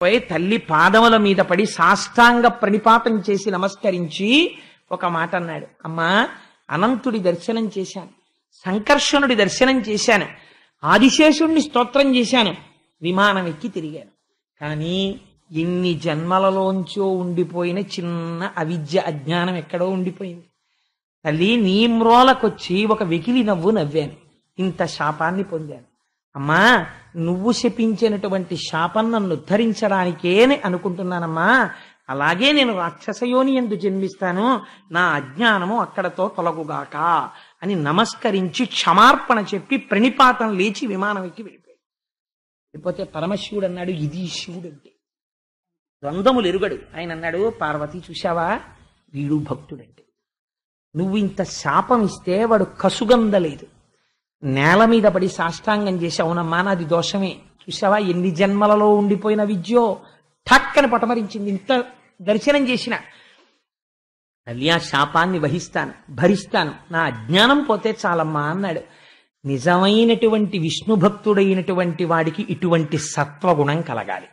పోయి తల్లి పాదముల మీద పడి సాష్టాంగ ప్రణిపాతం చేసి నమస్కరించి ఒక మాట అన్నాడు. అమ్మా, అనంతుడి దర్శనం చేశాను, సంకర్షణుడి దర్శనం చేశాను, ఆదిశేషుణ్ణి స్తోత్రం చేశాను, విమానం ఎక్కి తిరిగాను. కానీ ఎన్ని జన్మలలోంచో ఉండిపోయిన చిన్న అవిద్య అజ్ఞానం ఎక్కడో ఉండిపోయింది. తల్లి, నీ మ్రోలకొచ్చి ఒక వెకిలి నవ్వు నవ్వాను, ఇంత శాపాన్ని పొందాను. అమ్మా, నువ్వు శపించినటువంటి శాపం నన్ను ఉద్ధరించడానికే అనుకుంటున్నానమ్మా. అలాగే నేను రాక్షసయోని యందు జన్మిస్తాను, నా అజ్ఞానము అక్కడతో తొలగుగాక అని నమస్కరించి క్షమార్పణ చెప్పి ప్రణిపాతం లేచి విమానం ఎక్కి వెళ్ళిపోయాడు. లేకపోతే పరమశివుడు అన్నాడు, ఇది శివుడు అంటే ద్వంద్వములు ఎరుగడు. ఆయన అన్నాడు, పార్వతి చూశావా, వీడు భక్తుడంటే. నువ్వు ఇంత శాపం ఇస్తే వాడు కసుగందలేదు, నేల మీద పడి సాష్టాంగం చేసి, అవునమ్మా నాది దోషమే, చూసావా ఎన్ని జన్మలలో ఉండిపోయిన విద్యో ఠక్కని పటమరించింది, ఇంత దర్శనం చేసిన. తల్లి, ఆ శాపాన్ని భరిస్తాను, నా అజ్ఞానం పోతే చాలమ్మా అన్నాడు. నిజమైనటువంటి విష్ణు భక్తుడైనటువంటి వాడికి ఇటువంటి సత్వగుణం కలగాలి.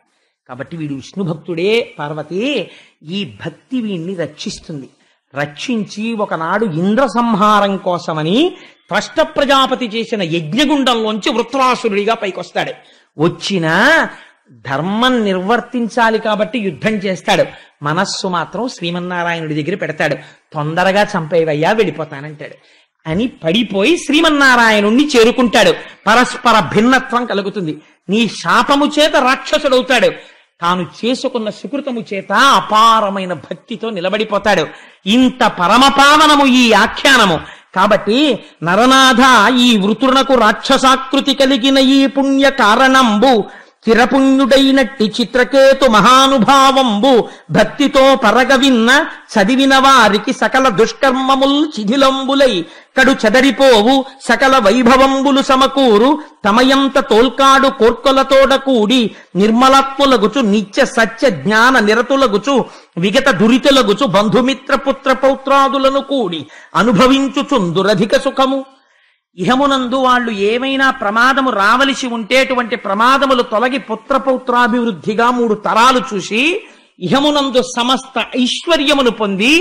కాబట్టి వీడు విష్ణు భక్తుడే. పార్వతి, ఈ భక్తి వీణ్ణి రక్షిస్తుంది. రక్షించి ఒకనాడు ఇంద్ర సంహారం కోసమని త్వష్ట ప్రజాపతి చేసిన యజ్ఞగుండంలోంచి వృత్రాసురుడిగా పైకొస్తాడు. వచ్చిన ధర్మం నిర్వర్తించాలి కాబట్టి యుద్ధం చేస్తాడు, మనస్సు మాత్రం శ్రీమన్నారాయణుడి దగ్గర పెడతాడు. తొందరగా చంపేవయ్యా, వెళ్ళిపోతానంటాడు అని పడిపోయి శ్రీమన్నారాయణుణ్ణి చేరుకుంటాడు. పరస్పర భిన్నత్వం కలుగుతుంది. నీ శాపము చేత రాక్షసుడవుతాడు, తాను చేసుకున్న సుకృతము చేత అపారమైన భక్తితో నిలబడిపోతాడు. ఇంత పరమపావనము ఈ ఆఖ్యానము. కాబట్టి నరనాథ, ఈ వృతునకు రాక్షసాకృతి కలిగిన ఈ పుణ్య కారణంబు చిరపుణ్యుడైనట్టి చిత్రకేతు మహానుభావంబు భక్తితో పరగవిన్న చదివిన వారికి సకల దుష్కర్మముల్ శిథిలంబులై కడు చెదరిపోవు సకల వైభవంబులు సమకూరు తమయంత తోల్కాడు కోర్కొలతోడ కూడి నిర్మలత్ములగుచు నిత్య సత్య జ్ఞాన నిరతులగుచు విగత దురితులగుచు బంధుమిత్ర పుత్ర పౌత్రాదులను కూడి అనుభవించుచుందురధిక సుఖము. ఇహమునందు వాళ్ళు ఏమైనా ప్రమాదము రావలసి ఉంటే అటువంటి ప్రమాదములు తొలగి పుత్రపౌత్రాభివృద్ధిగా 3 తరాలు చూసి ఇహమునందు సమస్త ఐశ్వర్యమును పొంది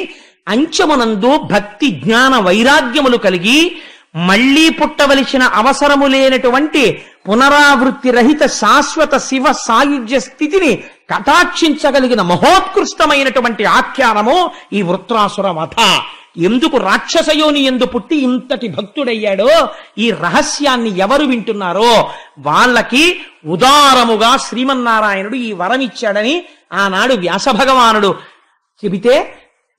అంచమునందు భక్తి జ్ఞాన వైరాగ్యములు కలిగి మళ్లీ పుట్టవలసిన అవసరము లేనటువంటి పునరావృత్తి రహిత శాశ్వత శివ సాయుధ్య స్థితిని కటాక్షించగలిగిన మహోత్కృష్టమైనటువంటి ఆఖ్యానము ఈ వృత్రాసుర వధ. ఎందుకు రాక్షసయోని ఎందు పుట్టి ఇంతటి భక్తుడయ్యాడో ఈ రహస్యాన్ని ఎవరు వింటున్నారో వాళ్ళకి ఉదారముగా శ్రీమన్నారాయణుడు ఈ వరం ఇచ్చాడని ఆనాడు వ్యాస భగవానుడు చెబితే,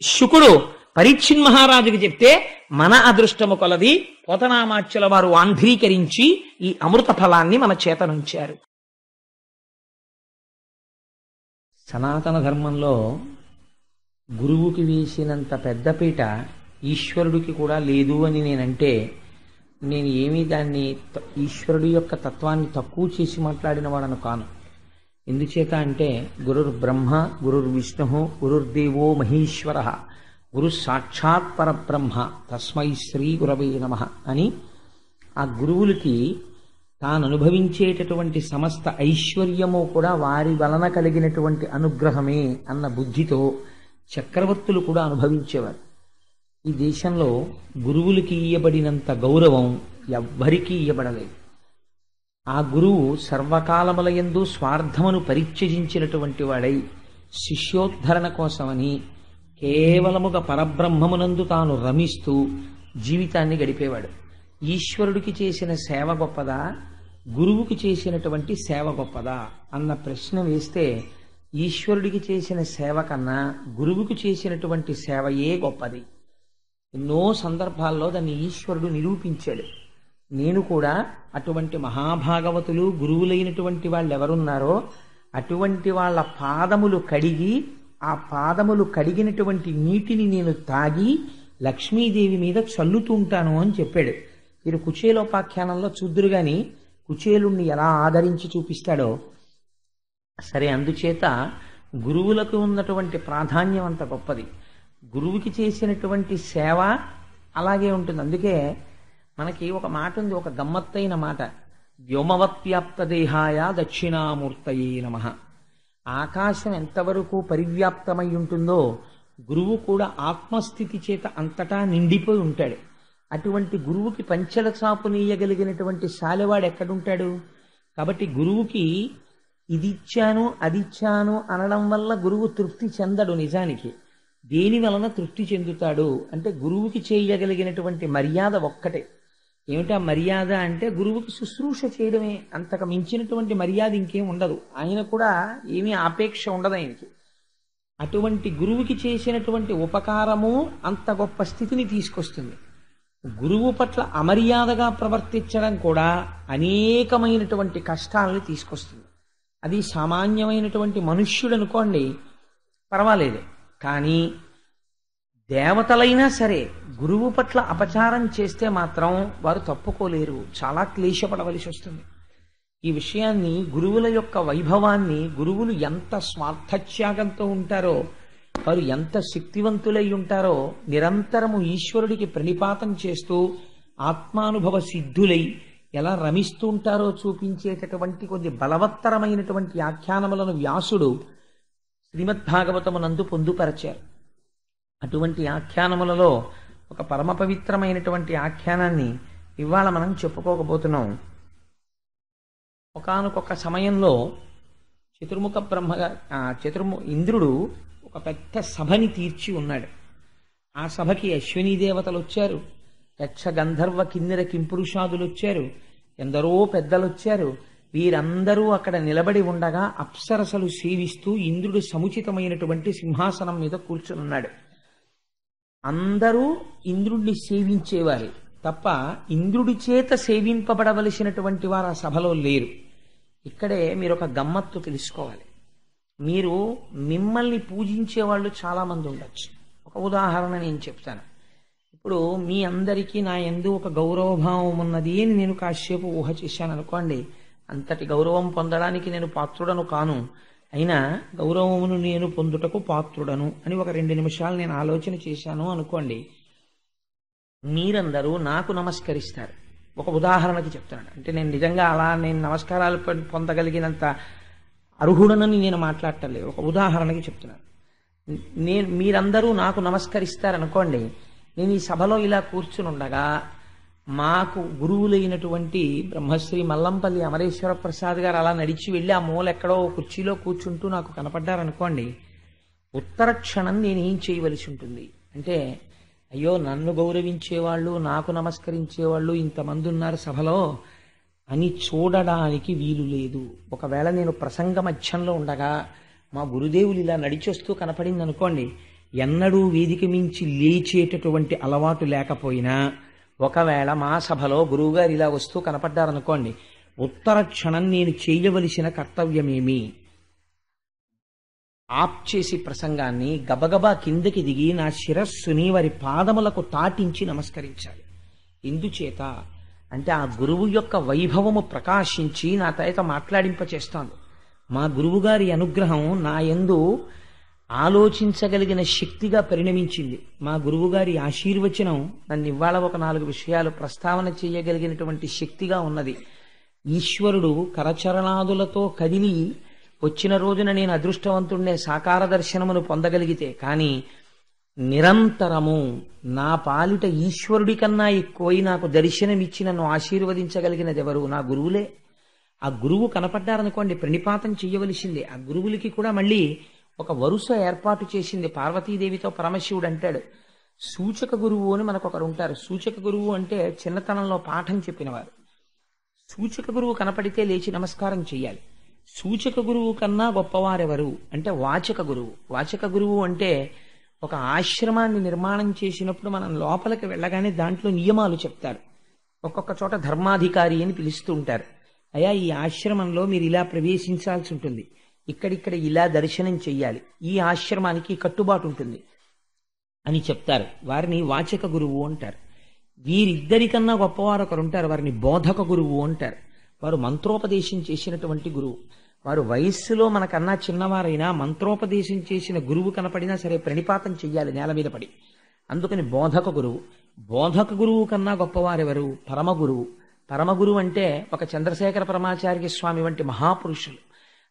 శుకుడు పరీక్షిన్ మహారాజుకి చెప్తే మన అదృష్టము కొలది పోతనామాచ్యుల వారు ఆంధ్రీకరించి ఈ అమృత ఫలాన్ని మన చేతనుంచారు. సనాతన ధర్మంలో గురువుకి వేసినంత పెద్దపీట ఈశ్వరుడికి కూడా లేదు అని నేనంటే నేను ఏమీ దాన్ని ఈశ్వరుడి యొక్క తత్వాన్ని తక్కువ చేసి మాట్లాడిన వాడను కాను. ఎందుచేత అంటే గురుర్ బ్రహ్మ గురుర్ విష్ణు గురుర్దేవో మహేశ్వర గురు సాక్షాత్ పరబ్రహ్మ తస్మై శ్రీ గురవే నమః అని ఆ గురువులకి తాను అనుభవించేటటువంటి సమస్త ఐశ్వర్యము కూడా వారి వలన కలిగినటువంటి అనుగ్రహమే అన్న బుద్ధితో చక్రవర్తులు కూడా అనుభవించేవారు. ఈ దేశంలో గురువులకి ఇయ్యబడినంత గౌరవం ఎవ్వరికీ ఇయ్యబడలేదు. ఆ గురువు సర్వకాలములయందు స్వార్థమును పరిత్యజించినటువంటి వాడై శిష్యోద్ధరణ కోసమని కేవలముగా పరబ్రహ్మమునందు తాను రమిస్తూ జీవితాన్ని గడిపేవాడు. ఈశ్వరుడికి చేసిన సేవ గొప్పదా, గురువుకి చేసినటువంటి సేవ గొప్పదా అన్న ప్రశ్న వేస్తే ఈశ్వరుడికి చేసిన సేవ కన్నా గురువుకి చేసినటువంటి సేవయే గొప్పది. ఎన్నో సందర్భాల్లో దాన్ని ఈశ్వరుడు నిరూపించాడు. నేను కూడా అటువంటి మహాభాగవతులు గురువులైనటువంటి వాళ్ళు ఎవరున్నారో అటువంటి వాళ్ళ పాదములు కడిగి ఆ పాదములు కడిగినటువంటి నీటిని నేను తాగి లక్ష్మీదేవి మీద చల్లుతూ ఉంటాను అని చెప్పాడు. మీరు కుచేలోపాఖ్యానంలో చూద్దురు గాని కుచేలుణ్ణి ఎలా ఆదరించి చూపిస్తాడో. సరే, అందుచేత గురువులకు ఉన్నటువంటి ప్రాధాన్యం అంత గొప్పది. గురువుకి చేసినటువంటి సేవ అలాగే ఉంటుంది. అందుకే మనకి ఒక మాట ఉంది, ఒక గమ్మత్తైన మాట, వ్యోమవత్వ్యాప్త దేహాయ దక్షిణామూర్తయే నమః. ఆకాశం ఎంతవరకు పరివ్యాప్తమై ఉంటుందో గురువు కూడా ఆత్మస్థితి చేత అంతటా నిండిపోయి ఉంటాడు. అటువంటి గురువుకి పంచెల చాపు నీయగలిగినటువంటి శాలెవాడు ఎక్కడుంటాడు? కాబట్టి గురువుకి ఇది ఇచ్చాను అది ఇచ్చాను అనడం వల్ల గురువు తృప్తి చెందడు. నిజానికి దేని వలన తృప్తి చెందుతాడు అంటే గురువుకి చేయగలిగినటువంటి మర్యాద ఒక్కటే. ఏమిటా మర్యాద అంటే గురువుకి శుశ్రూష చేయడమే. అంతకు మించినటువంటి మర్యాద ఇంకేం ఉండదు. ఆయన కూడా ఏమీ ఆపేక్ష ఉండదు ఆయనకి. అటువంటి గురువుకి చేసినటువంటి ఉపకారము అంత గొప్ప స్థితిని తీసుకొస్తుంది. గురువు పట్ల అమర్యాదగా ప్రవర్తించడం కూడా అనేకమైనటువంటి కష్టాలను తీసుకొస్తుంది. అది సామాన్యమైనటువంటి మనుష్యుడు అనుకోండి పర్వాలేదు, కానీ దేవతలైనా సరే గురువు పట్ల అపచారం చేస్తే మాత్రం వారు తప్పుకోలేరు, చాలా క్లేశపడవలసి వస్తుంది. ఈ విషయాన్ని, గురువుల యొక్క వైభవాన్ని, గురువులు ఎంత స్వార్థత్యాగంతో ఉంటారో, వారు ఎంత శక్తివంతులై ఉంటారో, నిరంతరము ఈశ్వరుడికి ప్రణిపాతం చేస్తూ ఆత్మానుభవ సిద్ధులై ఎలా రమిస్తూ ఉంటారో చూపించేటటువంటి కొద్ది బలవత్తరమైనటువంటి ఆఖ్యానములను వ్యాసుడు శ్రీమద్భాగవతమునందు పొందుపరచారు. అటువంటి ఆఖ్యానములలో ఒక పరమ పవిత్రమైనటువంటి ఆఖ్యానాన్ని ఇవాళ మనం చెప్పుకోకపోతున్నాం. ఒకానొక సమయంలో ఇంద్రుడు ఒక పెద్ద సభని తీర్చి ఉన్నాడు. ఆ సభకి అశ్వినీ దేవతలు వచ్చారు, యక్ష గంధర్వ కిన్నెర కింపురుషాదులు వచ్చారు, ఎందరో పెద్దలు వచ్చారు. వీరందరూ అక్కడ నిలబడి ఉండగా అప్సరసలు సేవిస్తూ ఇంద్రుడు సముచితమైనటువంటి సింహాసనం మీద కూర్చునున్నాడు. అందరూ ఇంద్రుడిని సేవించేవారు తప్ప ఇంద్రుడి చేత సేవింపబడవలసినటువంటి వారు ఆ సభలో లేరు. ఇక్కడే మీరు ఒక గమ్మత్తు తెలుసుకోవాలి. మీరు మిమ్మల్ని పూజించే వాళ్ళు చాలా మంది ఉండొచ్చు. ఒక ఉదాహరణ నేను చెప్తాను. ఇప్పుడు మీ అందరికీ నా యందు ఒక గౌరవభావం ఉన్నది అని నేను కాసేపు ఊహ చేశాను అనుకోండి. అంతటి గౌరవం పొందడానికి నేను పాత్రుడను కాను, అయినా గౌరవమును నేను పొందుటకు పాత్రుడను అని ఒక 2 నిమిషాలు నేను ఆలోచన చేశాను అనుకోండి. మీరందరూ నాకు నమస్కరిస్తారు. ఒక ఉదాహరణకి చెప్తున్నాను. అంటే నేను నిజంగా అలా నేను నమస్కారాలు పొందగలిగినంత అర్హుడనని నేను మాట్లాడటలేదు. ఒక ఉదాహరణకి చెప్తున్నాను. మీరందరూ నాకు నమస్కరిస్తారనుకోండి. నేను ఈ సభలో ఇలా కూర్చుని ఉండగా మాకు గురువులైనటువంటి బ్రహ్మశ్రీ మల్లంపల్లి అమరేశ్వర ప్రసాద్ గారు అలా నడిచి వెళ్ళి ఆ మూల ఎక్కడో కుర్చీలో కూర్చుంటూ నాకు కనపడ్డారనుకోండి. ఉత్తర క్షణం నేను ఏం చేయవలసి ఉంటుంది అంటే, అయ్యో నన్ను గౌరవించేవాళ్ళు, నాకు నమస్కరించేవాళ్ళు ఇంతమంది ఉన్నారు సభలో అని చూడడానికి వీలు లేదు. ఒకవేళ నేను ప్రసంగ మధ్యంలో ఉండగా మా గురుదేవులు ఇలా నడిచొస్తూ కనపడింది అనుకోండి, ఎన్నడూ వేదిక మించి లేచేటటువంటి అలవాటు లేకపోయినా ఒకవేళ మా సభలో గురువుగారు ఇలా వస్తూ కనపడ్డారనుకోండి, ఉత్తర క్షణం నేను చేయవలసిన కర్తవ్యమేమి? ఆప్ చేసి ప్రసంగాన్ని గబగబా కిందకి దిగి నా శిరస్సుని వారి పాదములకు తాటించి నమస్కరించాలి. ఎందుచేత అంటే ఆ గురువు యొక్క వైభవము ప్రకాశించి నా తయత మాట్లాడింపచేస్తాను. మా గురువుగారి అనుగ్రహం నా యందు ఆలోచించగలిగిన శక్తిగా పరిణమించింది. మా గురువుగారి ఆశీర్వచనం నన్ను ఇవాళ ఒక 4 విషయాలు ప్రస్తావన చేయగలిగినటువంటి శక్తిగా ఉన్నది. ఈశ్వరుడు కరచరణాదులతో కదిలి వచ్చిన రోజున నేను అదృష్టవంతుడినే సాకార దర్శనమును పొందగలిగితే, కానీ నిరంతరము నా పాలిట ఈశ్వరుడి కన్నా ఎక్కువై నాకు దర్శనమిచ్చి నన్ను ఆశీర్వదించగలిగినది ఎవరు? నా గురువులే. ఆ గురువు కనపడ్డారనుకోండి, ప్రణిపాతం చెయ్యవలసిందే. ఆ గురువులకి కూడా మళ్ళీ ఒక వరుస ఏర్పాటు చేసింది పార్వతీదేవితో. పరమశివుడు అంటాడు, సూచక గురువు అని మనకు ఒకరు ఉంటారు. సూచక గురువు అంటే చిన్నతనంలో పాఠం చెప్పినవారు. సూచక గురువు కనపడితే లేచి నమస్కారం చెయ్యాలి. సూచక గురువు కన్నా గొప్పవారెవరు అంటే వాచక గురువు. వాచక గురువు అంటే ఒక ఆశ్రమాన్ని నిర్మాణం చేసినప్పుడు మనం లోపలికి వెళ్ళగానే దాంట్లో నియమాలు చెప్తారు. ఒక్కొక్క చోట ధర్మాధికారి అని పిలుస్తూ ఉంటారు. అయ్యా ఈ ఆశ్రమంలో మీరు ఇలా ప్రవేశించాల్సి ఉంటుంది, ఇక్కడిక్కడ ఇలా దర్శనం చెయ్యాలి, ఈ ఆశ్రమానికి కట్టుబాటు ఉంటుంది అని చెప్తారు. వారిని వాచక గురువు అంటారు. వీరిద్దరికన్నా గొప్పవారు ఒకరు ఉంటారు, వారిని బోధక గురువు అంటారు. వారు మంత్రోపదేశం చేసినటువంటి గురువు. వారు వయస్సులో మనకన్నా చిన్నవారైనా మంత్రోపదేశం చేసిన గురువు కనపడినా సరే ప్రణిపాతం చెయ్యాలి నేల మీద పడి. అందుకని బోధక గురువు. బోధక గురువు కన్నా గొప్పవారెవరు? పరమగురువు. పరమగురువు అంటే ఒక చంద్రశేఖర పరమాచార్య స్వామి వంటి మహాపురుషులు.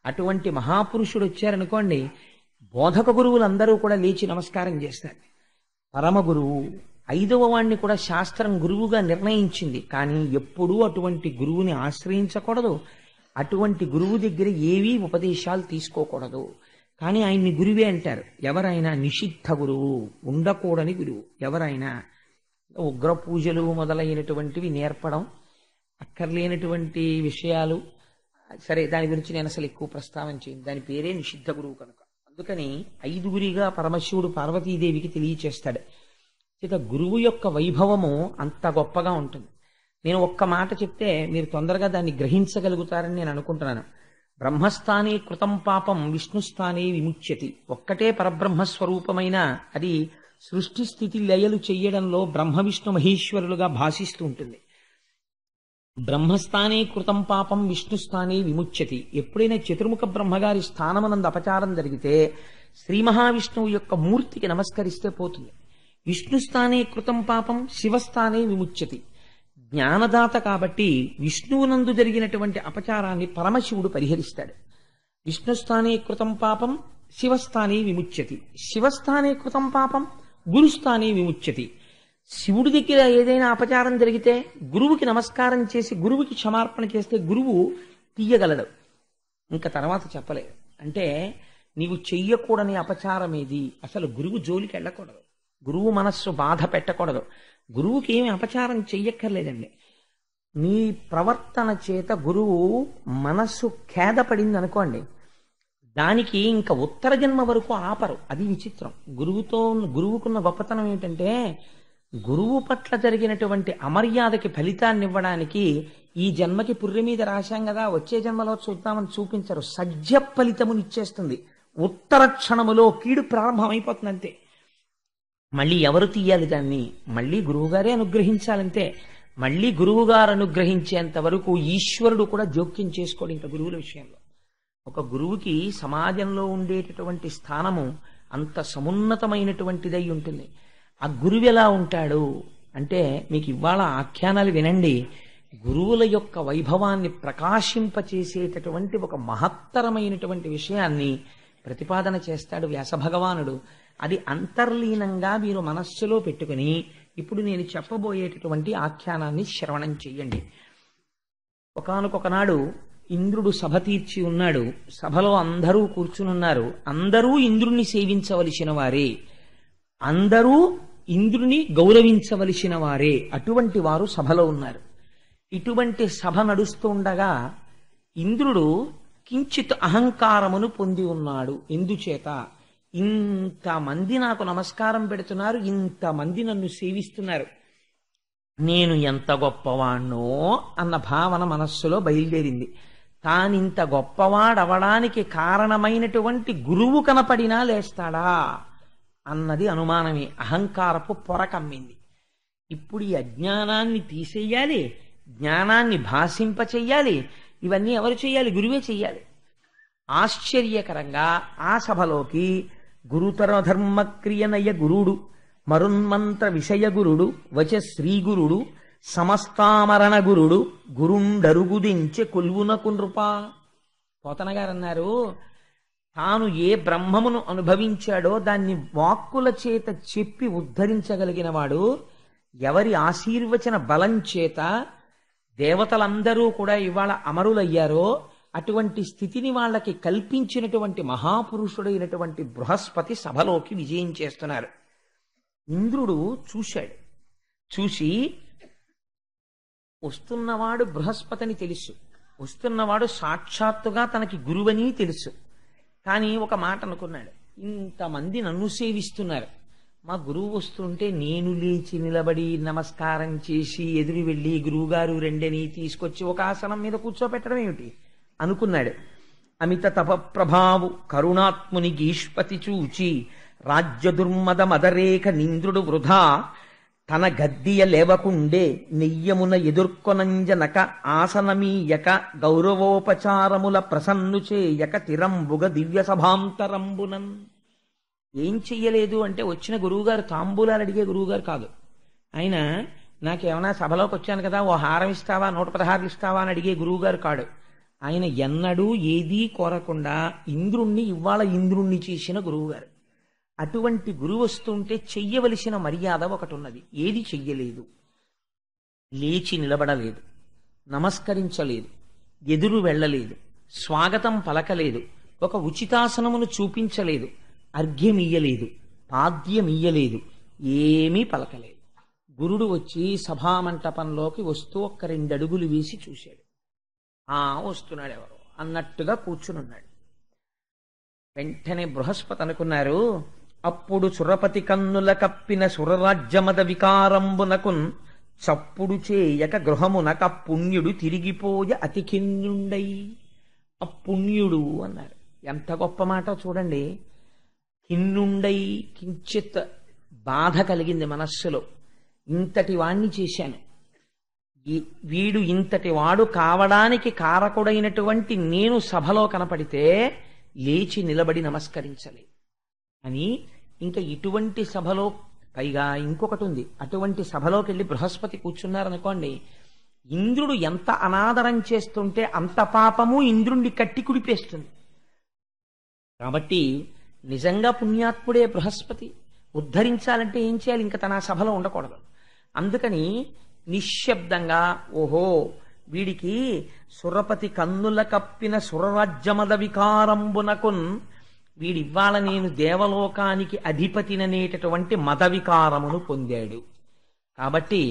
అటువంటి మహాపురుషుడు వచ్చారనుకోండి, బోధక గురువులందరూ కూడా లేచి నమస్కారం చేస్తారు. పరమ గురువు 5వ వాణ్ణి కూడా శాస్త్రం గురువుగా నిర్ణయించింది. కానీ ఎప్పుడూ అటువంటి గురువుని ఆశ్రయించకూడదు, అటువంటి గురువు దగ్గర ఏవీ ఉపదేశాలు తీసుకోకూడదు. కానీ ఆయన్ని గురువే అంటారు. ఎవరైనా నిషిద్ధ గురువు, ఉండకూడని గురువు. ఎవరైనా ఉగ్ర పూజలు మొదలైనటువంటివి నేర్పడం, అక్కర్లేనటువంటి విషయాలు, సరే దాని గురించి నేను అసలు ఎక్కువ ప్రస్తావన చేయను, దాని పేరే నిషిద్ధ గురువు కనుక. అందుకని 5గురిగా పరమశివుడు పార్వతీదేవికి తెలియచేస్తాడు. ఇక గురువు యొక్క వైభవము అంత గొప్పగా ఉంటుంది. నేను ఒక్క మాట చెప్తే మీరు తొందరగా దాన్ని గ్రహించగలుగుతారని నేను అనుకుంటున్నాను. బ్రహ్మస్థానే కృతం పాపం విష్ణుస్థానే విముచ్యతి. ఒక్కటే పరబ్రహ్మస్వరూపమైన అది సృష్టి స్థితి లయలు చెయ్యడంలో బ్రహ్మ విష్ణు మహేశ్వరులుగా భాషిస్తూ ఉంటుంది. బ్రహ్మస్థానే కృతం పాపం విష్ణుస్థానే విముచ్యతి. ఎప్పుడైనా చతుర్ముఖ బ్రహ్మగారి స్థానమునందు అపచారం జరిగితే శ్రీ మహావిష్ణువు యొక్క మూర్తికి నమస్కరిస్తే పోతుంది. విష్ణుస్థానే కృతం పాపం శివస్థానే విముచ్యతి. జ్ఞానదాత కాబట్టి విష్ణువునందు జరిగినటువంటి అపచారాన్ని పరమశివుడు పరిహరిస్తాడు. విష్ణుస్థానే కృతం పాపం శివస్థానే విముచ్యతి. శివస్థానే కృతం పాపం గురుస్థానే విముచ్యతి. శివుడి దగ్గర ఏదైనా అపచారం జరిగితే గురువుకి నమస్కారం చేసి గురువుకి క్షమార్పణ చేస్తే గురువు తీయగలడు. ఇంకా తర్వాత చెప్పలేదు. అంటే నీవు చెయ్యకూడని అపచారం ఏది, అసలు గురువు జోలికి వెళ్ళకూడదు, గురువు మనస్సు బాధ పెట్టకూడదు. గురువుకి ఏమి అపచారం చెయ్యక్కర్లేదండి. నీ ప్రవర్తన చేత గురువు మనస్సు ఖేదపడింది అనుకోండి, దానికి ఇంకా ఉత్తర జన్మ వరకు ఆపరు. అది విచిత్రం. గురువుకున్న గొప్పతనం ఏమిటంటే, గురువు పట్ల జరిగినటువంటి అమర్యాదకి ఫలితాన్ని ఇవ్వడానికి ఈ జన్మకి పుర్రె మీద రాశాం కదా, వచ్చే జన్మలో చూద్దామని చూపించరు. సజ్జ ఫలితమునిచ్చేస్తుంది. ఉత్తర క్షణములో కీడు ప్రారంభమైపోతుంది అంతే. మళ్ళీ ఎవరు తీయాలి దాన్ని? మళ్ళీ గురువుగారే అనుగ్రహించాలంతే. మళ్ళీ గురువుగారు అనుగ్రహించేంత వరకు ఈశ్వరుడు కూడా జోక్యం చేసుకోడు ఇంకా గురువుల విషయంలో. ఒక గురువుకి సమాజంలో ఉండేటటువంటి స్థానము అంత సమున్నతమైనటువంటిదై ఉంటుంది. ఆ గురువు ఎలా ఉంటాడు అంటే, మీకు ఇవాళ ఆఖ్యానాలు వినండి, గురువుల యొక్క వైభవాన్ని ప్రకాశింపచేసేటటువంటి ఒక మహత్తరమైనటువంటి విషయాన్ని ప్రతిపాదన చేస్తాడు వ్యాసభగవానుడు. అది అంతర్లీనంగా మీరు మనస్సులో పెట్టుకుని ఇప్పుడు నేను చెప్పబోయేటటువంటి ఆఖ్యానాన్ని శ్రవణం చెయ్యండి. ఒకానొకనాడు ఇంద్రుడు సభ తీర్చి ఉన్నాడు. సభలో అందరూ కూర్చునున్నారు. అందరూ ఇంద్రుణ్ణి సేవించవలసిన వారే, అందరూ ఇంద్రుని గౌరవించవలసిన వారే. అటువంటి వారు సభలో ఉన్నారు. ఇటువంటి సభ నడుస్తూ ఉండగా ఇంద్రుడు కించిత్ అహంకారమును పొంది ఉన్నాడు. ఎందుచేత? ఇంతమంది నాకు నమస్కారం పెడుతున్నారు, ఇంతమంది నన్ను సేవిస్తున్నారు, నేను ఎంత గొప్పవాణ్ణో అన్న భావన మనస్సులో బయలుదేరింది. తానింత గొప్పవాడవడానికి కారణమైనటువంటి గురువు కనపడినా లేస్తాడా అన్నది అనుమానమే. అహంకారపు పొర కమ్మింది. ఇప్పుడు ఈ అజ్ఞానాన్ని తీసేయాలి, జ్ఞానాన్ని భాషింపచెయ్యాలి. ఇవన్నీ ఎవరు చెయ్యాలి? గురువే చెయ్యాలి. ఆశ్చర్యకరంగా ఆ సభలోకి గురుతర ధర్మక్రియనయ గురుడు, మరున్మంత్ర విషయ గురుడు, వచ శ్రీగురుడు, సమస్తామరణ గురుడు, గురుండరుగుదించె కొల్వునకు నృపా. పోతన గారు అన్నారు, తాను ఏ బ్రహ్మమును అనుభవించాడో దాన్ని వాక్కుల చేత చెప్పి ఉద్ధరించగలిగిన వాడు, ఎవరి ఆశీర్వచన బలం చేత దేవతలందరూ కూడా ఇవాళ అమరులయ్యారో అటువంటి స్థితిని వాళ్ళకి కల్పించినటువంటి మహాపురుషుడైనటువంటి బృహస్పతి సభలోకి విజయం చేస్తున్నారు. ఇంద్రుడు చూశాడు. చూసి వస్తున్నవాడు బృహస్పతిని తెలుసు, వస్తున్నవాడు సాక్షాత్తుగా తనకి గురువని తెలుసు. కానీ ఒక మాట అనుకున్నాడు, ఇంతమంది నన్ను సేవిస్తున్నారు, మా గురువు వస్తుంటే నేను లేచి నిలబడి నమస్కారం చేసి ఎదురు వెళ్ళి గురువుగారు రెండని తీసుకొచ్చి ఒక ఆసనం మీద కూర్చోపెట్టడం ఏమిటి అనుకున్నాడు. అమిత తపప్రభావు కరుణాత్ముని గీష్పతి చూచి రాజ్య దుర్మద మదరేఖ నింద్రుడు వృధా తన గద్దియ లేవకుండే నెయ్యమున ఎదుర్కొనంజనక ఆసనమీయక గౌరవోపచారముల ప్రసన్ను చేయక తిరంబుగ దివ్య సభాంతరంబునన్. ఏం చెయ్యలేదు అంటే, వచ్చిన గురువుగారు తాంబూలాలు అడిగే గురువుగారు కాదు ఆయన. నాకేమైనా సభలోకి వచ్చాను కదా, ఓ హారం ఇస్తావా, 116 ఇస్తావా అని అడిగే గురువుగారు కాడు. ఆయన ఎన్నడూ ఏదీ కోరకుండా ఇంద్రుణ్ణి ఇవాళ ఇంద్రుణ్ణి చేసిన గురువుగారు. అటువంటి గురువు వస్తుంటే చెయ్యవలసిన మర్యాద ఒకటి ఉన్నది. ఏది చెయ్యలేదు. లేచి నిలబడలేదు, నమస్కరించలేదు, ఎదురు వెళ్ళలేదు, స్వాగతం పలకలేదు, ఒక ఉచితాసనమును చూపించలేదు, అర్ఘ్యమియ్యలేదు, పాద్యమియ్యలేదు, ఏమీ పలకలేదు. గురుడు వచ్చి సభామంటపంలోకి వస్తూ ఒక్క 2 అడుగులు వేసి చూశాడు. వస్తున్నాడు ఎవరు అన్నట్టుగా కూర్చునున్నాడు. వెంటనే బృహస్పతి అనుకున్నారు, అప్పుడు సురపతి కన్నుల కప్పిన సురరాజ్యమద వికారంబునకున్ చప్పుడు చేయక గృహమునక పుణ్యుడు తిరిగిపోయ అతికిన్నుండై. అపుణ్యుడు అన్నారు. ఎంత గొప్ప మాట చూడండి. కిన్నుండై, కించిత్ బాధ కలిగింది మనస్సులో. ఇంతటి వాణ్ణి చేశాను, వీడు ఇంతటి వాడు కావడానికి కారకుడైనటువంటి నేను సభలో కనపడితే లేచి నిలబడి నమస్కరించలేదు అని. ఇంకా ఇటువంటి సభలో పైగా ఇంకొకటి ఉంది. అటువంటి సభలోకి వెళ్ళి బృహస్పతి కూర్చున్నారనుకోండి, ఇంద్రుడు ఎంత అనాదరం చేస్తుంటే అంత పాపము ఇంద్రుణ్ణి కట్టి కుడిపేస్తుంది. కాబట్టి నిజంగా పుణ్యాత్ముడే బృహస్పతి. ఉద్ధరించాలంటే ఏం చేయాలి? ఇంకా తన సభలో ఉండకూడదు. అందుకని నిశ్శబ్దంగా, ఓహో వీడికి సురపతి కన్నుల కప్పిన సురరాజ్యమద వికారంబునకున్, వీడివ్వాల నేను దేవలోకానికి అధిపతిననేటటువంటి మద వికారమును పొందాడు కాబట్టి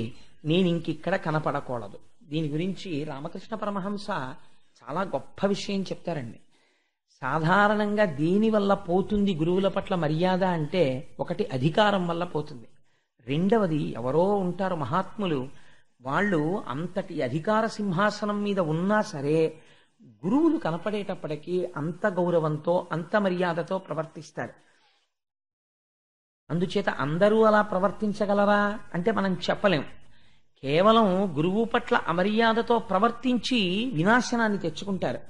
నేను ఇంకిక్కడ కనపడకూడదు. దీని గురించి రామకృష్ణ పరమహంస చాలా గొప్ప విషయం చెప్తారండి. సాధారణంగా దేనివల్ల పోతుంది గురువుల పట్ల మర్యాద అంటే, ఒకటి అధికారం వల్ల పోతుంది, రెండవది ఎవరో ఉంటారు మహాత్ములు, వాళ్ళు అంతటి అధికార సింహాసనం మీద ఉన్నా సరే గురువులు కనపడేటప్పటికీ అంత గౌరవంతో అంత మర్యాదతో ప్రవర్తిస్తారు. అందుచేత అందరూ అలా ప్రవర్తించగలరా అంటే మనం చెప్పలేం. కేవలం గురువు పట్ల అమర్యాదతో ప్రవర్తించి వినాశనాన్ని తెచ్చుకుంటారు.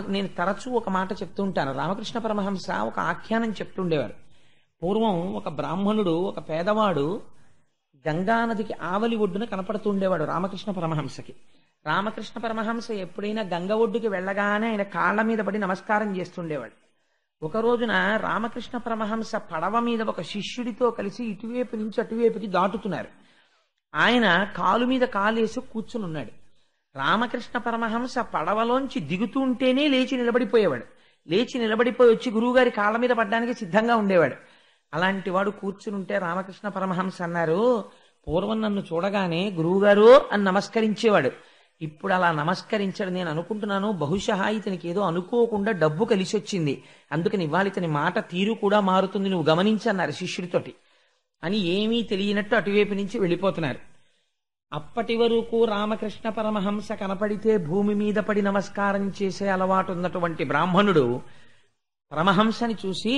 నేను తరచూ ఒక మాట చెప్తూ ఉంటాను. రామకృష్ణ పరమహంస ఒక ఆఖ్యానం చెప్తుండేవారు. పూర్వం ఒక బ్రాహ్మణుడు, ఒక పేదవాడు గంగానదికి ఆవలి ఒడ్డున కనపడుతుండేవాడు రామకృష్ణ పరమహంసకి. రామకృష్ణ పరమహంస ఎప్పుడైనా గంగ ఒడ్డుకి వెళ్ళగానే ఆయన కాళ్ల మీద పడి నమస్కారం చేస్తుండేవాడు. ఒక రోజున రామకృష్ణ పరమహంస పడవ మీద ఒక శిష్యుడితో కలిసి ఇటువైపు నుంచి అటువైపుకి దాటుతున్నారు. ఆయన కాలు మీద కాలేసి కూర్చునున్నాడు. రామకృష్ణ పరమహంస పడవలోంచి దిగుతుంటేనే లేచి నిలబడిపోయేవాడు. లేచి నిలబడిపోయి వచ్చి గురువుగారి కాళ్ళ మీద పడ్డానికి సిద్ధంగా ఉండేవాడు. అలాంటి వాడు కూర్చునుంటే రామకృష్ణ పరమహంస అన్నారు, పూర్వం నన్ను చూడగానే గురువుగారు అని నమస్కరించేవాడు, ఇప్పుడు అలా నమస్కరించాడు. నేను అనుకుంటున్నాను బహుశా ఇతనికి ఏదో అనుకోకుండా డబ్బు కలిసి వచ్చింది, అందుకని ఇవాళ ఇతని మాట తీరు కూడా మారుతుంది, నువ్వు గమనించన్నారు శిష్యుడితోటి అని. ఏమీ తెలియనట్టు అటువైపు నుంచి వెళ్ళిపోతున్నారు. అప్పటి వరకు రామకృష్ణ పరమహంస కనపడితే భూమి మీద పడి నమస్కారం చేసే అలవాటు ఉన్నటువంటి బ్రాహ్మణుడు పరమహంసని చూసి,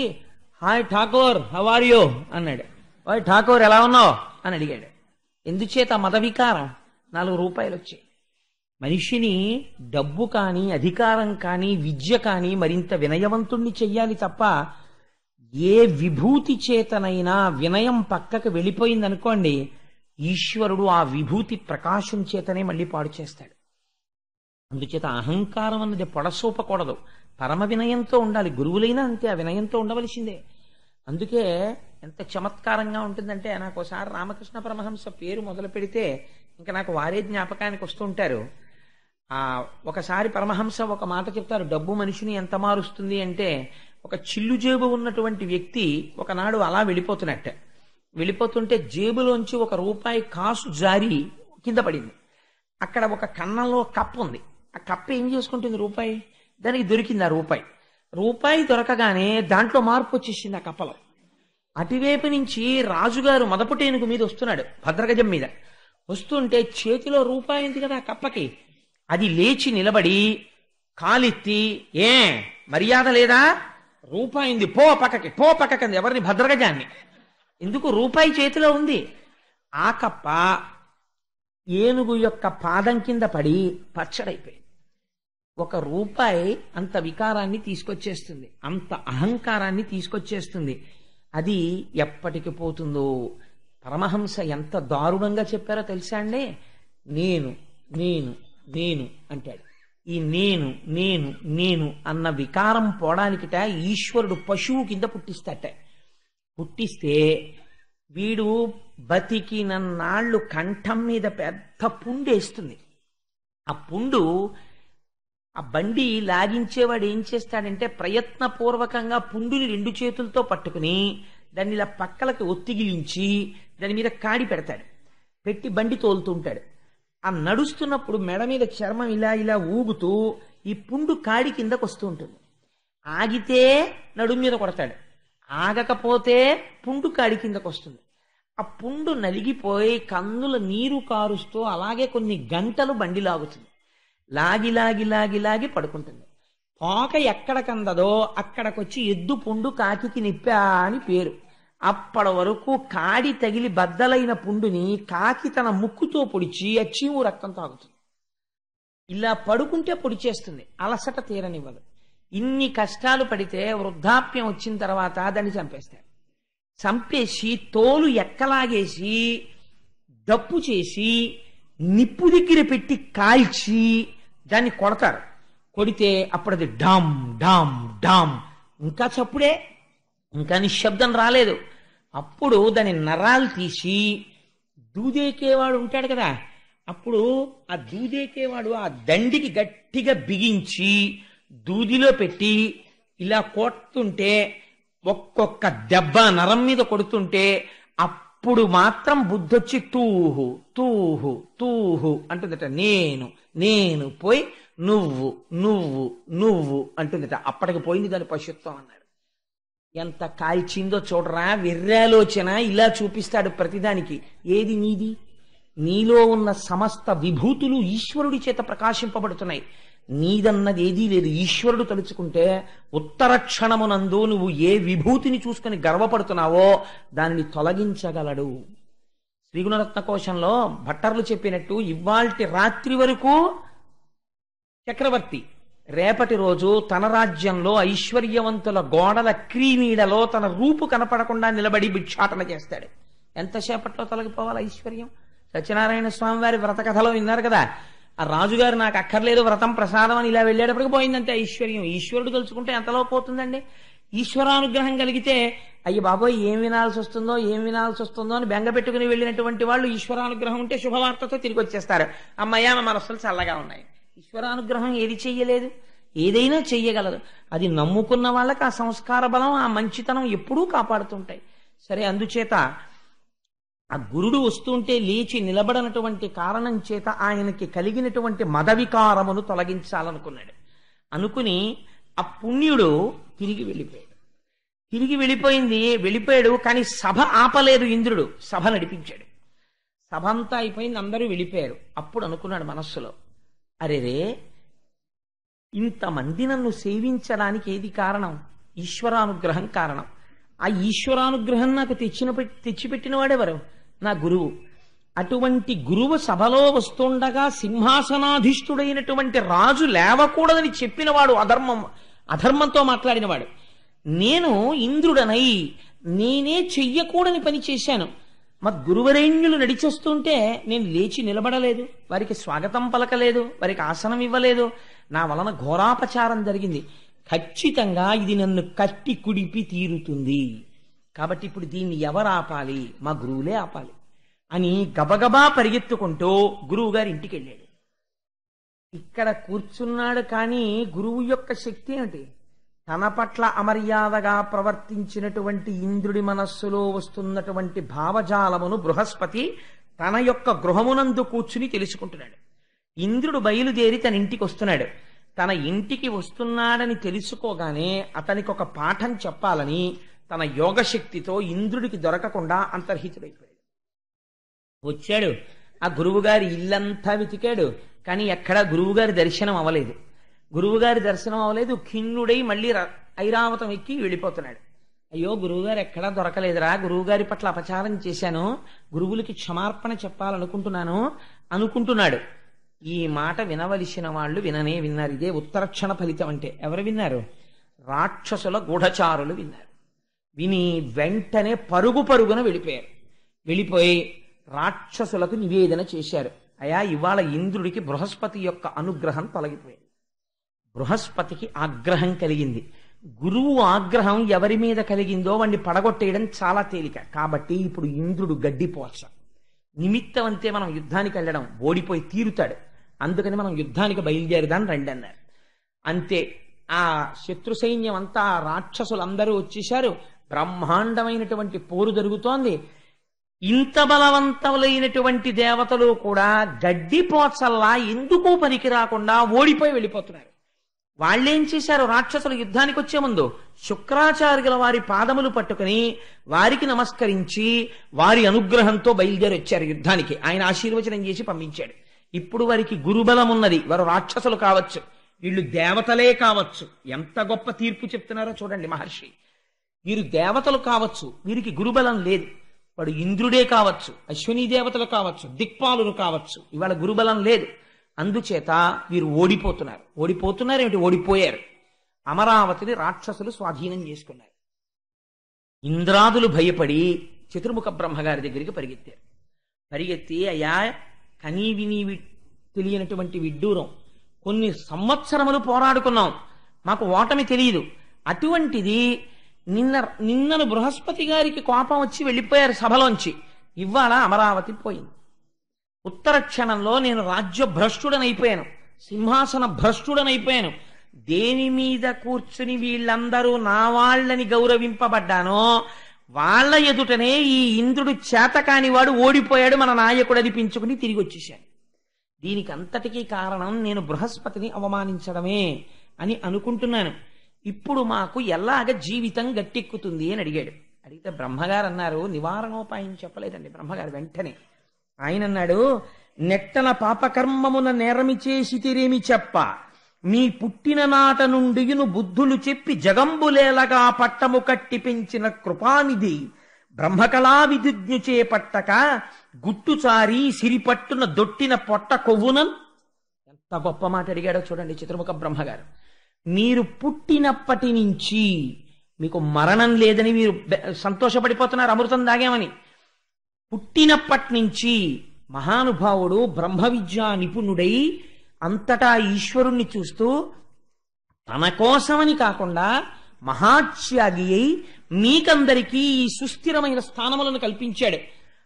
hi Thakur, how are you అన్నాడు. హాయ్ ఠాకూర్, ఎలా ఉన్నావు అని అడిగాడు. ఎందుచేత మద వికారం. 4 రూపాయలు వచ్చాయి. మనిషిని డబ్బు కానీ అధికారం కానీ విద్య కానీ మరింత వినయవంతుణ్ణి చెయ్యాలి తప్ప, ఏ విభూతి చేతనైనా వినయం పక్కకు వెళ్ళిపోయిందనుకోండి, ఈశ్వరుడు ఆ విభూతి ప్రకాశం చేతనే మళ్ళీ పాడు చేస్తాడు. అందుచేత అహంకారం అన్నది పొడసూపకూడదు, పరమ వినయంతో ఉండాలి. గురువులైనా అంతే, ఆ వినయంతో ఉండవలసిందే. అందుకే ఎంత చమత్కారంగా ఉంటుందంటే, నాకు ఒకసారి రామకృష్ణ పరమహంస పేరు మొదలు పెడితే ఇంకా నాకు వారే జ్ఞాపకానికి వస్తుంటారు. ఒకసారి పరమహంస ఒక మాట చెప్తారు, డబ్బు మనిషిని ఎంత మారుస్తుంది అంటే, ఒక చిల్లు జేబు ఉన్నటువంటి వ్యక్తి ఒకనాడు అలా వెళ్ళిపోతుంటే జేబులోంచి 1 రూపాయి కాసు జారి కింద పడింది. అక్కడ ఒక కన్నంలో కప్పు ఉంది. ఆ కప్పు ఏం చేసుకుంటుంది? రూపాయి. దానికి దొరికింది ఆ రూపాయి దొరకగానే దాంట్లో మార్పు వచ్చేసింది ఆ కప్పలో. అటువైపు నుంచి రాజుగారు మదపుటేనుగు మీద వస్తున్నాడు, భద్రగజం మీద వస్తుంటే చేతిలో రూపాయి ఉంది కదా ఆ కప్పకి. అది లేచి నిలబడి కాలెత్తి, ఏ మర్యాద లేదా? రూపాయింది, పో పక్కకి అంది. ఎవరిని? భద్రగజాన్ని. ఎందుకు? రూపాయి చేతిలో ఉంది. ఆ కప్ప ఏనుగు యొక్క పాదం కింద పడి పచ్చడైపోయింది. 1 రూపాయి అంత వికారాన్ని తీసుకొచ్చేస్తుంది, అంత అహంకారాన్ని తీసుకొచ్చేస్తుంది. అది ఎప్పటికి పోతుందో. పరమహంస ఎంత దారుణంగా చెప్పారో తెలుసా అండి? నేను నేను నేను అంటాడు. ఈ నేను నేను నేను అన్న వికారం పోవడానికిట ఈశ్వరుడు పశువు కింద పుట్టిస్తాట. పుట్టిస్తే వీడు బతికినన్నాళ్ళు కంఠం మీద పెద్ద పుండు వేస్తుంది. ఆ పుండు, ఆ బండి లాగించేవాడు ఏం చేస్తాడంటే ప్రయత్నపూర్వకంగా పుండుని 2 చేతులతో పట్టుకుని దాన్ని ఇలా పక్కలకి ఒత్తిగిలించి దాని మీద కాడి పెడతాడు, పెట్టి బండి తోలుతుంటాడు. ఆ నడుస్తున్నప్పుడు మెడ మీద చర్మం ఇలా ఇలా ఊగుతూ ఈ పుండు కాడి కిందకు వస్తూ ఉంటుంది. ఆగితే నడుము మీద కొడతాడు, ఆగకపోతే పుండు కాడి కిందకు వస్తుంది. ఆ పుండు నలిగిపోయి కన్నుల నీరు కారుస్తూ అలాగే కొన్ని గంటలు బండి లాగుతుంది. లాగి లాగి లాగి లాగి పడుకుంటుంది. తోక ఎక్కడికందదో అక్కడికొచ్చి ఎద్దు పుండు కాకికి నిప్పా అని పేరు. అప్పటి వరకు కాడి తగిలి బద్దలైన పుండుని కాకి తన ముక్కుతో పొడిచి ఆ చీము రక్తం తాగుతుంది. ఇలా పడుకుంటే పొడిచేస్తుంది, అలసట తీరనివ్వదు. ఇన్ని కష్టాలు పడితే వృద్ధాప్యం వచ్చిన తర్వాత దాన్ని చంపేస్తాడు. చంపేసి తోలు ఎక్కలాగేసి దప్పు చేసి నిప్పు దగ్గర పెట్టి కాల్చి దాన్ని కొడతారు. కొడితే అప్పుడు అది డామ్ డామ్ డామ్, ఇంకా చప్పుడే, ఇంకా నిశ్శబ్దం రాలేదు. అప్పుడు దాని నరాలు తీసి దూదేకేవాడు ఉంటాడు కదా, అప్పుడు ఆ దూదేకేవాడు ఆ దండికి గట్టిగా బిగించి దూదిలో పెట్టి ఇలా కొడుతుంటే, ఒక్కొక్క దెబ్బ నరం మీద కొడుతుంటే అప్పుడు మాత్రం బుద్ధొచ్చి తూహు తూహు తూహు అంటుందట. నేను నేను పోయి నువ్వు నువ్వు నువ్వు అంటుందట. అప్పటికి పోయింది దాని పశుత్వం అన్నాడు. ఎంత కాల్చిందో చూడరా, వెర్రాలోచన ఇలా చూపిస్తాడు ప్రతిదానికి. ఏది నీది? నీలో ఉన్న సమస్త విభూతులు ఈశ్వరుడి చేత ప్రకాశింపబడుతున్నాయి. నీదన్నది ఏదీ లేదు. ఈశ్వరుడు తలుచుకుంటే ఉత్తర క్షణమునందు నువ్వు ఏ విభూతిని చూసుకుని గర్వపడుతున్నావో దానిని తొలగించగలడు. శ్రీగుణరత్న కోశంలో భట్టర్లు చెప్పినట్టు ఇవాల్టి రాత్రి వరకు చక్రవర్తి, రేపటి రోజు తన రాజ్యంలో ఐశ్వర్యవంతుల గోడల క్రీనీడలో తన రూపు కనపడకుండా నిలబడి భిక్షాటన చేస్తాడు. ఎంతసేపట్లో తొలగిపోవాలి ఐశ్వర్యం? సత్యనారాయణ స్వామి వారి వ్రత కథలో విన్నారు కదా, ఆ రాజుగారు నాకు అక్కర్లేదు వ్రతం ప్రసాదం అని ఇలా వెళ్ళేటప్పటికి పోయిందంటే ఐశ్వర్యం. ఈశ్వరుడు తలుచుకుంటే ఎంతలో పోతుందండి? ఈశ్వరానుగ్రహం కలిగితే అయ్యి బాబోయ్ ఏం వినాల్సి వస్తుందో ఏం వినాల్సి వస్తుందో అని బెంగ పెట్టుకుని వెళ్ళినటువంటి వాళ్ళు ఈశ్వరానుగ్రహం ఉంటే శుభవార్తతో తిరిగి వచ్చేస్తారు. అమ్మయ్య మా మనస్సులు చల్లగా ఉన్నాయి. ఈశ్వరానుగ్రహం ఏది చెయ్యలేదు? ఏదైనా చెయ్యగలదు. అది నమ్ముకున్న వాళ్ళకి ఆ సంస్కార బలం, ఆ మంచితనం ఎప్పుడూ కాపాడుతుంటాయి. సరే, అందుచేత ఆ గురుడు వస్తుంటే లేచి నిలబడనటువంటి కారణం చేత ఆయనకి కలిగినటువంటి మదవికారమును తొలగించాలనుకున్నాడు. అనుకుని ఆ పుణ్యుడు తిరిగి వెళ్ళిపోయాడు. వెళ్ళిపోయాడు కానీ సభ ఆపలేదు. ఇంద్రుడు సభ నడిపించాడు. సభ అంతా అయిపోయింది, అందరూ వెళ్ళిపోయారు. అప్పుడు అనుకున్నాడు మనస్సులో, అరేరే, ఇంతమంది నన్ను సేవించడానికి ఏది కారణం? ఈశ్వరానుగ్రహం కారణం. ఆ ఈశ్వరానుగ్రహం నాకు తెచ్చిపెట్టిన వాడెవరు? నా గురువు. అటువంటి గురువు సభలో వస్తుండగా సింహాసనాధీష్ఠుడైనటువంటి రాజు లేవకూడదని చెప్పినవాడు అధర్మంతో మాట్లాడినవాడు. నేను ఇంద్రుడనై నేనే చెయ్యకూడని పని చేశాను. మా గురువరేణ్యులు నడిచొస్తుంటే నేను లేచి నిలబడలేదు, వారికి స్వాగతం పలకలేదు, వారికి ఆసనం ఇవ్వలేదు. నా వలన ఘోరాపచారం జరిగింది. ఖచ్చితంగా ఇది నన్ను కట్టి కుడిపి తీరుతుంది. కాబట్టి ఇప్పుడు దీన్ని ఎవరు ఆపాలి? మా గురువులే ఆపాలి అని గబగబా పరిగెత్తుకుంటూ గురువు గారి ఇంటికి వెళ్ళాడు. ఇక్కడ కూర్చున్నాడు, కానీ గురువు యొక్క శక్తి ఏమిటి? తన పట్ల అమర్యాదగా ప్రవర్తించినటువంటి ఇంద్రుడి మనస్సులో వస్తున్నటువంటి భావజాలమును బృహస్పతి తన యొక్క గృహమునందు కూర్చుని తెలుసుకుంటున్నాడు. ఇంద్రుడు బయలుదేరి తన ఇంటికి వస్తున్నాడు. తన ఇంటికి వస్తున్నాడని తెలుసుకోగానే అతనికి ఒక పాఠం చెప్పాలని తన యోగశక్తితో ఇంద్రుడికి దొరకకుండా అంతర్హితుడైపోయాడు. వచ్చాడు, ఆ గురువుగారి ఇల్లంతా వెతికాడు, కానీ ఎక్కడా గురువుగారి దర్శనం అవ్వలేదు. ఖిన్నుడై మళ్ళీ ఐరావతం ఎక్కి వెళ్ళిపోతున్నాడు. అయ్యో, గురువుగారు ఎక్కడా దొరకలేదురా, గురువుగారి పట్ల అపచారం చేశాను, గురువులకి క్షమార్పణ అనుకుంటున్నాడు. ఈ మాట వినవలసిన వాళ్ళు విన్నారు. ఇదే ఉత్తరక్షణ ఫలితం అంటే. ఎవరు విన్నారు? రాక్షసుల గూఢచారులు విన్నారు. విని వెంటనే పరుగున వెళ్ళిపోయి రాక్షసులకు నివేదన చేశారు. అయా, ఇవాళ ఇంద్రుడికి బృహస్పతి యొక్క అనుగ్రహం తొలగిపోయింది. బృహస్పతికి ఆగ్రహం కలిగింది. గురువు ఆగ్రహం ఎవరి మీద కలిగిందో వాడిని పడగొట్టేయడం చాలా తేలిక. కాబట్టి ఇప్పుడు ఇంద్రుడు గడ్డిపోచ నిమిత్తం అంతే మనం యుద్ధానికి వెళ్ళడం, ఓడిపోయి తీరుతాడు. అందుకని మనం యుద్ధానికి బయలుదేరదాన్ని రండి అన్నారు. అంతే ఆ శత్రు సైన్యం అంతా, రాక్షసులందరూ వచ్చేశారు. బ్రహ్మాండమైనటువంటి పోరు జరుగుతోంది. ఇంత బలవంతులైనటువంటి దేవతలు కూడా గడ్డిపోచల్లా ఎందుకు పనికి రాకుండా ఓడిపోయి వెళ్ళిపోతున్నారు. వాళ్ళేం చేశారు? రాక్షసులు యుద్ధానికి వచ్చే ముందు శుక్రాచార్యుల వారి పాదములు పట్టుకుని వారికి నమస్కరించి వారి అనుగ్రహంతో బయలుదేరి వచ్చారు యుద్ధానికి. ఆయన ఆశీర్వచనం చేసి పంపించాడు. ఇప్పుడు వారికి గురుబలం ఉన్నది. వారు రాక్షసులు కావచ్చు, వీళ్ళు దేవతలే కావచ్చు. ఎంత గొప్ప తీర్పు చెప్తున్నారో చూడండి మహర్షి. వీరు దేవతలు కావచ్చు, వీరికి గురుబలం లేదు. వాడు ఇంద్రుడే కావచ్చు, అశ్విని దేవతలు కావచ్చు, దిక్పాలులు కావచ్చు, ఇవాళ గురుబలం లేదు. అందుచేత వీరు ఓడిపోతున్నారు. ఓడిపోయారు. అమరావతిని రాక్షసులు స్వాధీనం చేసుకున్నారు. ఇంద్రాదులు భయపడి చతుర్ముఖ బ్రహ్మగారి దగ్గరికి పరిగెత్తి అయ్యా, కనీ విని తెలియనటువంటి విడ్డూరం, కొన్ని సంవత్సరములు పోరాడుకున్నాం, మాకు ఓటమి తెలియదు. అటువంటిది నిన్నను బృహస్పతి గారికి కోపం వచ్చి వెళ్ళిపోయారు సభలోంచి. ఇవాళ అమరావతి పోయింది. ఉత్తర క్షణంలో నేను రాజ్య భ్రష్టుడనైపోయాను, సింహాసన భ్రష్టుడనైపోయాను. దేని మీద కూర్చుని వీళ్ళందరూ నా వాళ్ళని గౌరవింపబడ్డానో వాళ్ళ ఎదుటనే ఈ ఇంద్రుడు చేతకాని వాడు ఓడిపోయాడు, మన నాయకుడు అనిపించుకుని తిరిగి వచ్చేశాను. దీనికి అంతటికీ కారణం నేను బృహస్పతిని అవమానించడమే అని అనుకుంటున్నాను. ఇప్పుడు మాకు ఎలాగ జీవితం గట్టెక్కుతుంది అని అడిగితే బ్రహ్మగారు అన్నారు, నివారణోపాయం చెప్పలేదండి బ్రహ్మగారు. వెంటనే ఆయన అన్నాడు, నెట్టన పాపకర్మమున నేరమి చేసి తిరేమి చెప్ప, మీ పుట్టిన నాట నుండియును బుద్ధులు చెప్పి జగంబులేలగా పట్టము కట్టి పెంచిన కృపానిధి బ్రహ్మకళా విధిజ్ఞు చేపట్టక గుట్టుచారి సిరిపట్టున దొట్టిన పొట్ట కొవ్వునన్. ఎంత గొప్ప మాట అడిగాడో చూడండి చతుర్ముఖ బ్రహ్మగారు. మీరు పుట్టినప్పటి నుంచి మీకు మరణం లేదని మీరు సంతోషపడిపోతున్నారు, అమృతం దాగామని. పుట్టినప్పటి నుంచి మహానుభావుడు బ్రహ్మ విద్యా నిపుణుడై అంతటా ఈశ్వరుణ్ణి చూస్తూ తన కోసమని కాకుండా మహాత్యాగి అయి మీకందరికీ ఈ సుస్థిరమైన స్థానములను కల్పించాడు.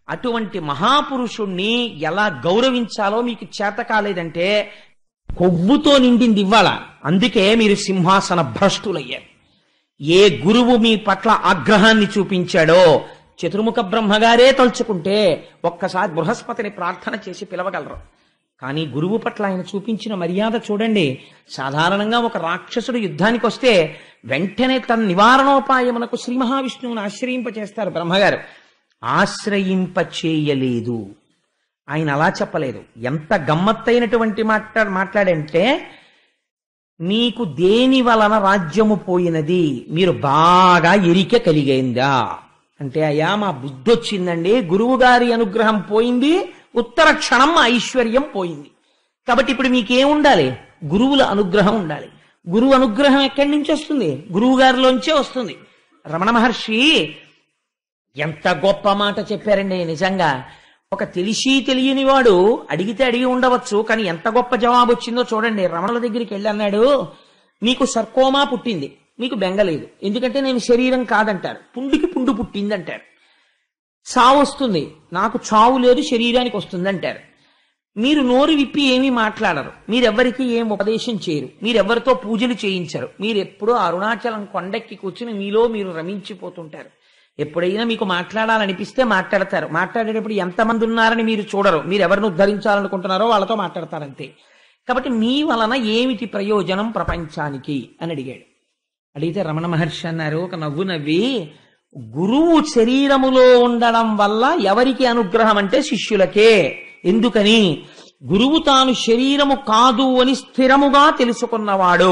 అటువంటి మహాపురుషుణ్ణి ఎలా గౌరవించాలో మీకు చేత కాలేదంటే కొవ్వుతో నిండింది ఇవ్వాల. అందుకే మీరు సింహాసన భ్రష్టులయ్యారు. ఏ గురువు మీ పట్ల ఆగ్రహాన్ని చూపించాడో చతుర్ముఖ బ్రహ్మగారే తలుచుకుంటే ఒక్కసారి బృహస్పతిని ప్రార్థన చేసి పిలవగలరు. కానీ గురువు పట్ల ఆయన చూపించిన మర్యాద చూడండి. సాధారణంగా ఒక రాక్షసుడు యుద్ధానికి వస్తే వెంటనే తన నివారణోపాయమునకు శ్రీ మహావిష్ణువుని ఆశ్రయింపచేస్తారు బ్రహ్మగారు. ఆశ్రయింపచేయలేదు, ఆయన అలా చెప్పలేదు. ఎంత గమ్మత్తైనటువంటి మాట్లాడంటే, మీకు దేని వలన రాజ్యము పోయినది మీరు బాగా ఎరిక కలిగైందా అంటే, అయ్యా మా బుద్ధి వచ్చిందండి, గురువు గారి అనుగ్రహం పోయింది, ఉత్తర క్షణం ఐశ్వర్యం పోయింది. కాబట్టి ఇప్పుడు మీకేం ఉండాలి? గురువుల అనుగ్రహం ఉండాలి. గురువు అనుగ్రహం ఎక్కడి నుంచి వస్తుంది? గురువు గారిలోంచే వస్తుంది. రమణ మహర్షి ఎంత గొప్ప మాట చెప్పారండి. నిజంగా ఒక తెలిసి తెలియని వాడు అడిగితే అడిగి ఉండవచ్చు, కానీ ఎంత గొప్ప జవాబు వచ్చిందో చూడండి. రమణుల దగ్గరికి వెళ్ళి అన్నాడు, మీకు సర్కోమా పుట్టింది, మీకు బెంగలేదు, ఎందుకంటే నేను శరీరం కాదంటారు. పుండుకి పుండు పుట్టింది అంటారు. చావు వస్తుంది, నాకు చావు లేదు, శరీరానికి వస్తుంది అంటారు. మీరు నోరు విప్పి ఏమీ మాట్లాడరు, మీరెవ్వరికి ఏం ఉపదేశం చేయరు, మీరెవ్వరితో పూజలు చేయించరు. మీరెప్పుడూ అరుణాచలం కొండెక్కి కూర్చుని మీలో మీరు రమించిపోతుంటారు. ఎప్పుడైనా మీకు మాట్లాడాలనిపిస్తే మాట్లాడతారు. మాట్లాడేటప్పుడు ఎంతమంది ఉన్నారని మీరు చూడరు, మీరు ఎవరిని ఉద్ధరించాలనుకుంటున్నారో వాళ్ళతో మాట్లాడతారంతే. కాబట్టి మీ వలన ఏమిటి ప్రయోజనం ప్రపంచానికి అని అడిగితే రమణ మహర్షి అన్నారు, ఒక నవ్వు నవ్వి, గురువు శరీరములో ఉండడం వల్ల ఎవరికి అనుగ్రహం అంటే శిష్యులకే. ఎందుకని? గురువు తాను శరీరము కాదు అని స్థిరముగా తెలుసుకున్నవాడు.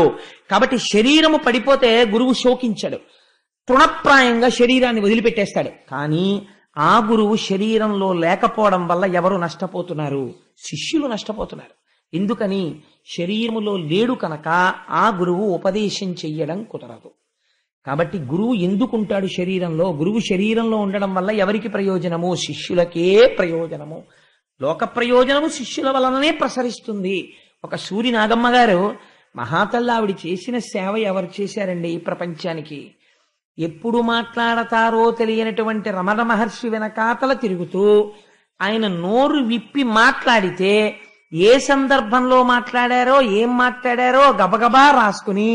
కాబట్టి శరీరము పడిపోతే గురువు శోకించడు, తృణప్రాయంగా శరీరాన్ని వదిలిపెట్టేస్తాడు. కానీ ఆ గురువు శరీరంలో లేకపోవడం వల్ల ఎవరు నష్టపోతున్నారు? శిష్యులు నష్టపోతున్నారు. ఎందుకని? శరీరములో లేడు కనుక ఆ గురువు ఉపదేశం చెయ్యడం కుదరదు. కాబట్టి గురువు ఎందుకుంటాడు శరీరంలో? గురువు శరీరంలో ఉండడం వల్ల ఎవరికి ప్రయోజనము? శిష్యులకే ప్రయోజనము. లోక ప్రయోజనము శిష్యుల వలననే ప్రసరిస్తుంది. ఒక సూరి నాగమ్మ గారు మహాతల్లి ఆవిడ చేసిన సేవ ఎవరు చేశారండి ఈ ప్రపంచానికి? ఎప్పుడు మాట్లాడతారో తెలియనటువంటి రమణ మహర్షి వెనకాతల తిరుగుతూ ఆయన నోరు విప్పి మాట్లాడితే ఏ సందర్భంలో మాట్లాడారో ఏం మాట్లాడారో గబగబా రాసుకుని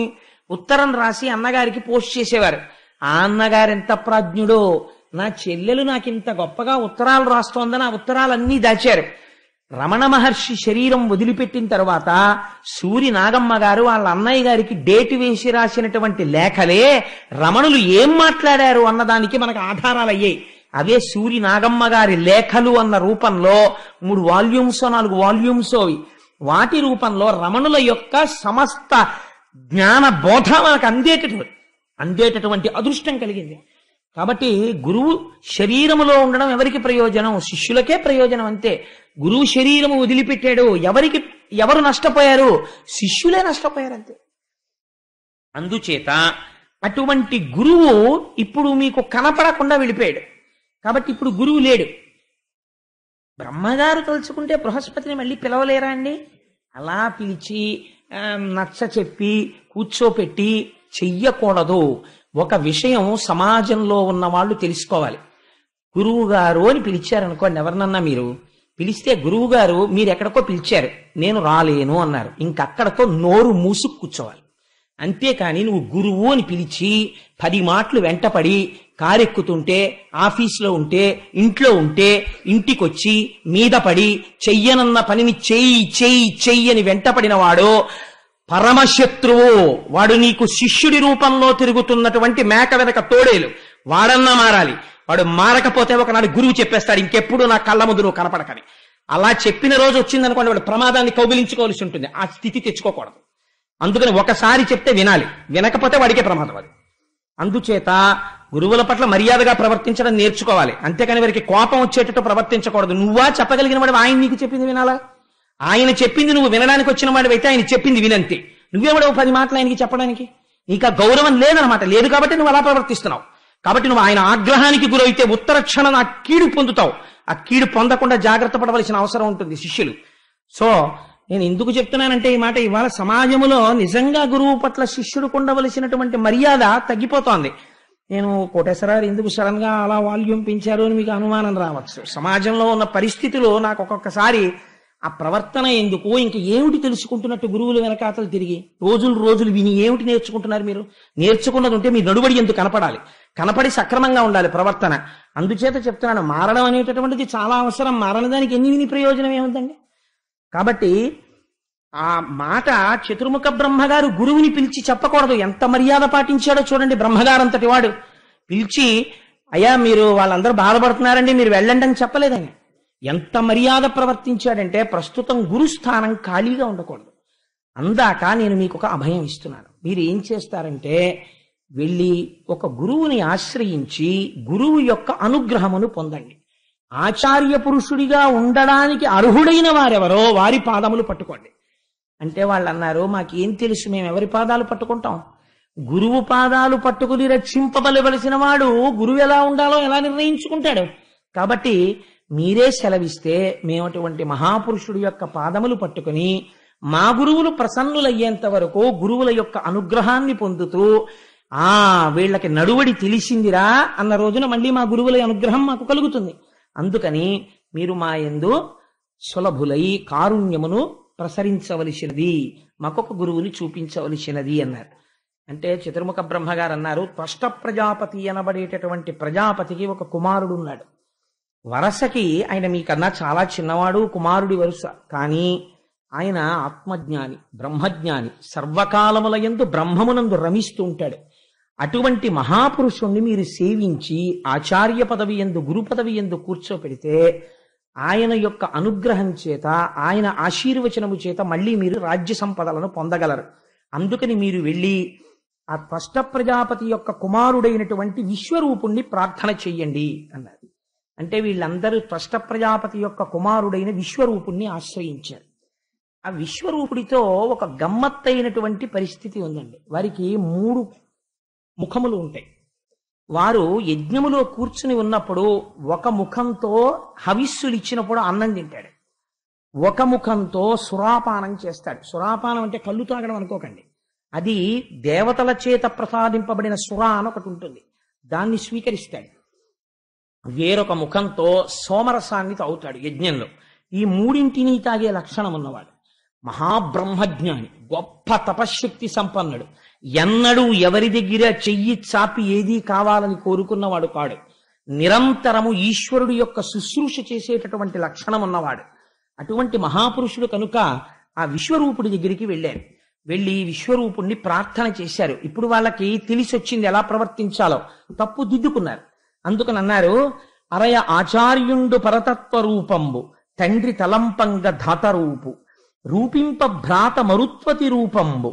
ఉత్తరం రాసి అన్నగారికి పోస్ట్ చేసేవారు. ఆ అన్నగారు ఎంత ప్రాజ్ఞుడో, నా చెల్లెలు నాకింత గొప్పగా ఉత్తరాలు రాస్తోందని ఆ ఉత్తరాలన్నీ దాచారు. రమణ మహర్షి శరీరం వదిలిపెట్టిన తర్వాత సూరి నాగమ్మ గారు వాళ్ళ అన్నయ్య గారికి డేటు వేసి రాసినటువంటి లేఖలే రమణులు ఏం మాట్లాడారు అన్నదానికి మనకు ఆధారాలు అయ్యాయి. అవే సూరి నాగమ్మ గారి లేఖలు అన్న రూపంలో 3 వాల్యూమ్స్ 4 వాల్యూమ్స్ అవి. వాటి రూపంలో రమణుల యొక్క సమస్త జ్ఞాన బోధ మనకు అందేటటువంటి అదృష్టం కలిగింది. కాబట్టి గురువు శరీరములో ఉండడం ఎవరికి ప్రయోజనం? శిష్యులకే ప్రయోజనం అంతే. గురువు శరీరము వదిలిపెట్టాడు, ఎవరు నష్టపోయారు? శిష్యులే నష్టపోయారు అంతే. అందుచేత అటువంటి గురువు ఇప్పుడు మీకు కనపడకుండా వెళ్ళిపోయాడు. కాబట్టి ఇప్పుడు గురువు లేడు. బ్రహ్మగారు తలుచుకుంటే బృహస్పతిని మళ్ళీ పిలవలేరా అండి? అలా పిలిచి నచ్చ చెప్పి కూర్చోపెట్టి చెయ్యకూడదు. ఒక విషయం సమాజంలో ఉన్న వాళ్ళు తెలుసుకోవాలి. గురువు గారు అని పిలిచారనుకోండి, ఎవరినన్నా మీరు పిలిస్తే గురువు గారు మీరు ఎక్కడికో పిలిచారు, నేను రాలేను అన్నారు, ఇంకక్కడతో నోరు మూసుకు కూర్చోవాలి. అంతేకాని నువ్వు గురువు అని పిలిచి 10 మాటలు వెంటపడి కారెక్కుతుంటే, ఆఫీసులో ఉంటే, ఇంట్లో ఉంటే, ఇంటికొచ్చి మీద పడి చెయ్యనన్న పనిని చెయ్యి అని వెంటపడిన వాడు పరమశత్రువు. వాడు నీకు శిష్యుడి రూపంలో తిరుగుతున్నటువంటి మేక వెనక తోడేలు. వాడన్నా మారాలి. వాడు మారకపోతే ఒకనాడు గురువు చెప్పేస్తాడు, ఇంకెప్పుడు నా కళ్ళ ముందు నువ్వు కనపడకని. అలా చెప్పిన రోజు వచ్చిందనుకోండి, వాడు ప్రమాదాన్ని కౌగిలించుకోవాల్సి ఉంటుంది. ఆ స్థితి తెచ్చుకోకూడదు. అందుకని ఒకసారి చెప్తే వినాలి, వినకపోతే వాడికే ప్రమాదం అది. అందుచేత గురువుల పట్ల మర్యాదగా ప్రవర్తించడం నేర్చుకోవాలి. అంతేకాని వారికి కోపం వచ్చేటట్టు ప్రవర్తించకూడదు. నువ్వా చెప్పగలిగిన వాడు ఆయన నీకు చెప్పింది వినాలా? ఆయన చెప్పింది నువ్వు వినడానికి వచ్చిన వాడివైతే ఆయన చెప్పింది వినంతే. నువ్వేవాడు 10 మాటలు ఆయనకి చెప్పడానికి? నీకు గౌరవం లేదనమాట. లేదు కాబట్టి నువ్వు అలా ప్రవర్తిస్తున్నావు. కాబట్టి నువ్వు ఆయన ఆగ్రహానికి గురైతే ఉత్తర క్షణం ఆ కీడు పొందుతావు. ఆ కీడు పొందకుండా జాగ్రత్త పడవలసిన అవసరం ఉంటుంది శిష్యులు. సో నేను ఎందుకు చెప్తున్నానంటే ఈ మాట, ఇవాళ సమాజంలో నిజంగా గురువు పట్ల శిష్యుడికి ఉండవలసినటువంటి మర్యాద తగ్గిపోతోంది. నేను కోటేశ్వరరావు ఎందుకు సడన్ గా అలా వాల్యూమ్ పెంచారు అని మీకు అనుమానం రావచ్చు. సమాజంలో ఉన్న పరిస్థితులు నాకు ఒక్కొక్కసారి ఆ ప్రవర్తన ఎందుకు, ఇంక ఏమిటి తెలుసుకుంటున్నట్టు గురువులు వెనకాతలు తిరిగి రోజులు విని ఏమిటి నేర్చుకుంటున్నారు మీరు? నేర్చుకున్నది ఉంటే మీ నడుబడి ఎందుకు కనపడాలి, కనపడి సక్రమంగా ఉండాలి ప్రవర్తన. అందుచేత చెప్తున్నాను, మారడం అనేటటువంటిది చాలా అవసరం. మారని దానికి ఎన్ని విని ప్రయోజనం ఏముందండి? కాబట్టి ఆ మాట చతుర్ముఖ బ్రహ్మగారు గురువుని పిలిచి చెప్పకూడదు. ఎంత మర్యాద పాటించాడో చూడండి. బ్రహ్మగారంతటి వాడు పిలిచి, అయ్యా మీరు వాళ్ళందరూ బాధపడుతున్నారండి, మీరు వెళ్ళండి అని చెప్పలేదని. ఎంత మర్యాద ప్రవర్తించాడంటే, ప్రస్తుతం గురుస్థానం ఖాళీగా ఉండకూడదు. అందాక నేను మీకు ఒక అభయం ఇస్తున్నాను. మీరు ఏం చేస్తారంటే, వెళ్ళి ఒక గురువుని ఆశ్రయించి గురువు యొక్క అనుగ్రహమును పొందండి. ఆచార్య పురుషుడిగా ఉండడానికి అర్హుడైన వారెవరో వారి పాదములు పట్టుకోండి. అంటే వాళ్ళు అన్నారు, మాకేం తెలుసు, మేము ఎవరి పాదాలు పట్టుకుంటాం? గురువు పాదాలు పట్టుకుని రక్షింపబలవలసిన వాడు గురువు ఎలా ఉండాలో ఎలా నిర్ణయించుకుంటాడు? కాబట్టి మీరే సెలవిస్తే మేము అటువంటి మహాపురుషుడి యొక్క పాదములు పట్టుకుని మా గురువులు ప్రసన్నులయ్యేంత వరకు గురువుల యొక్క అనుగ్రహాన్ని పొందుతూ, వీళ్ళకి నడువడి తెలిసిందిరా అన్న రోజున మళ్ళీ మా గురువుల అనుగ్రహం మాకు కలుగుతుంది. అందుకని మీరు మా యందు సులభులై కారుణ్యమును ప్రసరించవలసినది, మాకొక గురువుని చూపించవలసినది అన్నారు. అంటే చతుర్ముఖ బ్రహ్మగారు అన్నారు, త్వష్ట ప్రజాపతి అనబడేటటువంటి ప్రజాపతికి ఒక కుమారుడు ఉన్నాడు. వరసకి ఆయన మీకన్నా చాలా చిన్నవాడు, కుమారుడి వరుస. కానీ ఆయన ఆత్మజ్ఞాని, బ్రహ్మజ్ఞాని, సర్వకాలముల యందు బ్రహ్మమునందు రమిస్తూ ఉంటాడు. అటువంటి మహాపురుషుణ్ణి మీరు సేవించి ఆచార్య పదవి యందు, గురు పదవి యందు కూర్చోపెడితే ఆయన యొక్క అనుగ్రహం చేత, ఆయన ఆశీర్వచనము చేత మళ్ళీ మీరు రాజ్య సంపదలను పొందగలరు. అందుకని మీరు వెళ్ళి ఆ త్వష్ట ప్రజాపతి యొక్క కుమారుడైనటువంటి విశ్వరూపుణ్ణి ప్రార్థన చెయ్యండి అన్నారు. అంటే వీళ్ళందరూ త్వష్ట ప్రజాపతి యొక్క కుమారుడైన విశ్వరూపుణ్ణి ఆశ్రయించారు. ఆ విశ్వరూపుడితో ఒక గమ్మత్తైనటువంటి పరిస్థితి ఉందండి. వారికి 3 ముఖములు ఉంటాయి. వారు యజ్ఞములో కూర్చుని ఉన్నప్పుడు ఒక ముఖంతో హవిస్సులు ఇచ్చినప్పుడు అన్నం తింటాడు, ఒక ముఖంతో సురాపానం చేస్తాడు. సురాపానం అంటే కళ్ళు తాగడం అనుకోకండి, అది దేవతల చేత ప్రసాదింపబడిన సుర అని ఒకటి ఉంటుంది, దాన్ని స్వీకరిస్తాడు. వేరొక ముఖంతో సోమరసాన్ని తాగుతాడు యజ్ఞంలో. ఈ మూడింటిని తాగే లక్షణం ఉన్నవాడు మహాబ్రహ్మజ్ఞాని, గొప్ప తపశ్శక్తి సంపన్నుడు, ఎన్నడూ ఎవరి దగ్గర చెయ్యి చాపి ఏదీ కావాలని కోరుకున్నవాడు కాడు, నిరంతరము ఈశ్వరుడు యొక్క శుశ్రూష చేసేటటువంటి లక్షణం ఉన్నవాడు. అటువంటి మహాపురుషుడు కనుక ఆ విశ్వరూపుడి దగ్గరికి వెళ్ళారు. వెళ్ళి విశ్వరూపుణ్ణి ప్రార్థన చేశారు. ఇప్పుడు వాళ్ళకి తెలిసొచ్చింది ఎలా ప్రవర్తించాలో, తప్పు దిద్దుకున్నారు. అందుకని అన్నారు, అరయ ఆచార్యుండు పరతత్వ రూపంబు తండ్రి తలంపంగ ధాతరూపు రూపింప భ్రాత మరుత్వతి రూపంబు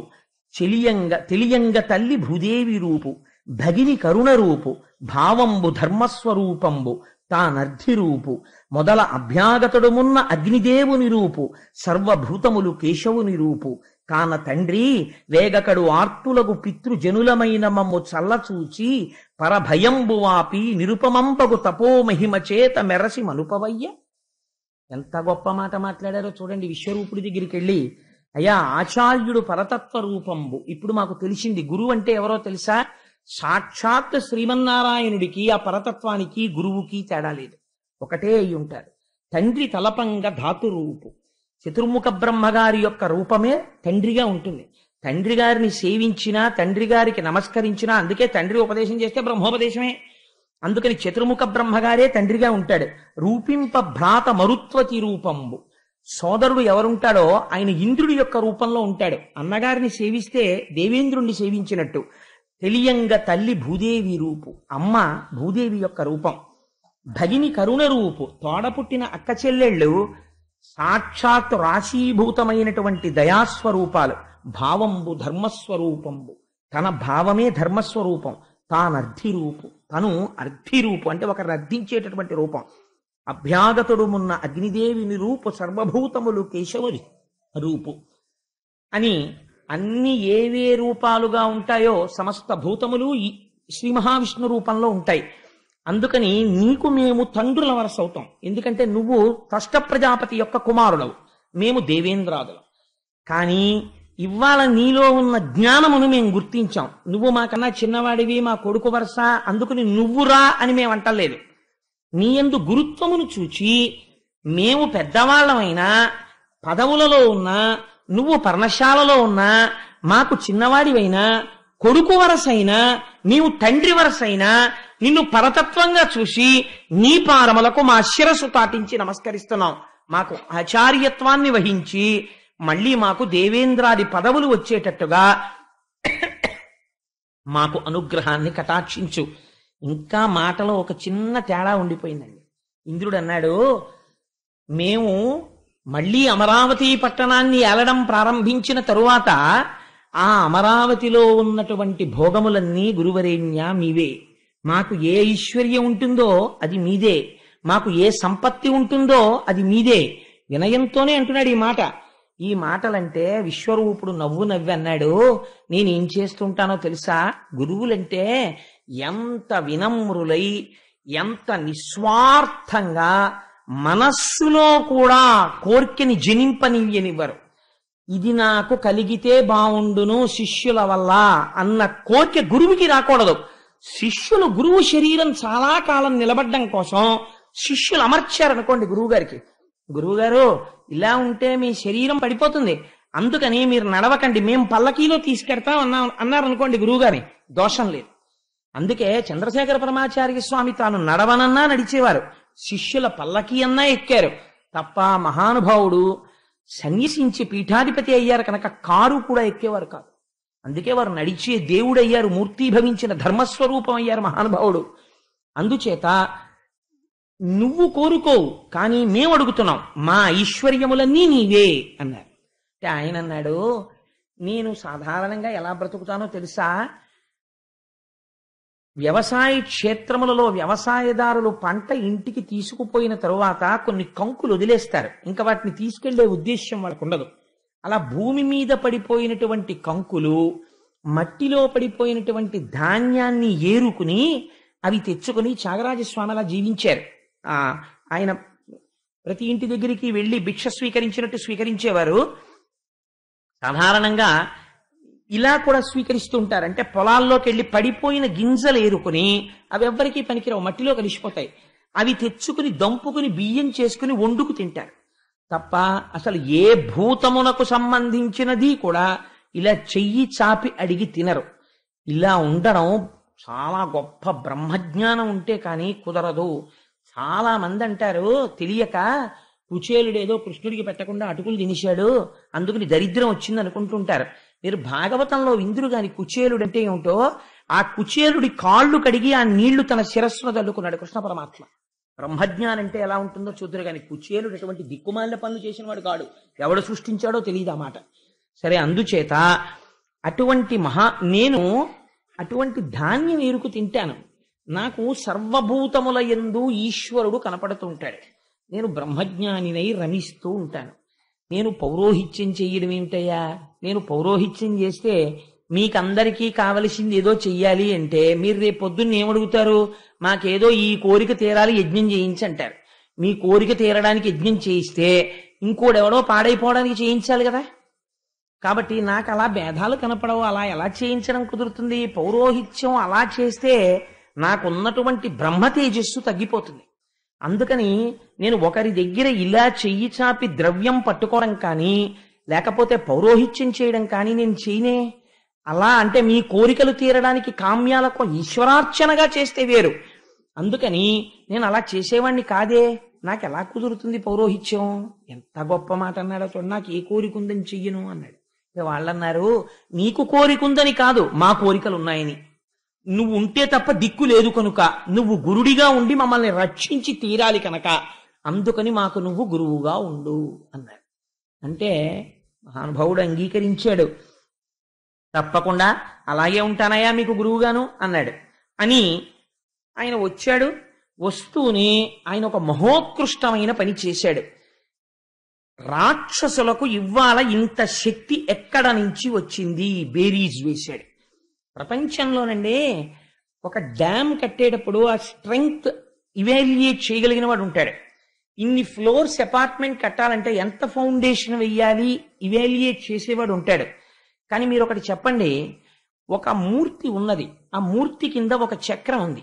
తెలియంగ తల్లి భూదేవి రూపు భగిని కరుణ రూపు భావంబు ధర్మస్వరూపంబు తానర్ధి రూపు మొదల అభ్యాగతుడుమున్న అగ్నిదేవుని రూపు సర్వభూతములు కేశవుని రూపు కాన తండ్రి వేగకడు ఆర్తులకు పితృజనులమైన మమ్ము చల్లచూచి పరభయంబు వాపి నిరుపమంపగు తపోమహిమ చేత మెరసి మనుపవయ్య. ఎంత గొప్ప మాట మాట్లాడారో చూడండి. విశ్వరూపుడి దగ్గరికి వెళ్ళి, అయ్యా ఆచార్యుడు పరతత్వ రూపంబు, ఇప్పుడు మాకు తెలిసింది గురువు అంటే ఎవరో తెలుసా? సాక్షాత్ శ్రీమన్నారాయణుడికి ఆ పరతత్వానికి గురువుకి తేడా లేదు, ఒకటే అయి ఉంటారు. తండ్రి తలపంగ ధాతు రూపు, చతుర్ముఖ బ్రహ్మగారి యొక్క రూపమే తండ్రిగా ఉంటుంది. తండ్రి గారిని సేవించినా, తండ్రి గారికి నమస్కరించినా, అందుకే తండ్రి ఉపదేశం చేస్తే బ్రహ్మోపదేశమే, అందుకని చతుర్ముఖ బ్రహ్మగారే తండ్రిగా ఉంటాడు. రూపింప భ్రాత మరుత్వతి రూపంబు, సోదరుడు ఎవరుంటాడో ఆయన ఇంద్రుడి యొక్క రూపంలో ఉంటాడు. అన్నగారిని సేవిస్తే దేవేంద్రుణ్ణి సేవించినట్టు. తెలియంగ తల్లి భూదేవి రూపు, అమ్మ భూదేవి యొక్క రూపం. భగిని కరుణ రూపు, తోడపుట్టిన అక్క చెల్లెళ్ళు సాక్షాత్ రాశీభూతమైనటువంటి దయాస్వరూపాలు. భావంబు ధర్మస్వరూపంబు, తన భావమే ధర్మస్వరూపం. తానర్ధి రూపు, తను అర్ధి రూపు అంటే ఒకరిని అర్థించేటటువంటి రూపం. అభ్యాగతుడుమున్న అగ్నిదేవిని రూపు సర్వభూతములు కేశవుని రూపు అని అన్ని ఏవే రూపాలుగా ఉంటాయో సమస్త భూతములు శ్రీ మహావిష్ణు రూపంలో ఉంటాయి. అందుకని నీకు మేము తండ్రుల వరస అవుతాం, ఎందుకంటే నువ్వు త్వష్ట ప్రజాపతి యొక్క కుమారుడవు, మేము దేవేంద్రాదులం. కానీ ఇవాళ నీలో ఉన్న జ్ఞానమును మేము గుర్తించాం. నువ్వు మాకన్నా చిన్నవాడివి, మా కొడుకు వరస, అందుకని నువ్వురా అని మేము అంటలేదు. నీ యందు గురుత్వమును చూచి మేము పెద్దవాళ్ళమైనా, పదవులలో ఉన్నా, నువ్వు పర్ణశాలలో ఉన్నా, మాకు చిన్నవాడివైనా, కొడుకు వరసైనా, నీవు తండ్రి వరసైనా, నిన్ను పరతత్వంగా చూసి నీ పారములకు మా శిరస్సు తాటించి నమస్కరిస్తున్నాం. మాకు ఆచార్యత్వాన్ని వహించి మళ్ళీ మాకు దేవేంద్రాది పదవులు వచ్చేటట్టుగా మాకు అనుగ్రహాన్ని కటాక్షించు. ఇంకా మాటలో ఒక చిన్న తేడా ఉండిపోయిందండి. ఇంద్రుడు అన్నాడు, మేము మళ్ళీ అమరావతి పట్టణాన్ని ఏలడం ప్రారంభించిన తరువాత ఆ అమరావతిలో ఉన్నటువంటి భోగములన్నీ గురువరేణ్య మీవే. మాకు ఏ ఐశ్వర్యం ఉంటుందో అది మీదే, మాకు ఏ సంపత్తి ఉంటుందో అది మీదే. వినయంతోనే అంటున్నాడు ఈ మాట. ఈ మాటలంటే విశ్వరూపుడు నవ్వి అన్నాడు, నేనేం చేస్తుంటానో తెలుసా? గురువులంటే ఎంత వినమ్రులై, ఎంత నిస్వార్థంగా, మనస్సులో కూడా కోర్కెని జనింపనివ్వనివ్వరు. ఇది నాకు కలిగితే బావుండును శిష్యుల వల్ల అన్న కోరిక గురువుకి రాకూడదు. శిష్యులు గురువు శరీరం చాలా కాలం నిలబడ్డం కోసం శిష్యులు అమర్చారనుకోండి గురువుగారికి, గురువుగారు ఇలా ఉంటే మీ శరీరం పడిపోతుంది, అందుకని మీరు నడవకండి, మేము పల్లకీలో తీసుకెడతాం అన్నారనుకోండి గురువుగారి, దోషం లేదు. అందుకే చంద్రశేఖర పరమాచార్య స్వామి తాను నడవనన్నా నడిచేవారు, శిష్యుల పల్లకీ అన్నా ఎక్కారు తప్ప మహానుభావుడు సన్యసించి పీఠాధిపతి అయ్యారు కనుక కారు కూడా ఎక్కేవారు కాదు. అందుకే వారు నడిచే దేవుడయ్యారు, మూర్తీభవించిన ధర్మస్వరూపం అయ్యారు మహానుభావుడు. అందుచేత నువ్వు కోరుకోవు, కానీ మేము అడుగుతున్నాం, మా ఐశ్వర్యములన్నీ నీవే అన్నారు. అంటే ఆయన అన్నాడు, నేను సాధారణంగా ఎలా బ్రతుకుతానో తెలుసా? వ్యవసాయ క్షేత్రములలో వ్యవసాయదారులు పంట ఇంటికి తీసుకుపోయిన తరువాత కొన్ని కంకులు వదిలేస్తారు, ఇంకా వాటిని తీసుకెళ్లే ఉద్దేశ్యం వాళ్ళకు ఉండదు. అలా భూమి మీద పడిపోయినటువంటి కంకులు, మట్టిలో పడిపోయినటువంటి ధాన్యాన్ని ఏరుకుని అవి తెచ్చుకుని త్యాగరాజస్వామి అలా జీవించారు. ఆయన ప్రతి ఇంటి దగ్గరికి వెళ్ళి భిక్ష స్వీకరించినట్టు స్వీకరించేవారు. సాధారణంగా ఇలా కూడా స్వీకరిస్తూ ఉంటారు. అంటే పొలాల్లోకి వెళ్ళి పడిపోయిన గింజలు ఏరుకుని అవి ఎవ్వరికీ పనికిరావు, మట్టిలో కలిసిపోతాయి. అవి తెచ్చుకుని దంపుకుని బియ్యం చేసుకుని వండుకు తింటారు తప్ప అసలు ఏ భూతమునకు సంబంధించినది కూడా ఇలా చెయ్యి చాపి అడిగి తినరు. ఇలా ఉండడం చాలా గొప్ప బ్రహ్మజ్ఞానం ఉంటే కానీ కుదరదు. చాలా మంది అంటారు తెలియక, కుచేలుడేదో కృష్ణుడికి పెట్టకుండా అటుకులు తినేశాడు అందుకని దరిద్రం వచ్చింది అనుకుంటుంటారు. మీరు భాగవతంలో విందురు గాని కుచేలుడు అంటే ఏమిటో, ఆ కుచేలుడి కాళ్ళు కడిగి ఆ నీళ్లు తన శిరస్సును తల్లుకున్నాడు కృష్ణ పరమాత్మ. బ్రహ్మజ్ఞానం అంటే ఎలా ఉంటుందో చూద్దరు కానీ కుచేలుడు అటువంటి దిక్కుమాలిన పనులు చేసిన వాడు కాడు. ఎవడు సృష్టించాడో తెలియదు ఆ మాట. సరే, అందుచేత నేను అటువంటి ధాన్యం ఏరుకు తింటాను. నాకు సర్వభూతముల యందు ఈశ్వరుడు కనపడుతుంటాడు. నేను బ్రహ్మజ్ఞానినై రమిస్తూ ఉంటాను. నేను పౌరోహిత్యం చెయ్యడం ఏమిటయ్యా? నేను పౌరోహిత్యం చేస్తే మీకందరికీ కావలసింది ఏదో చెయ్యాలి అంటే మీరు రేపు పొద్దున్న ఏమడుగుతారు? మాకేదో ఈ కోరిక తీరాలి, యజ్ఞం చేయించంటారు. మీ కోరిక తీరడానికి యజ్ఞం చేయిస్తే ఇంకోడెవడో పాడైపోవడానికి చేయించాలి కదా. కాబట్టి నాకు అలా భేదాలు కనపడవు. అలా ఎలా చేయించడం కుదురుతుంది? పౌరోహిత్యం అలా చేస్తే నాకున్నటువంటి బ్రహ్మ తేజస్సు తగ్గిపోతుంది. అందుకని నేను ఒకరి దగ్గర ఇలా చెయ్యి చాపి ద్రవ్యం పట్టుకోవడం కానీ లేకపోతే పౌరోహిత్యం చేయడం కానీ నేను చేయనే. అలా అంటే మీ కోరికలు తీరడానికి కామ్యాలకు ఈశ్వరార్చనగా చేస్తే వేరు. అందుకని నేను అలా చేసేవాడిని కాదే. నాకు ఎలా కుదురుతుంది పౌరోహిత్యం? ఎంత గొప్ప మాట అన్నాడో చూడండి. నాకు ఏ కోరిక ఉందని చెయ్యను అన్నాడు. వాళ్ళన్నారు నీకు కోరిక ఉందని కాదు, మా కోరికలు ఉన్నాయని. నువ్వు ఉంటే తప్ప దిక్కు లేదు కనుక, నువ్వు గురుడిగా ఉండి మమ్మల్ని రక్షించి తీరాలి కనుక, అందుకని మాకు నువ్వు గురువుగా ఉండు అన్నాడు. అంటే మహానుభావుడు అంగీకరించాడు. తప్పకుండా అలాగే ఉంటానయ్యా మీకు గురువుగాను అన్నాడు. అని ఆయన వచ్చాడు. వస్తూనే ఆయన ఒక మహోత్కృష్టమైన పని చేశాడు. రాక్షసులకు ఇవ్వాల ఇంత శక్తి ఎక్కడ నుంచి వచ్చింది బేరీజ్ వేశాడు. ప్రపంచంలోనండి ఒక డ్యామ్ కట్టేటప్పుడు ఆ స్ట్రెంగ్త్ ఇవాల్యుయేట్ చేయగలిగిన వాడు ఉంటాడు. ఇన్ని ఫ్లోర్స్ అపార్ట్మెంట్ కట్టాలంటే ఎంత ఫౌండేషన్ వెయ్యాలి ఇవాల్యుయేట్ చేసేవాడు ఉంటాడు. కానీ మీరు ఒకటి చెప్పండి, ఒక మూర్తి ఉన్నది, ఆ మూర్తి కింద ఒక చక్రం ఉంది.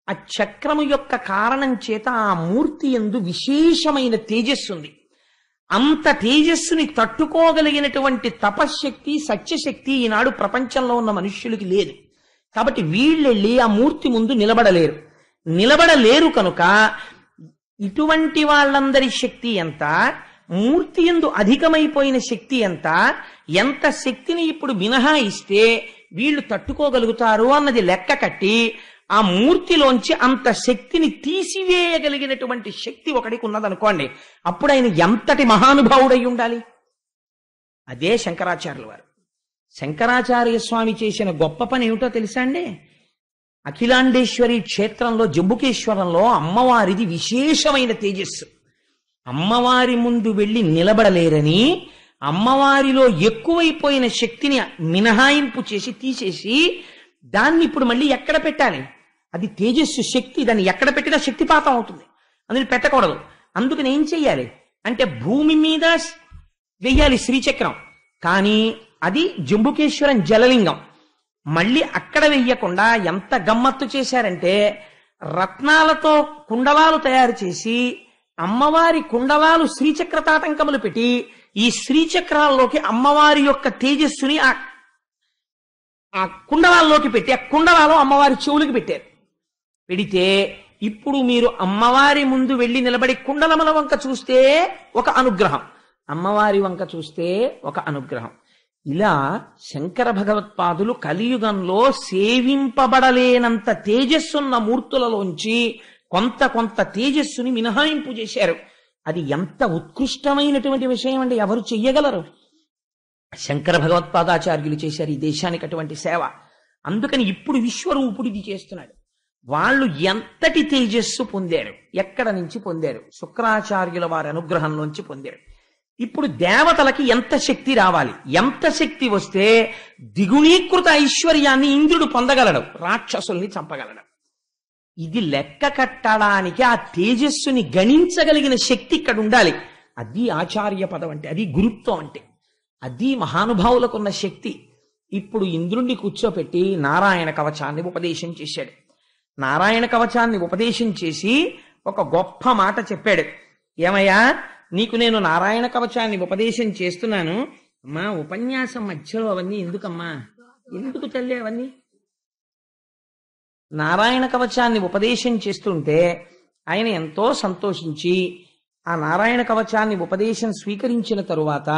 ఆ చక్రము యొక్క కారణం చేత ఆ మూర్తి యందు విశేషమైన తేజస్సు ఉంది. అంత తేజస్సుని తట్టుకోగలిగినటువంటి తపశ్శక్తి సత్యశక్తి ఈనాడు ప్రపంచంలో ఉన్న మనుష్యులకి లేదు. కాబట్టి వీళ్ళెళ్ళి ఆ మూర్తి ముందు నిలబడలేరు కనుక ఇటువంటి వాళ్ళందరి శక్తి ఎంత, మూర్తి యందు అధికమైపోయిన శక్తి ఎంత శక్తిని ఇప్పుడు మినహాయిస్తే వీళ్ళు తట్టుకోగలుగుతారు అన్నది లెక్క కట్టి ఆ మూర్తిలోంచి అంత శక్తిని తీసివేయగలిగినటువంటి శక్తి ఒకడికి ఉన్నదనుకోండి, అప్పుడు ఆయన ఎంతటి మహానుభావుడై ఉండాలి. అదే శంకరాచార్యుల వారు. శంకరాచార్య స్వామి చేసిన గొప్ప పని ఏమిటో తెలుసా అండి? అఖిలాండేశ్వరి క్షేత్రంలో జంబుకేశ్వరంలో అమ్మవారిది విశేషమైన తేజస్సు. అమ్మవారి ముందు వెళ్ళి నిలబడలేరని అమ్మవారిలో ఎక్కువైపోయిన శక్తిని మినహాయింపు చేసి తీసేసి దాన్ని ఇప్పుడు మళ్ళీ ఎక్కడ పెట్టాలి? అది తేజస్సు శక్తి, దాన్ని ఎక్కడ పెట్టినా శక్తిపాతం అవుతుంది, అందుని పెట్టకూడదు. అందుకని ఏం చెయ్యాలి అంటే భూమి మీద వెయ్యాలి శ్రీచక్రం. కానీ అది జంబుకేశ్వరం జలలింగం. మళ్ళీ అక్కడ వెయ్యకుండా ఎంత గమ్మత్తు చేశారంటే రత్నాలతో కుండలాలు తయారు చేసి అమ్మవారి కుండలాలు శ్రీచక్ర తాటంకములు పెట్టి ఈ శ్రీచక్రాల్లోకి అమ్మవారి యొక్క తేజస్సుని ఆ కుండలాల్లోకి పెట్టి ఆ కుండలాలు అమ్మవారి చెవులకి పెట్టారు. పెడితే ఇప్పుడు మీరు అమ్మవారి ముందు వెళ్ళి నిలబడి కుండలముల వంక చూస్తే ఒక అనుగ్రహం, అమ్మవారి వంక చూస్తే ఒక అనుగ్రహం. ఇలా శంకర భగవత్పాదులు కలియుగంలో సేవింపబడలేనంత తేజస్సున్న మూర్తులలోంచి కొంత తేజస్సుని మినహాయింపు చేశారు. అది ఎంత ఉత్కృష్టమైనటువంటి విషయం అండి, ఎవరు చెయ్యగలరు? శంకర భగవత్పాదాచార్యులు చేశారు ఈ దేశానికి అటువంటి సేవ. అందుకని ఇప్పుడు విశ్వరూపుడు ఇది చేస్తున్నాడు. వాళ్ళు ఎంతటి తేజస్సు పొందారు, ఎక్కడ నుంచి పొందారు? శుక్రాచార్యుల వారి అనుగ్రహంలోంచి పొందారు. ఇప్పుడు దేవతలకి ఎంత శక్తి రావాలి, ఎంత శక్తి వస్తే ద్విగుణీకృత ఐశ్వర్యాన్ని ఇంద్రుడు పొందగలడు, రాక్షసుల్ని చంపగలడు. ఇది లెక్క కట్టడానికి ఆ తేజస్సుని గణించగలిగిన శక్తి ఇక్కడ ఉండాలి. అది ఆచార్య పదం అంటే, అది గురుత్వం అంటే, అది మహానుభావులకున్న శక్తి. ఇప్పుడు ఇంద్రుణ్ణి కూర్చోపెట్టి నారాయణ కవచాన్ని ఉపదేశం చేశాడు. నారాయణ కవచాన్ని ఉపదేశం చేసి ఒక గొప్ప మాట చెప్పాడు. ఏమయ్యా, నీకు నేను నారాయణ కవచాన్ని ఉపదేశం చేస్తున్నాను, అమ్మా ఉపన్యాసం మధ్యలో అవన్నీ ఎందుకమ్మా, ఎందుకు తల్లి అవన్నీ? నారాయణ కవచాన్ని ఉపదేశం చేస్తుంటే ఆయన ఎంతో సంతోషించి ఆ నారాయణ కవచాన్ని ఉపదేశం స్వీకరించిన తరువాత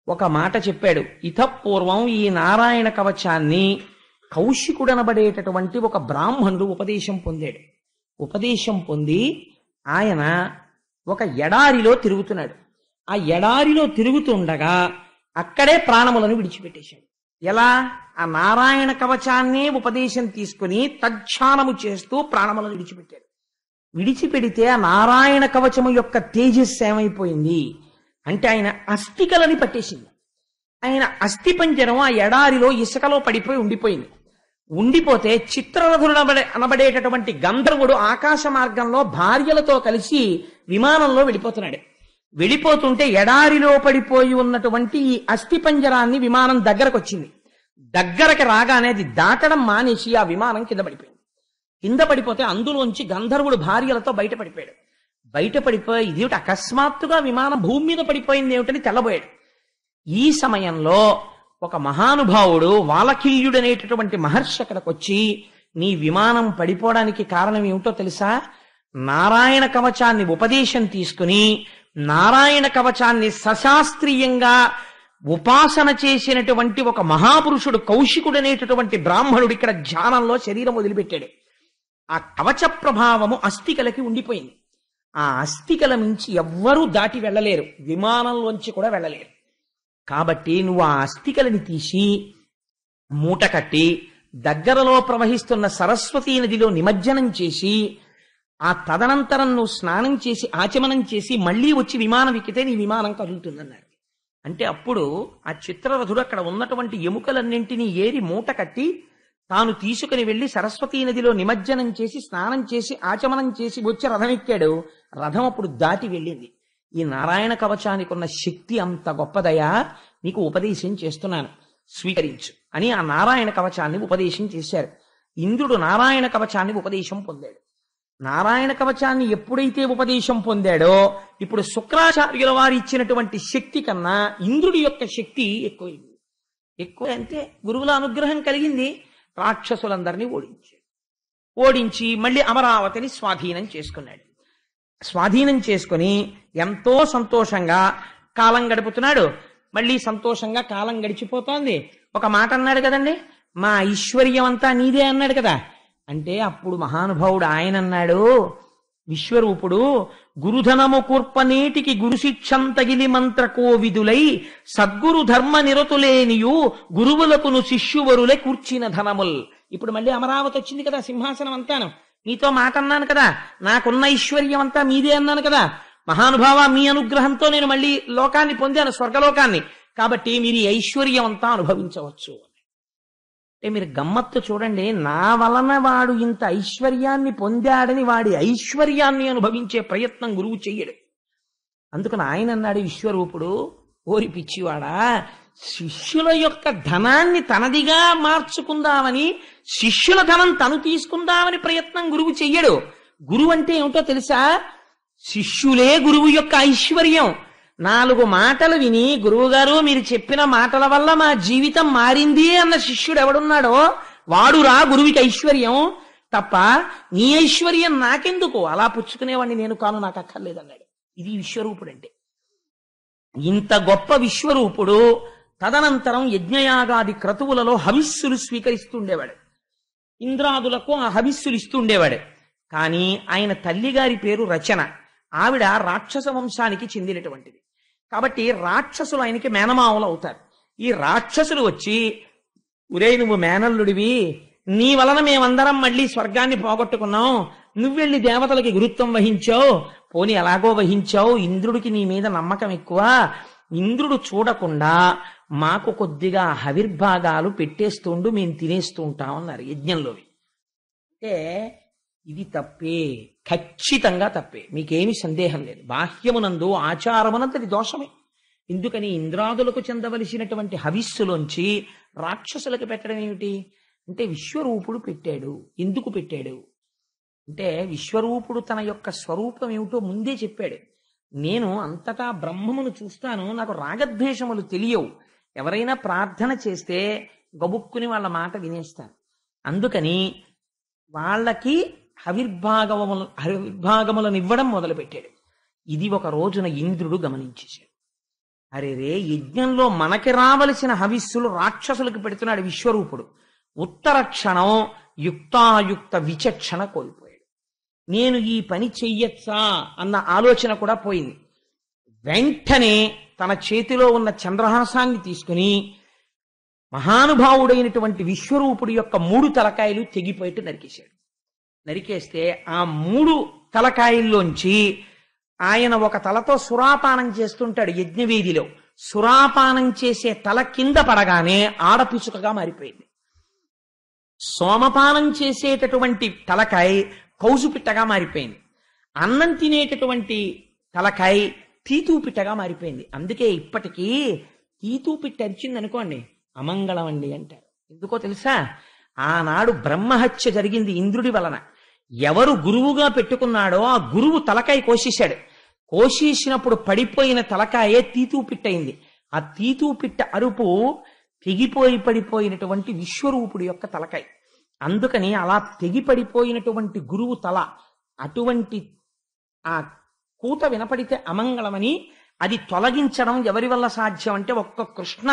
ఒక మాట చెప్పాడు. ఇతపూర్వం ఈ నారాయణ కవచాన్ని కౌశికుడనబడేటటువంటి ఒక బ్రాహ్మణుడు ఉపదేశం పొందాడు. ఉపదేశం పొంది ఆయన ఒక ఎడారిలో తిరుగుతున్నాడు. ఆ ఎడారిలో తిరుగుతుండగా అక్కడే ప్రాణములను విడిచిపెట్టేశాడు. ఎలా? ఆ నారాయణ కవచాన్నే ఉపదేశం తీసుకుని తజ్జానము చేస్తూ ప్రాణములను విడిచిపెట్టాడు. విడిచిపెడితే ఆ నారాయణ కవచము యొక్క తేజస్సు ఏమైపోయింది అంటే ఆయన అస్థికలని పట్టేసింది. ఆయన అస్థి పంజరం ఆ ఎడారిలో ఇసుకలో పడిపోయి ఉండిపోయింది. ఉండిపోతే చిత్రరథుడు అనబడేటటువంటి గంధర్వుడు ఆకాశ మార్గంలో భార్యలతో కలిసి విమానంలో వెళ్ళిపోతున్నాడు. వెళ్ళిపోతుంటే ఎడారిలో పడిపోయి ఉన్నటువంటి ఈ అస్థి పంజరాన్ని విమానం దగ్గరకు వచ్చింది. దగ్గరకు రాగానే అది దాటడం మానేసి ఆ విమానం కింద పడిపోయింది. కింద పడిపోతే అందులోంచి గంధర్వుడు భార్యలతో బయటపడిపోయాడు. బయటపడిపోయి ఇదేమిటి అకస్మాత్తుగా విమానం భూమి మీద పడిపోయింది ఏమిటని తెల్లబోయాడు. ఈ సమయంలో ఒక మహానుభావుడు వాలకిల్యుడనేటటువంటి మహర్షి అక్కడికి వచ్చి, నీ విమానం పడిపోవడానికి కారణం ఏమిటో తెలుసా? నారాయణ కవచాన్ని ఉపదేశం తీసుకుని నారాయణ కవచాన్ని సశాస్త్రీయంగా ఉపాసన చేసినటువంటి ఒక మహాపురుషుడు కౌశికుడనేటటువంటి బ్రాహ్మణుడు ఇక్కడ ధ్యానంలో శరీరం వదిలిపెట్టాడు. ఆ కవచ ప్రభావము అస్థికలకి ఉండిపోయింది. ఆ అస్థికల నుంచి ఎవ్వరూ దాటి వెళ్ళలేరు, విమానంలోంచి కూడా వెళ్ళలేరు. కాబట్టి నువ్వు ఆ అస్థికలని తీసి మూట కట్టి దగ్గరలో ప్రవహిస్తున్న సరస్వతీ నదిలో నిమజ్జనం చేసి ఆ తదనంతరం నువ్వు స్నానం చేసి ఆచమనం చేసి మళ్ళీ వచ్చి విమానం ఎక్కితే నీ విమానం కదులుతుందన్నారు. అంటే అప్పుడు ఆ చిత్రరథుడు అక్కడ ఉన్నటువంటి ఎముకలన్నింటినీ ఏరి మూట కట్టి తాను తీసుకుని వెళ్లి సరస్వతీ నదిలో నిమజ్జనం చేసి స్నానం చేసి ఆచమనం చేసి వచ్చి రథం ఎక్కాడు. రథం అప్పుడు దాటి వెళ్ళింది. ఈ నారాయణ కవచానికి ఉన్న శక్తి అంత గొప్పదయా, నీకు ఉపదేశం చేస్తున్నాను, స్వీకరించు అని ఆ నారాయణ కవచాన్ని ఉపదేశం చేశారు. ఇంద్రుడు నారాయణ కవచాన్ని ఉపదేశం పొందాడు. నారాయణ కవచాన్ని ఎప్పుడైతే ఉపదేశం పొందాడో ఇప్పుడు శుక్రాచార్యుల వారు ఇచ్చినటువంటి శక్తి కన్నా ఇంద్రుడి యొక్క శక్తి ఎక్కువైంది. ఎక్కువ అంటే గురువుల అనుగ్రహం కలిగింది. రాక్షసులందరినీ ఓడించి మళ్ళీ అమరావతిని స్వాధీనం చేసుకున్నాడు. స్వాధీనం చేసుకుని ఎంతో సంతోషంగా కాలం గడుపుతున్నాడు. మళ్ళీ సంతోషంగా కాలం గడిచిపోతోంది. ఒక మాట అన్నాడు కదండి, మా ఐశ్వర్యం అంతా నీదే అన్నాడు కదా. అంటే అప్పుడు మహానుభావుడు ఆయన అన్నాడు, విశ్వరూపుడు, గురుధనము కూర్పనేటికి గురుశిక్షం తగిలి మంత్ర కోవిదులై సద్గురు ధర్మ నిరతులేనియు గురువులకును శిష్యువరులే కూర్చిన ధనముల్. ఇప్పుడు మళ్ళీ అమరావతి వచ్చింది కదా, సింహాసనం అంతాను. మీతో మాట అన్నాను కదా, నాకున్న ఐశ్వర్యం అంతా మీదే అన్నాను కదా. మహానుభావ, మీ అనుగ్రహంతో నేను మళ్ళీ లోకాన్ని పొందాను, స్వర్గలోకాన్ని. కాబట్టి మీరు ఈ ఐశ్వర్యం అంతా అనుభవించవచ్చు. అంటే మీరు గమ్మత్తు చూడండి, నా వలన వాడు ఇంత ఐశ్వర్యాన్ని పొందాడని వాడి ఐశ్వర్యాన్ని అనుభవించే ప్రయత్నం గురువు చెయ్యడు. అందుకని ఆయన అన్నాడు విశ్వరూపుడు, ఓరి పిచ్చివాడా, శిష్యుల యొక్క ధనాన్ని తనదిగా మార్చుకుందామని, శిష్యుల ధనం తను తీసుకుందామని ప్రయత్నం గురువు చెయ్యడు. గురువు అంటే ఏమిటో తెలుసా? శిష్యులే గురువు యొక్క ఐశ్వర్యం. 4 మాటలు విని, గురువుగారు మీరు చెప్పిన మాటల వల్ల మా జీవితం మారింది అన్న శిష్యుడు ఎవడున్నాడో వాడురా గురువుకి ఐశ్వర్యం. తప్ప నీ ఐశ్వర్యం నాకెందుకు, అలా పుచ్చుకునేవాడిని నేను కాను, నాకు అక్కర్లేదన్నాడు. ఇది విశ్వరూపుడు అంటే. ఇంత గొప్ప విశ్వరూపుడు తదనంతరం యజ్ఞయాగాది క్రతువులలో హవిస్సులు స్వీకరిస్తుండేవాడు. ఇంద్రాదులకు ఆ హవిస్సులు ఇస్తుండేవాడు. కానీ ఆయన తల్లిగారి పేరు రచన. ఆవిడ రాక్షస వంశానికి చెందినటువంటిది. కాబట్టి రాక్షసులు ఆయనకి మేనమామలు అవుతారు. ఈ రాక్షసులు వచ్చి, ఒరే నువ్వు మేనల్లుడివి, నీ వలన మేమందరం మళ్ళీ స్వర్గాన్ని పోగొట్టుకున్నాం, నువ్వెళ్ళి దేవతలకి గురుత్వం వహించావు, పోనీ ఎలాగో వహించావు, ఇంద్రుడికి నీ మీద నమ్మకం ఎక్కువ, ఇంద్రుడు చూడకుండా మాకు కొద్దిగా హవిర్భాగాలు పెట్టేస్తుండు, మేము తినేస్తూ ఉంటాం అన్నారు యజ్ఞంలోవి. అంటే ఇది తప్పే, ఖచ్చితంగా తప్పే, మీకేమి సందేహం లేదు. బాహ్యమునందు ఆచారమునంతటి దోషమే. ఎందుకని ఇంద్రాదులకు చెందవలసినటువంటి హవిస్సులోంచి రాక్షసులకు పెట్టడం ఏమిటి అంటే విశ్వరూపుడు పెట్టాడు. ఎందుకు పెట్టాడు అంటే విశ్వరూపుడు తన యొక్క స్వరూపం ఏమిటో ముందే చెప్పాడు. నేను అంతటా బ్రహ్మమును చూస్తాను, నాకు రాగద్వేషములు తెలియవు. ఎవరైనా ప్రార్థన చేస్తే గబుక్కుని వాళ్ళ మాట వినేస్తాను. అందుకని వాళ్ళకి హవిర్భాగములను ఇవ్వడం మొదలుపెట్టాడు. ఇది ఒక రోజున ఇంద్రుడు గమనించేశాడు. అరే రే, యజ్ఞంలో మనకి రావలసిన హవిస్సులు రాక్షసులకు పెడుతున్నాడు విశ్వరూపుడు. ఉత్తర క్షణం యుక్తాయుక్త విచక్షణ కోల్పోయాడు. నేను ఈ పని చెయ్యొచ్చా అన్న ఆలోచన కూడా పోయింది. వెంటనే తన చేతిలో ఉన్న చంద్రహాసాన్ని తీసుకుని మహానుభావుడైనటువంటి విశ్వరూపుడి యొక్క 3 తలకాయలు తెగిపోయేట్టు నరికేశాడు. నరికేస్తే ఆ 3 తలకాయల్లోంచి ఆయన ఒక తలతో సురాపానం చేస్తుంటాడు యజ్ఞవేదిలో. సురాపానం చేసే తల కింద పడగానే ఆడపిసుకగా మారిపోయింది. సోమపానం చేసేటటువంటి తలకాయ కౌజుపిట్టగా మారిపోయింది. అన్నం తినేటటువంటి తలకాయ తీతూపిట్టగా మారిపోయింది. అందుకే ఇప్పటికీ తీతూపిట్ట అరిచింది అనుకోండి అమంగళం అండి అంటారు. ఎందుకో తెలుసా? ఆనాడు బ్రహ్మహత్య జరిగింది ఇంద్రుడి వలన. ఎవరు గురువుగా పెట్టుకున్నాడో ఆ గురువు తలకాయ కోసేశాడు. కోసేసినప్పుడు పడిపోయిన తలకాయే తీతూపిట్టయింది. ఆ తీతూపిట్ట అరుపు తెగిపోయి పడిపోయినటువంటి విశ్వరూపుడి యొక్క తలకాయ. అందుకని అలా తెగిపడిపోయినటువంటి గురువు తల, అటువంటి ఆ కూత వినపడితే అమంగళమని అది తొలగించడం ఎవరి వల్ల సాధ్యం అంటే ఒక్క కృష్ణ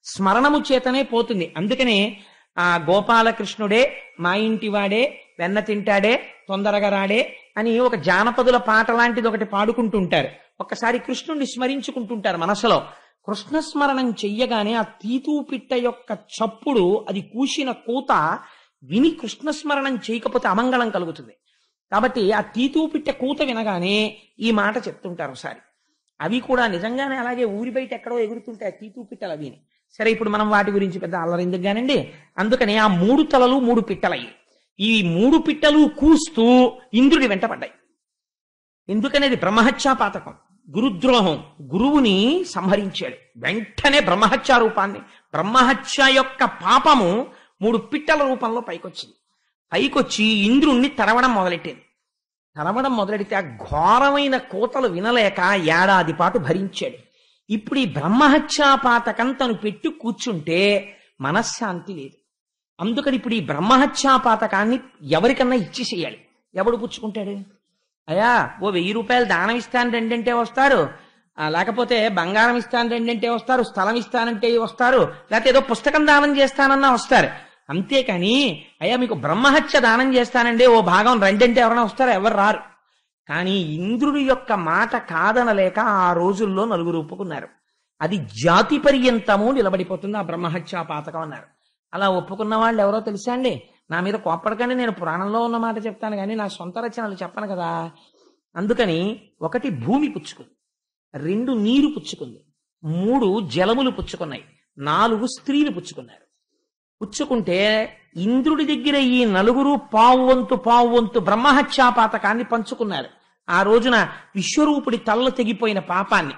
స్మరణము చేతనే పోతుంది. అందుకనే ఆ గోపాలకృష్ణుడే మా ఇంటి వాడే వెన్న తింటాడే తొందరగా రాడే అని ఒక జానపదుల పాట లాంటిది ఒకటి పాడుకుంటుంటారు. ఒక్కసారి కృష్ణుణ్ణి స్మరించుకుంటుంటారు మనసులో. కృష్ణ స్మరణం చెయ్యగానే ఆ తీతూపిట్ట యొక్క చప్పుడు, అది కూసిన కూత విని కృష్ణ స్మరణం చేయకపోతే అమంగళం కలుగుతుంది. కాబట్టి ఆ తీతూపిట్ట కూత వినగానే ఈ మాట చెప్తుంటారు ఒకసారి. అవి కూడా నిజంగానే అలాగే ఊరి బయట ఎక్కడో ఎగురుతుంటాయి ఆ తీతూపిట్టలు అవిని. సరే, ఇప్పుడు మనం వాటి గురించి పెద్ద అల్లరిందుకు గానండి. అందుకని ఆ 3 తలలు 3 పిట్టలయ్యి. ఈ 3 పిట్టలు కూస్తూ ఇంద్రుడి వెంట పడ్డాయి. ఎందుకనేది బ్రహ్మహత్యా పాతకం, గురుద్రోహం. గురువుని సంహరించాడు. వెంటనే బ్రహ్మహత్యా రూపాన్ని, బ్రహ్మహత్య యొక్క పాపము 3 పిట్టల రూపంలో పైకొచ్చి ఇంద్రుణ్ణి తరవడం మొదలెట్టింది. తరవడం మొదలెడితే ఆ ఘోరమైన కోతలు వినలేక ఏడాది పాటు భరించాడు. ఇప్పుడు ఈ బ్రహ్మహత్యా పాతకం తను పెట్టి కూర్చుంటే మనశ్శాంతి లేదు. అందుకని ఇప్పుడు ఈ బ్రహ్మహత్యా పాతకాన్ని ఎవరికన్నా ఇచ్చేసేయాలి. ఎవడు పుచ్చుకుంటాడు? అయ్యా ఓ 1000 రూపాయలు దానం ఇస్తాను రెండంటే వస్తారు, లేకపోతే బంగారం ఇస్తాను రెండంటే వస్తారు, స్థలం ఇస్తానంటే వస్తారు, లేకపోతే ఏదో పుస్తకం దానం చేస్తానన్నా వస్తారు. అంతేకాని అయ్యా మీకు బ్రహ్మహత్య దానం చేస్తానండి ఓ భాగం రెండంటే ఎవరైనా వస్తారా? ఎవరు రారు. కానీ ఇంద్రుడి యొక్క మాట కాదనలేక ఆ రోజుల్లో 4 ఒప్పుకున్నారు. అది జాతి పర్యంతము నిలబడిపోతుంది ఆ బ్రహ్మహత్యా పాతకం అన్నారు. అలా ఒప్పుకున్న వాళ్ళు ఎవరో తెలుసా అండి? నా మీద కోప్పడకండి, నేను పురాణంలో ఉన్న మాట చెప్తాను కానీ నా సొంత రచనలు చెప్పను కదా. అందుకని 1 భూమి పుచ్చుకుంది, 2 నీరు పుచ్చుకుంది, 3 జలములు పుచ్చుకున్నాయి, 4 స్త్రీలు పుచ్చుకున్నారు. పుచ్చుకుంటే ఇంద్రుడి దగ్గర ఈ 4 పావువంతు బ్రహ్మహత్యా పాతకాన్ని పంచుకున్నారు. ఆ రోజున విశ్వరూపుడి తల్ల తెగిపోయిన పాపాన్ని.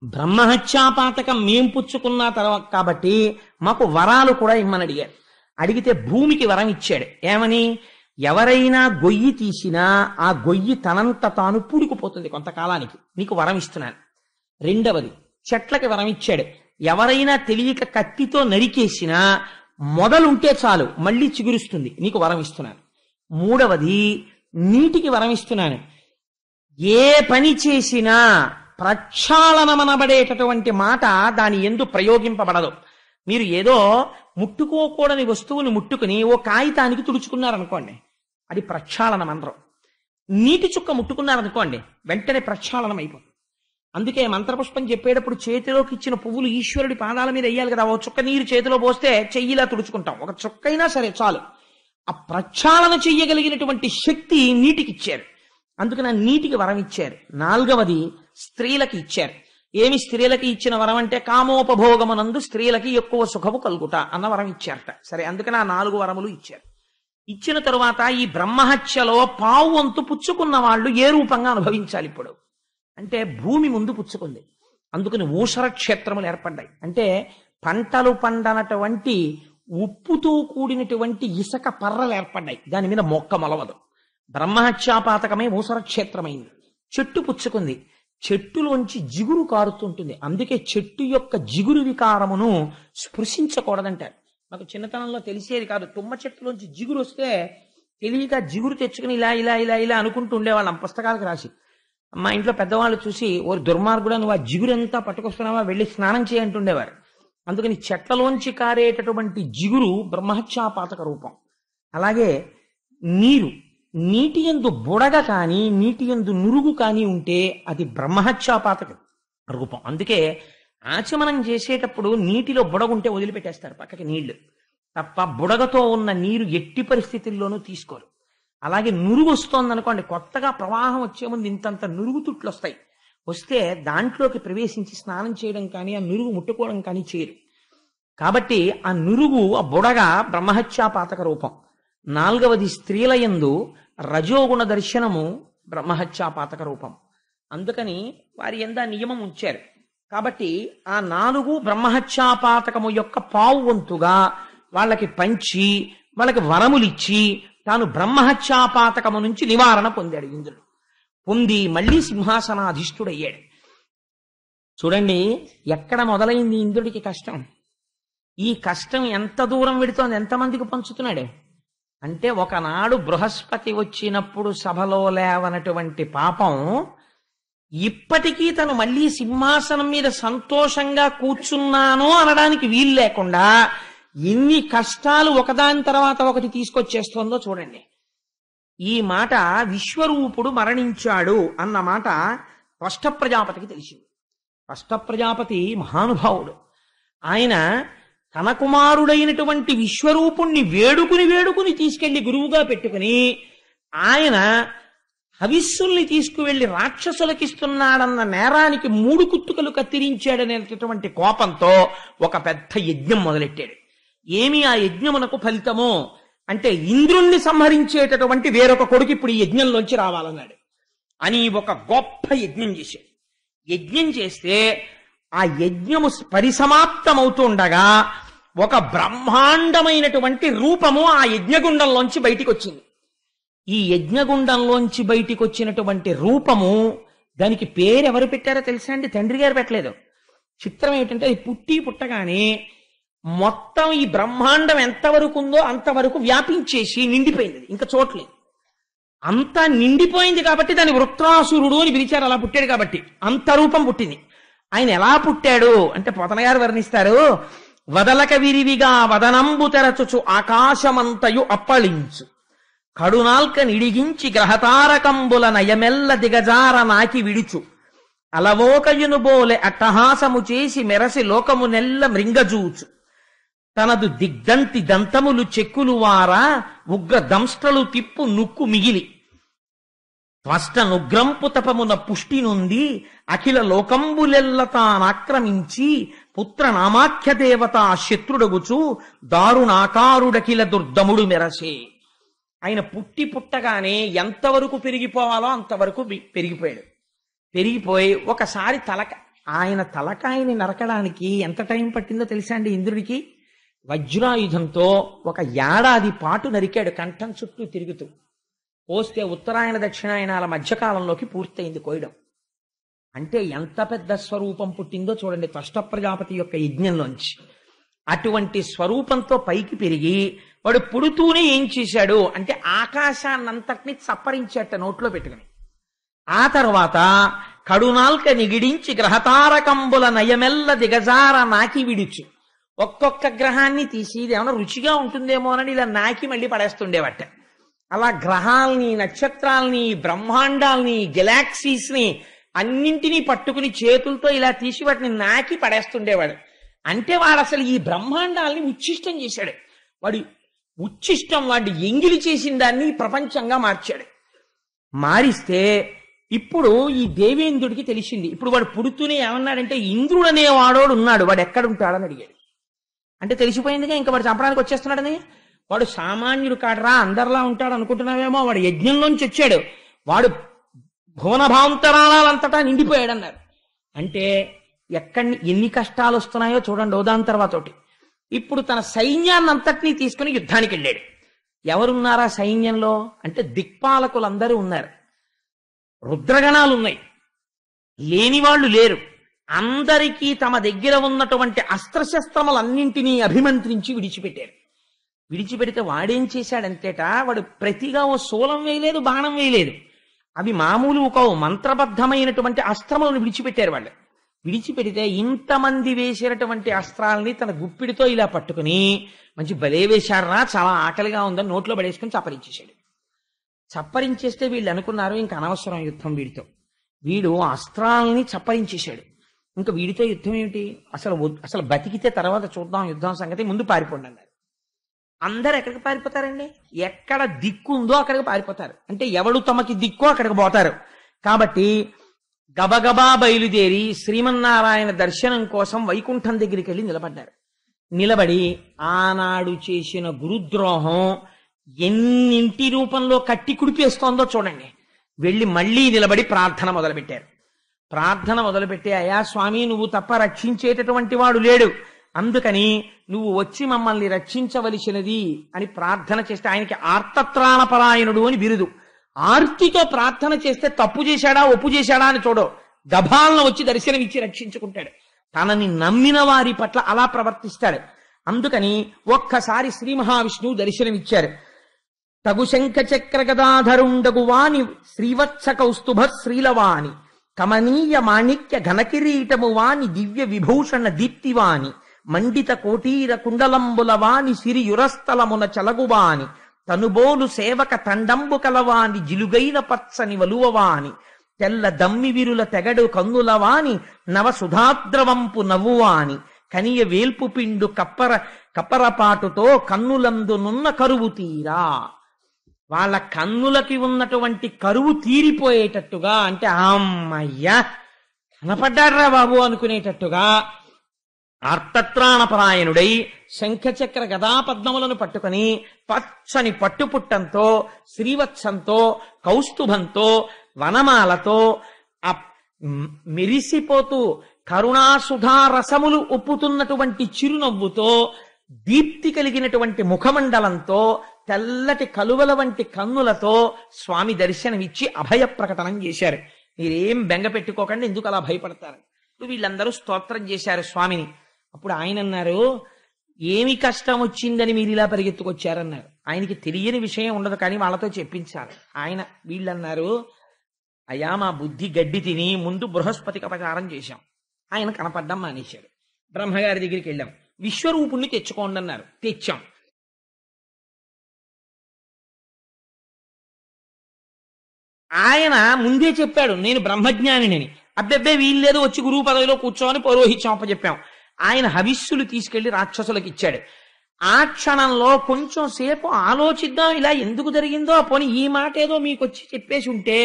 బ్రహ్మహత్యా పాతకం మేం పుచ్చుకున్న తర్వాత కాబట్టి మాకు వరాలు కూడా ఇమ్మని అడిగారు. అడిగితే భూమికి వరం ఇచ్చాడు. ఏమని? ఎవరైనా గొయ్యి తీసినా ఆ గొయ్యి తనంత తాను పూడుకుపోతుంది కొంతకాలానికి, నీకు వరం ఇస్తున్నాను. 2వది చెట్లకి వరం ఇచ్చాడు. ఎవరైనా తెలియక కత్తితో నరికేసినా మొదలుంటే చాలు మళ్ళీ చిగురుస్తుంది, నీకు వరం ఇస్తున్నాను. 3వది నీటికి వరం ఇస్తున్నాను. ఏ పని చేసినా ప్రక్షాళనమనబడేటటువంటి మాట దాని యందు ప్రయోగింపబడదు. మీరు ఏదో ముట్టుకోకూడని వస్తువుని ముట్టుకుని ఓ కాగితానికి తుడుచుకున్నారనుకోండి, అది ప్రక్షాళనం అనరు. నీటి చుక్క ముట్టుకున్నారనుకోండి, వెంటనే ప్రక్షాళనం అయిపోతుంది. అందుకే మంత్రపుష్పం చెప్పేటప్పుడు చేతిలోకి ఇచ్చిన పువ్వులు ఈశ్వరుడి పాదాల మీద వేయాలి కదా. ఓ చుక్క నీరు చేతిలో పోస్తే చెయ్యిలా తుడుచుకుంటాం, ఒక చుక్కైనా సరే చాలు. ఆ ప్రక్షాళన చెయ్యగలిగినటువంటి శక్తి నీటికి ఇచ్చారు. అందుకని ఆ నీటికి వరం ఇచ్చారు. 4వది స్త్రీలకి ఇచ్చారు. ఏమి స్త్రీలకి ఇచ్చిన వరం అంటే కామోపభోగమునందు స్త్రీలకి ఎక్కువ సుఖము కలుగుట అన్న వరం ఇచ్చారట. సరే, అందుకని ఆ 4 వరములు ఇచ్చారు. ఇచ్చిన తరువాత ఈ బ్రహ్మహత్యలో పావు వంతు పుచ్చుకున్న వాళ్ళు ఏ రూపంగా అనుభవించాలి ఇప్పుడు అంటే భూమి ముందు పుచ్చుకుంది. అందుకని ఊషర క్షేత్రములు ఏర్పడ్డాయి. అంటే పంటలు పండనటువంటి ఉప్పుతో కూడినటువంటి ఇసక పర్రలు ఏర్పడ్డాయి. దాని మీద మొక్క మొలవదు. బ్రహ్మహత్యాపాతకమే ఊసర క్షేత్రమైంది. చెట్టు పుచ్చుకుంది. చెట్టులోంచి జిగురు కారుతుంటుంది. అందుకే చెట్టు యొక్క జిగురు వికారమును స్పృశించకూడదంటారు. నాకు చిన్నతనంలో తెలిసేది కాదు. తుమ్మ చెట్టులోంచి జిగురు వస్తే తెలియక జిగురు తెచ్చుకుని ఇలా ఇలా ఇలా ఇలా అనుకుంటూ ఉండేవాళ్ళం పుస్తకాలకు రాసి. మా ఇంట్లో పెద్దవాళ్ళు చూసి ఓ దుర్మార్గుడా నువ్వు ఆ జిగురంతా పట్టుకొస్తున్నావా, వెళ్ళి స్నానం చేయంటుండేవారు. అందుకని చెట్లలోంచి కారేటటువంటి జిగురు బ్రహ్మహత్యాపాతక రూపం. అలాగే నీటి యందు బుడగ కానీ నీటి యందు నురుగు కానీ ఉంటే అది బ్రహ్మహత్యాపాతక రూపం. అందుకే ఆచమనం చేసేటప్పుడు నీటిలో బుడగుంటే వదిలిపెట్టేస్తారు పక్కకి నీళ్లు తప్ప, బుడగతో ఉన్న నీరు ఎట్టి పరిస్థితుల్లోనూ తీసుకోరు. అలాగే నురుగు వస్తోందనుకోండి, కొత్తగా ప్రవాహం వచ్చే ముందు ఇంతంత నురుగు తుట్లు వస్తాయి. వస్తే దాంట్లోకి ప్రవేశించి స్నానం చేయడం కానీ ఆ నురుగు ముట్టుకోవడం కానీ చేయరు. కాబట్టి ఆ నురుగు ఆ బుడగ బ్రహ్మహత్యాపాతక రూపం. 4వది స్త్రీల యందు రజోగుణ దర్శనము బ్రహ్మహత్యాపాతక రూపం. అందుకని వారి యందు నియమం ఉంచారు. కాబట్టి ఆ 4 బ్రహ్మహత్యాపాతకము యొక్క పావు వంతుగా వాళ్ళకి పంచి వాళ్ళకి వరములిచ్చి తాను బ్రహ్మహత్యాపాతకము నుంచి నివారణ పొందాడు ఇంద్రుడు. పొంది మళ్ళీ సింహాసనాధిష్ఠుడయ్యాడు. చూడండి ఎక్కడ మొదలైంది ఇంద్రుడికి కష్టం. ఈ కష్టం ఎంత దూరం వెడుతోంది, ఎంతమందికి పంచుతున్నాడు అంటే, ఒకనాడు బృహస్పతి వచ్చినప్పుడు సభలో లేవనటువంటి పాపం ఇప్పటికీ తను మళ్ళీ సింహాసనం మీద సంతోషంగా కూర్చున్నాను అనడానికి వీలు లేకుండా ఎన్ని కష్టాలు ఒకదాని తర్వాత ఒకటి తీసుకొచ్చేస్తోందో చూడండి. ఈ మాట విశ్వరూపుడు మరణించాడు అన్న మాట త్వష్ట ప్రజాపతికి తెలిసింది. త్వష్ట ప్రజాపతి మహానుభావుడు. ఆయన తన కుమారుడైనటువంటి విశ్వరూపుణ్ణి వేడుకుని తీసుకెళ్లి గురువుగా పెట్టుకుని ఆయన హవిస్సుల్ని తీసుకువెళ్లి రాక్షసులకిస్తున్నాడన్న నేరానికి 3 కుత్తుకలు కత్తిరించాడనేటటువంటి కోపంతో ఒక పెద్ద యజ్ఞం మొదలెట్టాడు. ఏమి ఆ యజ్ఞమునకు ఫలితమో అంటే, ఇంద్రుణ్ణి సంహరించేటటువంటి వేరొక కొడుకు ఇప్పుడు ఈ యజ్ఞంలోంచి రావాలన్నాడు అని ఒక గొప్ప యజ్ఞం చేశాడు. యజ్ఞం చేస్తే ఆ యజ్ఞము పరిసమాప్తమవుతూ ఉండగా ఒక బ్రహ్మాండమైనటువంటి రూపము ఆ యజ్ఞగుండంలోంచి బయటికి వచ్చింది. ఈ యజ్ఞగుండంలోంచి బయటికి వచ్చినటువంటి రూపము, దానికి పేరు ఎవరు పెట్టారో తెలుసా అండి? తండ్రి గారు పెట్టలేదు. చిత్రం ఏమిటంటే, అది పుట్టగానే మొత్తం ఈ బ్రహ్మాండం ఎంతవరకు ఉందో అంతవరకు వ్యాపించేసి నిండిపోయింది. ఇంకా చోట్లేదు. అంతా నిండిపోయింది కాబట్టి దాని వృత్రాసురుడు అని పిలిచారు. అలా పుట్టాడు కాబట్టి అంత రూపం పుట్టింది. ఆయన ఎలా పుట్టాడు అంటే పోతన గారు వర్ణిస్తారు. వదలక విరివిగా వదనంబు తెరచుచు ఆకాశమంతయు అప్పళించు, కడునాల్క నిడిగించి గ్రహతారకంబుల నయమెల్ల దిగజార నాకి విడిచు, అలవోకయును బోలె అట్టహాసము చేసి మెరసి లోకము నెల్ల మృంగజూచు, తనదు దిగ్దంతి దంతములు చెక్కులు వారా ఉగ్ర దంష్ట్రలు తిప్పు నుక్కు మిగిలి, త్వష్ట నుగ్రంపు తపమున పుష్టి నుండి అఖిల లోకంబులెల్ల తానాక్రమించి పుత్ర నామాఖ్య దేవత శత్రుడగుచు దారుణాకారుడకిల దుర్దముడు మెరసే. ఆయన పుట్టగానే ఎంతవరకు పెరిగిపోవాలో అంతవరకు పెరిగిపోయాడు. పెరిగిపోయి ఒకసారి ఆయన తలకాయని నరకడానికి ఎంత టైం పట్టిందో తెలుసా అండి ఇంద్రుడికి? వజ్రాయుధంతో 1 ఏడాది పాటు నరికాడు, కంఠం చుట్టూ తిరుగుతూ. కోస్తే ఉత్తరాయణ దక్షిణాయనాల మధ్యకాలంలోకి పూర్తయింది కోయడం. అంటే ఎంత పెద్ద స్వరూపం పుట్టిందో చూడండి త్వష్ట ప్రజాపతి యొక్క యజ్ఞంలోంచి. అటువంటి స్వరూపంతో పైకి పెరిగి వాడు పుడుతూనే ఏం చేశాడు అంటే ఆకాశాన్నంతటినీ చప్పరించేట నోట్లో పెట్టుకుని. ఆ తర్వాత కడునాల్క నిగిడించి గ్రహతారకంబుల నయమెల్ల దిగజార నాకి విడిచు, ఒక్కొక్క గ్రహాన్ని తీసి ఇది ఏమైనా రుచిగా ఉంటుందేమోనని ఇలా నాకి మళ్ళీ పడేస్తుండేవట. అలా గ్రహాల్ని, నక్షత్రాల్ని, బ్రహ్మాండాల్ని, గెలాక్సీస్ ని అన్నింటినీ పట్టుకుని చేతులతో ఇలా తీసి వాటిని నాకి పడేస్తుండేవాడు. అంటే వాడు అసలు ఈ బ్రహ్మాండాల్ని ఉచ్ఛిష్టం చేశాడు. వాడి ఉచ్ఛిష్టం, వాడి ఎంగిలి చేసిన దాన్ని ప్రపంచంగా మార్చాడు. మారిస్తే ఇప్పుడు ఈ దేవేంద్రుడికి తెలిసింది. ఇప్పుడు వాడు పుడుతూనే ఏమన్నాడంటే, ఇంద్రుడు అనేవాడోడు ఉన్నాడు, వాడు ఎక్కడుంటాడని అడిగాడు. అంటే తెలిసిపోయిందిగా ఇంకా వాడు చంపడానికి వచ్చేస్తున్నాడని. వాడు సామాన్యుడు కాడరా, అందరిలా ఉంటాడు అనుకుంటున్నావేమో, వాడు యజ్ఞంలోంచి వచ్చాడు, వాడు భువనభాంతరాలంతటా నిండిపోయాడన్నారు. అంటే ఎన్ని కష్టాలు వస్తున్నాయో చూడండి దాని తర్వాత ఒకటి. ఇప్పుడు తన సైన్యాన్ని అంతటినీ తీసుకుని యుద్ధానికి వెళ్ళాడు. ఎవరున్నారా సైన్యంలో అంటే దిక్పాలకులందరూ ఉన్నారు, రుద్రగణాలు ఉన్నాయి, లేని వాళ్ళు లేరు. అందరికీ తమ దగ్గర ఉన్నటువంటి అస్త్రశస్త్రములన్నింటినీ అభిమంత్రించి విడిచిపెట్టారు. విడిచిపెడితే వాడేం చేశాడంతేట, వాడు ప్రతిగా ఓ శూలం వేయలేదు, బాణం వేయలేదు, అవి మామూలు ఒక మంత్రబద్ధమైనటువంటి అస్త్రములను విడిచిపెట్టారు వాళ్ళు. విడిచిపెడితే ఇంతమంది వేసినటువంటి అస్త్రాలని తన గుప్పిడితో ఇలా పట్టుకుని, మంచి బలే వేశారా, చాలా ఆకలిగా ఉందని నోట్లో పడేసుకుని చప్పరించేశాడు. చప్పరించేస్తే వీళ్ళు అనుకున్నారు ఇంక అనవసరం యుద్ధం వీడితో, వీడు అస్త్రాలని చప్పరించేశాడు, ఇంకా వీడితో యుద్ధం ఏమిటి, అసలు బతికితే తర్వాత చూద్దాం యుద్ధం సంగతి, ముందు పారిపోండి అన్నారు. అందరు ఎక్కడికి పారిపోతారండి, ఎక్కడ దిక్కు ఉందో అక్కడికి పారిపోతారు, అంటే ఎవడు తమకి దిక్కో అక్కడికి పోతారు. కాబట్టి గబగబా బయలుదేరి శ్రీమన్నారాయణ దర్శనం కోసం వైకుంఠం దగ్గరికి వెళ్ళి నిలబడ్డారు. నిలబడి ఆనాడు చేసిన గురుద్రోహం ఎన్నింటి రూపంలో కట్టి కుడిపేస్తోందో చూడండి. వెళ్ళి మళ్ళీ నిలబడి ప్రార్థన మొదలుపెట్టారు. ప్రార్థన మొదలుపెట్టి, అయ్యా స్వామి, నువ్వు తప్ప రక్షించేటటువంటి వాడు లేడు, అందుకని నువ్వు వచ్చి మమ్మల్ని రక్షించవలసినది అని ప్రార్థన చేస్తే, ఆయనకి ఆర్తత్రాణపరాయణుడు అని బిరుదు. ఆర్తితో ప్రార్థన చేస్తే తప్పు చేశాడా ఒప్పు చేశాడా అని చూడో, గభాలను వచ్చి దర్శనమిచ్చి రక్షించుకుంటాడు. తనని నమ్మిన వారి పట్ల అలా ప్రవర్తిస్తాడు. అందుకని ఒక్కసారి శ్రీ మహావిష్ణువు దర్శనమిచ్చారు. తగు శంఖ చక్ర గదాధరుండగు వాని శ్రీవత్స కౌస్తుభ శ్రీలవాని కమనీయ మాణిక్య ఘనకిరీటము వాని దివ్య విభూషణ దీప్తివాని మండిత కోటీర కుండలంబుల వాని సిరియురస్థలమున చలగువాని తనుబోలు సేవక తండంబు కలవాని జిలుగైన పచ్చని వలువవాని తెల్ల దమ్మి విరుల తెగడు కన్నులవాని నవ సుధాద్రవంపు నవ్వువాని కనియ వేల్పు పిండు కప్పరపాటుతో కన్నులందునున్న కరువు తీరా. వాళ్ళ కన్నులకి ఉన్నటువంటి కరువు తీరిపోయేటట్టుగా, అంటే అమ్మయ్యా కనపడ్డాడ్రా బాబు అనుకునేటట్టుగా అర్థత్రాణపరాయణుడై శంఖచక్ర గదాపద్మములను పట్టుకుని పచ్చని పట్టుపుట్టంతో శ్రీవత్సంతో కౌస్తుభంతో వనమాలతో ఆ మెరిసిపోతూ కరుణాసుధా రసములు ఉప్పుతున్నటువంటి చిరునవ్వుతో దీప్తి కలిగినటువంటి ముఖమండలంతో తెల్లటి కలువల వంటి కన్నులతో స్వామి దర్శనమిచ్చి అభయ ప్రకటనం చేశారు. మీరేం బెంగ పెట్టుకోకండి, ఎందుకు అలా భయపడతారు. వీళ్ళందరూ స్తోత్రం చేశారు స్వామిని. అప్పుడు ఆయన అన్నారు, ఏమి కష్టం వచ్చిందని మీరు ఇలా పరిగెత్తుకొచ్చారన్నారు. ఆయనకి తెలియని విషయం ఉండదు, కానీ వాళ్ళతో చెప్పించాలి. వీళ్ళన్నారు, అయ్యా మా బుద్ధి గడ్డి తిని ముందు బృహస్పతికి అపచారం చేశాం, ఆయన కనపడ్డం మానేశాడు. బ్రహ్మగారి దగ్గరికి వెళ్ళాం, విశ్వరూపుణ్ణి తెచ్చుకోండి అన్నారు, తెచ్చాం. ఆయన ముందే చెప్పాడు నేను బ్రహ్మజ్ఞానిని. అబ్బెబ్బే వీల్లేదు, వచ్చి గురువు పదవిలో కూర్చోని పౌరోహిత్యం అప్పచెప్పాం. ఆయన హవిస్సులు తీసుకెళ్లి రాక్షసులకు ఇచ్చాడు. ఆ క్షణంలో కొంచెం సేపు ఆలోచిద్దాం, ఇలా ఎందుకు జరిగిందో, పోనీ ఈ మాట ఏదో మీకు వచ్చి చెప్పేసి ఉంటే,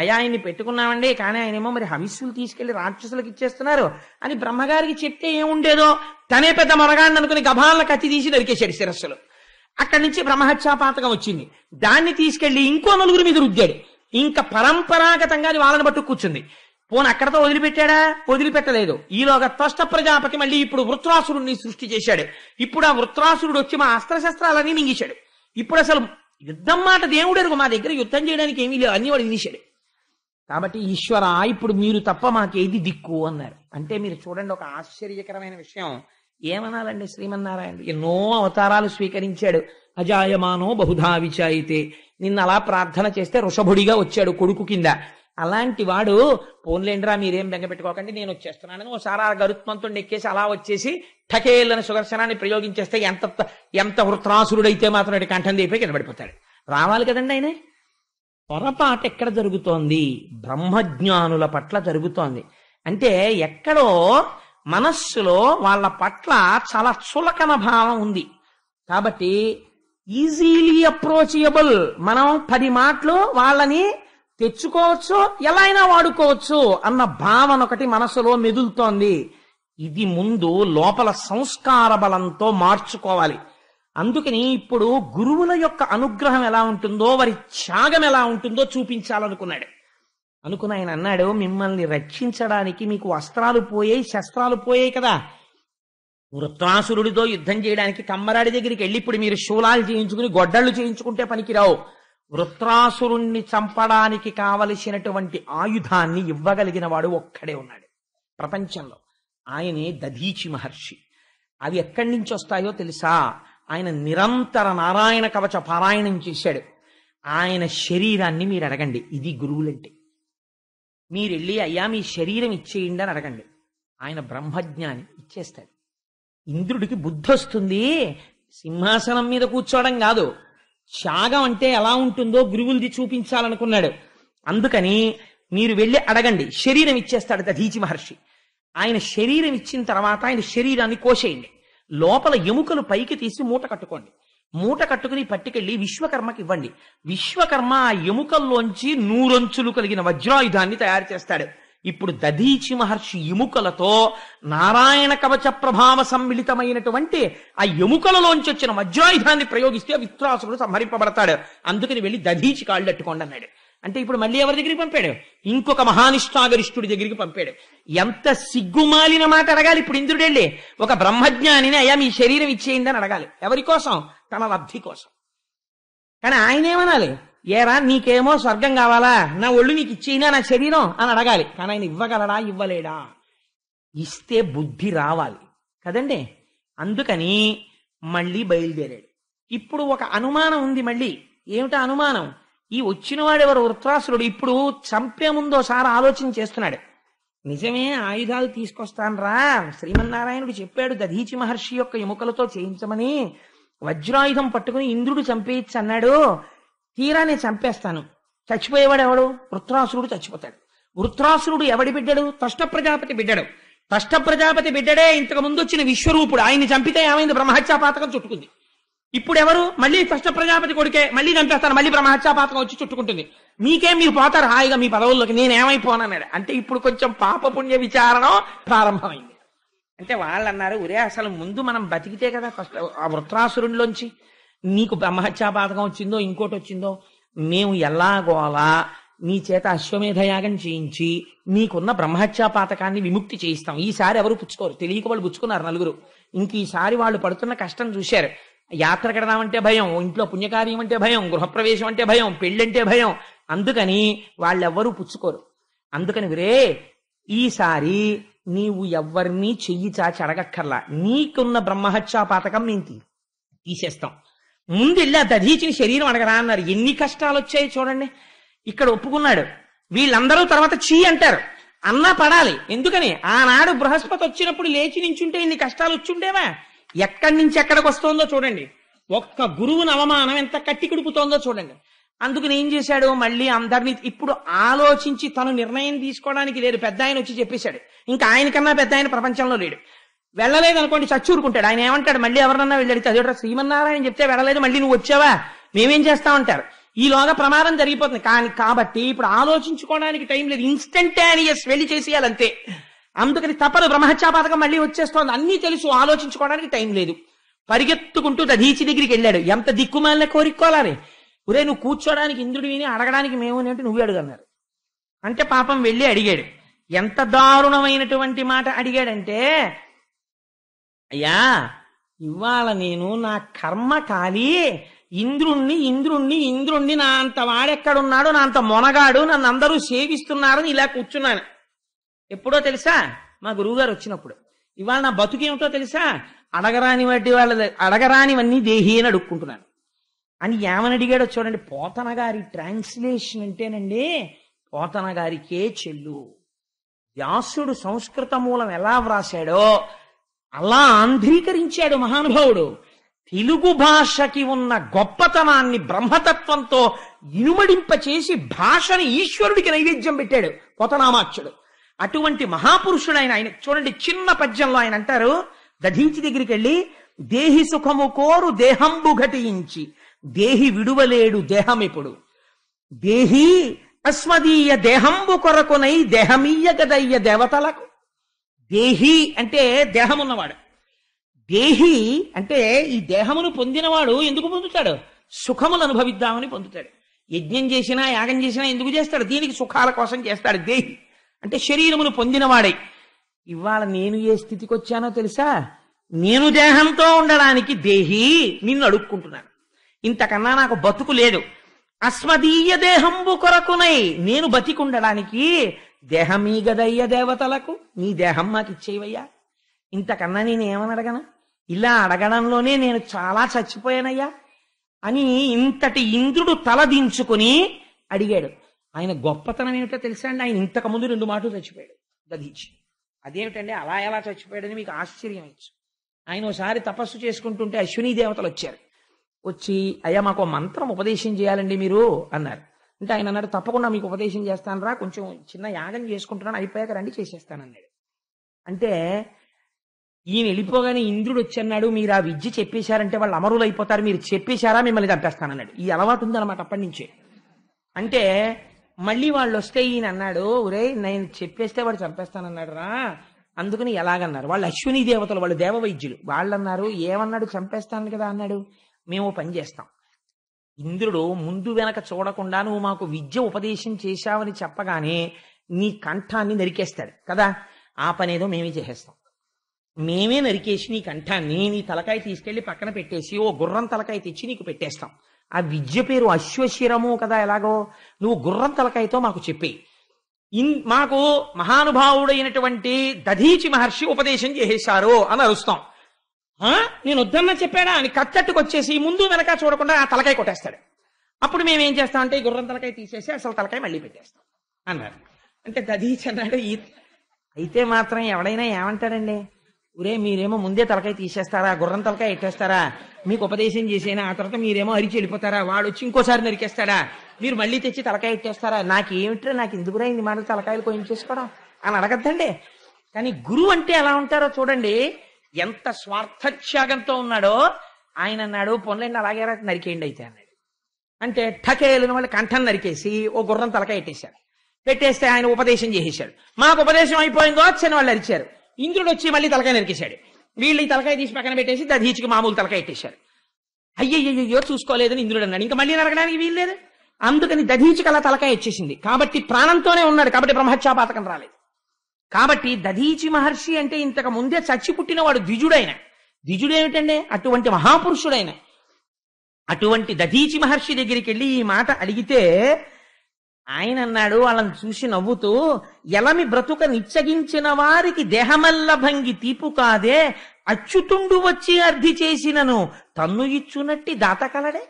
అయ్యా ఆయన్ని పెట్టుకున్నామండి, కానీ ఆయనేమో మరి హవిస్సులు తీసుకెళ్లి రాక్షసులకు ఇచ్చేస్తున్నారు అని బ్రహ్మగారికి చెప్తే ఏముండేదో, తనే పెద్ద మరగాడిని అనుకుని గభాలను కత్తి తీసి నరికేశాడు శిరస్సులు. అక్కడి నుంచి బ్రహ్మహత్యాపాతకం వచ్చింది. దాన్ని తీసుకెళ్లి ఇంకో నలుగురి మీద రుద్దాడు. ఇంకా పరంపరాగతంగా వాళ్ళని పట్టు కూర్చుంది. పోను అక్కడతో వదిలిపెట్టాడా? వదిలిపెట్టలేదు. ఈలోగా త్వష్ట ప్రజాపతి మళ్ళీ ఇప్పుడు వృత్రాసురుణ్ణి సృష్టి చేశాడు. ఇప్పుడు ఆ వృత్రాసురుడు వచ్చి మా అస్త్రశస్త్రాలన్నీ మింగేశాడు. ఇప్పుడు అసలు యుద్ధం మాట దేవుడెరుగు, మా దగ్గర యుద్ధం చేయడానికి ఏమీ లేవు, అన్ని వాడు వినిశాడు. కాబట్టి ఈశ్వర ఇప్పుడు మీరు తప్ప మాకేది దిక్కు అన్నారు. అంటే మీరు చూడండి, ఒక ఆశ్చర్యకరమైన విషయం. ఏమనాలండి, శ్రీమన్నారాయణుడు ఎన్నో అవతారాలు స్వీకరించాడు. అజాయమానో బహుధా విచాయితే, నిన్న అలా ప్రార్థన చేస్తే వృషభుడిగా వచ్చాడు కొడుకు కింద. అలాంటి వాడు పోన్లేండ్రా మీరేం బెంగ పెట్టుకోకండి, నేను వచ్చేస్తున్నానని ఓసారి ఆ గరుత్మంతుడిని ఎక్కేసి అలా వచ్చేసి ఠకేళ్ళని సుదర్శనాన్ని ప్రయోగించేస్తే ఎంత వృత్రాసురుడైతే మాత్రం కంఠం దీపై కింద పడిపోతాడు. రావాలి కదండి ఆయన. పొరపాటు ఎక్కడ జరుగుతోంది? బ్రహ్మజ్ఞానుల పట్ల జరుగుతోంది. అంటే ఎక్కడో మనస్సులో వాళ్ళ పట్ల చాలా చులకన భావం ఉంది. కాబట్టి ఈజీలీ అప్రోచబుల్, మనం 10 మాటలు వాళ్ళని తెచ్చుకోవచ్చు, ఎలా అయినా వాడుకోవచ్చు అన్న భావన ఒకటి మనసులో మెదులుతోంది. ఇది ముందు లోపల సంస్కార బలంతో మార్చుకోవాలి. అందుకని ఇప్పుడు గురువుల యొక్క అనుగ్రహం ఎలా ఉంటుందో, వారి త్యాగం ఎలా ఉంటుందో చూపించాలనుకున్నాడు. అనుకుని ఆయన అన్నాడు, మిమ్మల్ని రక్షించడానికి మీకు వస్త్రాలు పోయాయి, శస్త్రాలు పోయాయి కదా, వృత్రాసురుడితో యుద్ధం చేయడానికి కమ్మరాడి దగ్గరికి వెళ్ళి ఇప్పుడు మీరు శూలాలు చేయించుకుని గొడ్డళ్ళు చేయించుకుంటే పనికిరావు. వృత్రాసురుణ్ణి చంపడానికి కావలసినటువంటి ఆయుధాన్ని ఇవ్వగలిగిన వాడు ఒక్కడే ఉన్నాడు ప్రపంచంలో. ఆయనే దధీచి మహర్షి. అవి ఎక్కడి నుంచి వస్తాయో తెలుసా? ఆయన నిరంతర నారాయణ కవచ పారాయణం చేశాడు. ఆయన శరీరాన్ని మీరు అడగండి. ఇది గురువులంటే. మీరు వెళ్ళి అయ్యా మీ శరీరం ఇచ్చేయండి అని అడగండి. ఆయన బ్రహ్మజ్ఞాని, ఇచ్చేస్తాడు. ఇంద్రుడికి బుద్ధి వస్తుంది. సింహాసనం మీద కూర్చోవడం కాదు, త్యాగం అంటే ఎలా ఉంటుందో గురువులది చూపించాలనుకున్నాడు. అందుకని మీరు వెళ్ళి అడగండి, శరీరం ఇచ్చేస్తాడు దధీచి మహర్షి. ఆయన శరీరం ఇచ్చిన తర్వాత ఆయన శరీరాన్ని కోసేయండి, లోపల ఎముకలు పైకి తీసి మూట కట్టుకోండి. మూట కట్టుకుని పట్టుకెళ్ళి విశ్వకర్మకి ఇవ్వండి. విశ్వకర్మ ఆ ఎముకల్లోంచి 100 అంచులు కలిగిన వజ్రాయుధాన్ని తయారు చేస్తాడు. ఇప్పుడు దధీచి మహర్షి ఎముకలతో నారాయణ కవచ ప్రభావ సమ్మిళితమైనటువంటి ఆ ఎముకలలోంచి వచ్చిన వజ్రాయుధాన్ని ప్రయోగిస్తే విత్రాసురుడు సంహరింపబడతాడు. అందుకని వెళ్ళి దధీచి కాళ్ళు అట్టుకోండి అన్నాడు. అంటే ఇప్పుడు మళ్ళీ ఎవరి దగ్గరికి పంపాడు? ఇంకొక మహానిష్ఠాగరిష్ఠుడి దగ్గరికి పంపాడు. ఎంత సిగ్గుమాలిన మాట అడగాలి ఇప్పుడు ఇంద్రుడు వెళ్ళి? ఒక బ్రహ్మజ్ఞానిని అయ్యా మీ శరీరం ఇచ్చేయండి అని అడగాలి. ఎవరి కోసం? తన లబ్ధి కోసం. కానీ ఆయన ఏమనాలి? ఏరా నీకేమో స్వర్గం కావాలా, నా ఒళ్ళు నీకు ఇచ్చేయినా నా శరీరం అని అడగాలి. కానీ ఆయన ఇవ్వగలడా? ఇవ్వలేడా? ఇస్తే బుద్ధి రావాలి కదండి. అందుకని మళ్ళీ బయలుదేరాడు. ఇప్పుడు ఒక అనుమానం ఉంది మళ్ళీ. ఏమిటా అనుమానం? ఈ వచ్చినవాడెవరు? వృత్రాసురుడు. ఇప్పుడు చంపే ముందోసారి ఆలోచన చేస్తున్నాడు. నిజమే, ఆయుధాలు తీసుకొస్తానరా, శ్రీమన్నారాయణుడు చెప్పాడు దధీచి మహర్షి యొక్క ఎముకలతో చేయించమని. వజ్రాయుధం పట్టుకుని ఇంద్రుడు చంపేయచ్చు అన్నాడు. తీరా నేను చంపేస్తాను. చచ్చిపోయేవాడు ఎవడు? వృత్రాసురుడు చచ్చిపోతాడు. వృత్రాసురుడు ఎవడి బిడ్డడు? తష్ట ప్రజాపతి బిడ్డడు. తష్ట ప్రజాపతి బిడ్డడే ఇంతకు ముందు వచ్చిన విశ్వరూపుడు. ఆయన్ని చంపితే ఏమైంది? బ్రహ్మహత్యాపాతకం చుట్టుకుంది. ఇప్పుడు ఎవరు? మళ్ళీ తష్ట ప్రజాపతి కొడుకే. మళ్ళీ చంపేస్తాను, మళ్ళీ బ్రహ్మహత్యాపాతకం వచ్చి చుట్టుకుంటుంది. మీకేం, మీరు పోతారు హాయిగా మీ పదవుల్లోకి, నేనేమైపోనన్నాడు. అంటే ఇప్పుడు కొంచెం పాపపుణ్య విచారణ ప్రారంభమైంది. అంటే వాళ్ళు అన్నారు, ఒరే అసలు ముందు మనం బతికితే కదా ఆ వృత్రాసురుడిలోంచి నీకు బ్రహ్మహత్యాపాతకం వచ్చిందో ఇంకోటి వచ్చిందో, మేము ఎలాగోలా నీ చేత అశ్వమేధయాగం చేయించి నీకున్న బ్రహ్మహత్యాపాతకాన్ని విముక్తి చేయిస్తాం. ఈసారి ఎవరు పుచ్చుకోరు. తెలియక వాళ్ళు పుచ్చుకున్నారు నలుగురు. ఇంక ఈసారి వాళ్ళు పడుతున్న కష్టం చూశారు. యాత్ర కడదామంటే భయం, ఇంట్లో పుణ్యకార్యం అంటే భయం, గృహప్రవేశం అంటే భయం, పెళ్ళంటే భయం. అందుకని వాళ్ళెవ్వరూ పుచ్చుకోరు. అందుకని రే ఈసారి నీవు ఎవ్వరినీ చెయ్యి చాచి అడగక్కర్లా, నీకున్న బ్రహ్మహత్యాపాతకం మేము తీసేస్తాం. ముందెళ్ళి ఆ దధీచిని శరీరం అడగరా అన్నారు. ఎన్ని కష్టాలు వచ్చాయి చూడండి. ఇక్కడ ఒప్పుకున్నాడు. వీళ్ళందరూ తర్వాత చీ అంటారు. అన్నా పడాలి. ఎందుకని? ఆనాడు బృహస్పతి వచ్చినప్పుడు లేచి నించుంటే ఇన్ని కష్టాలు వచ్చుండేవా? ఎక్కడి నుంచి ఎక్కడికి వస్తోందో చూడండి. ఒక్క గురువుని అవమానం ఎంత కట్టి కుడుపుతోందో చూడండి. అందుకని ఏం చేశాడు? మళ్ళీ అందరినీ ఇప్పుడు ఆలోచించి తను నిర్ణయం తీసుకోవడానికి లేదు. పెద్ద ఆయన వచ్చి చెప్పేశాడు. ఇంకా ఆయనకన్నా పెద్ద ఆయన ప్రపంచంలో లేడు. వెళ్ళలేదు అనుకోండి, చచ్చూరుకుంటాడు. ఆయన ఏమంటాడు? మళ్ళీ ఎవరన్నా వెళ్ళడితే అదేట శ్రీమన్నారాయణ చెప్తే వెళ్ళలేదు, మళ్ళీ నువ్వు వచ్చావా, మేమేం చేస్తామంటారు. ఈలోగా ప్రమాదం జరిగిపోతుంది. కాబట్టి ఇప్పుడు ఆలోచించుకోవడానికి టైం లేదు. ఇన్స్టంటానియస్ వెళ్ళి చేసేయాలంతే. అందుకని తప్పదు, బ్రహ్మహత్యాపాతకం మళ్ళీ వచ్చేస్తోంది. అన్నీ తెలుసు, ఆలోచించుకోవడానికి టైం లేదు. పరిగెత్తుకుంటూ దధీచి దగ్గరికి వెళ్ళాడు. ఎంత దిక్కుమాలిన కోరికోవాలి. ఒరే నువ్వు కూర్చోడానికి ఇంద్రుడు విని అడగడానికి మేము అంటే నువ్వే అడుగన్నారు. అంటే పాపం వెళ్ళి అడిగాడు. ఎంత దారుణమైనటువంటి మాట అడిగాడంటే, అయ్యా ఇవాళ నేను నా కర్మ కాలి ఇంద్రుణ్ణి నా అంత వాడెక్కడున్నాడో, నా అంత మొనగాడు, నన్ను అందరూ సేవిస్తున్నారని ఇలా కూర్చున్నాను. ఎప్పుడో తెలుసా? మా గురువుగారు వచ్చినప్పుడు. ఇవాళ నా బతుకేమిటో తెలుసా? అడగరానివన్నీ దేహి అని అడుక్కుంటున్నాను అని ఏమని అడిగాడో చూడండి. పోతన గారి ట్రాన్స్లేషన్ అంటేనండి పోతన గారికే చెల్లు. వ్యాసుడు సంస్కృత మూలం ఎలా వ్రాశాడో అలా ఆంధ్రీకరించాడు మహానుభావుడు. తెలుగు భాషకి ఉన్న గొప్పతనాన్ని బ్రహ్మతత్వంతో ఇనుమడింపచేసి భాషని ఈశ్వరుడికి నైవేద్యం పెట్టాడు పోతనామాచ్యుడు. అటువంటి మహాపురుషుడు ఆయన చూడండి. చిన్న పద్యంలో ఆయన అంటారు, దధీచి దగ్గరికి వెళ్ళి, దేహి సుఖము కోరు దేహంబు ఘటించి దేహి విడువలేడు దేహమిప్పుడు, దేహి అస్మదీయ దేహంబు కొరకునై దేహమీయ గదయ్య దేవతలకు. దేహి అంటే దేహం ఉన్నవాడు. దేహి అంటే ఈ దేహమును పొందినవాడు ఎందుకు పొందుతాడు? సుఖములు అనుభవిద్దామని పొందుతాడు. యజ్ఞం చేసినా యాగం చేసినా ఎందుకు చేస్తాడు? దీనికి సుఖాల కోసం చేస్తాడు. దేహి అంటే శరీరమును పొందినవాడై. ఇవాళ నేను ఏ స్థితికి వచ్చానో తెలుసా? నేను దేహంతో ఉండడానికి దేహి నిన్ను అడుక్కుంటున్నాను. ఇంతకన్నా నాకు బతుకు లేదు. అస్మదీయ దేహంబు కొరకునై నేను బతికుండడానికి దేహమీ గదయ్య దేవతలకు, నీ దేహం మాకు ఇచ్చేవయ్యా. ఇంతకన్నా నేను ఏమని అడగను? ఇలా అడగడంలోనే నేను చాలా చచ్చిపోయానయ్యా అని ఇంతటి ఇంద్రుడు తల దించుకుని అడిగాడు. ఆయన గొప్పతనం ఏమిటో తెలుసా అండి? ఆయన ఇంతకు ముందు 2 మాటలు చచ్చిపోయాడు దధీచి. అదేమిటండి అలా ఎలా చచ్చిపోయాడని మీకు ఆశ్చర్యం ఇచ్చు. ఆయన ఒకసారి తపస్సు చేసుకుంటుంటే అశ్వినీ దేవతలు వచ్చారు. వచ్చి అయ్యా మాకు మంత్రం ఉపదేశం చేయాలండి మీరు అన్నారు. అంటే ఆయన అన్నాడు, తప్పకుండా మీకు ఉపదేశం చేస్తాను రా, కొంచెం చిన్న యాగం చేసుకుంటున్నాను, అయిపోయాక రండి చేసేస్తానన్నాడు. అంటే ఈయన వెళ్ళిపోగానే ఇంద్రుడు వచ్చి అన్నాడు, మీరు ఆ విద్య చెప్పేశారంటే వాళ్ళు అమరులు అయిపోతారు, మీరు చెప్పేశారా మిమ్మల్ని చంపేస్తానన్నాడు. ఈ అలవాటు ఉందన్నమాట అప్పటి నుంచే. అంటే మళ్ళీ వాళ్ళు వస్తే ఈయన అన్నాడు, ఒరే నేను చెప్పేస్తే వాడు చంపేస్తానన్నాడు రా, అందుకని ఎలాగన్నారు. వాళ్ళు అశ్విని దేవతలు, వాళ్ళు దేవ వైద్యులు. వాళ్ళు అన్నారు, ఏమన్నాడు? చంపేస్తాను కదా అన్నాడు. మేము పని చేస్తాం. ఇంద్రుడు ముందు వెనక చూడకుండా నువ్వు మాకు విద్య ఉపదేశం చేశావని చెప్పగానే నీ కంఠాన్ని నరికేస్తాడు కదా, ఆ పనేదో మేమే చేసేస్తాం. మేమే నరికేసి నీ కంఠాన్ని, నీ తలకాయ తీసుకెళ్లి పక్కన పెట్టేసి ఓ గుర్రం తలకాయ తెచ్చి నీకు పెట్టేస్తాం. ఆ విద్య పేరు అశ్వశిరము కదా, ఎలాగో నువ్వు గుర్రం తలకాయతో మాకు చెప్పి మాకు మహానుభావుడైనటువంటి దధీచి మహర్షి ఉపదేశం చేసేశారు అని అరుస్తాం. నేను వద్దన్నా చెప్పాడా అని కచ్చట్టుకొచ్చేసి ముందు వెనక చూడకుండా ఆ తలకాయ కొట్టేస్తాడు. అప్పుడు మేమేం చేస్తామంటే ఈ గుర్రం తలకాయ తీసేసి అసలు తలకాయ మళ్ళీ పెట్టేస్తాం అన్నారు. అంటే దధీచి అన్నాడు, అయితే మాత్రం ఎవడైనా ఏమంటాడండి, ఒరే మీరేమో ముందే తలకాయ తీసేస్తారా, గుర్రం తలకాయ ఎట్టేస్తారా, మీకు ఉపదేశం చేసేనా, ఆ తర్వాత మీరేమో అరిచి వెళ్ళిపోతారా, వాడు వచ్చి ఇంకోసారి నరికేస్తాడా, మీరు మళ్ళీ తెచ్చి తలకాయ ఎట్టేస్తారా, నాకేమిట్రా, నాకు ఎందుకురా ఇన్ని మాటలు తలకాయలు కోయించేసుకోవడం అని అడగద్దండి. కానీ గురువు అంటే ఎలా ఉంటారో చూడండి, ఎంత స్వార్థత్యాగంతో ఉన్నాడో. ఆయన అన్నాడు, పొన్లండి అలాగే నరికేయండి అయితే అన్నాడు. అంటే ఠకేలను వాళ్ళు కంఠం నరికేసి ఓ గుర్రం తలకాయ ఎట్టేశాడు. పెట్టేస్తే ఆయన ఉపదేశం చేసేశాడు. మాకు ఉపదేశం అయిపోయిందో వచ్చని వాళ్ళు అరిచారు. ఇంద్రుడు వచ్చి మళ్ళీ తలకాయ నరికేశాడు. వీళ్ళు ఈ తలకాయ తీసి పక్కన పెట్టేసి దధీచికి మామూలు తలకాయ ఎట్టేశారు. అయ్యయ్యో చూసుకోలేదని ఇంద్రుడు అన్నాడు. ఇంకా మళ్ళీ నరకడానికి వీల్లేదు. అందుకని దధీచికి అలా తలకాయ ఇచ్చేసింది. కాబట్టి ప్రాణంతోనే ఉన్నాడు, కాబట్టి బ్రహ్మహత్యాపాతకం రాలేదు. కాబట్టి దధీచి మహర్షి అంటే ఇంతకు ముందే చచ్చి పుట్టినవాడు ద్విజుడైన. ద్విజుడేమిటంటే అటువంటి మహాపురుషుడైన అటువంటి దధీచి మహర్షి దగ్గరికి వెళ్ళి ఈ మాట అడిగితే ఆయన అన్నాడు, వాళ్ళని చూసి నవ్వుతూ, ఎలమి బ్రతుక నిచ్చగించిన వారికి దేహమల్ల భంగి తీపు కాదే, అచ్యుతుండు వచ్చి అర్థి చేసినను తన్ను ఇచ్చునట్టి దాత కలడే.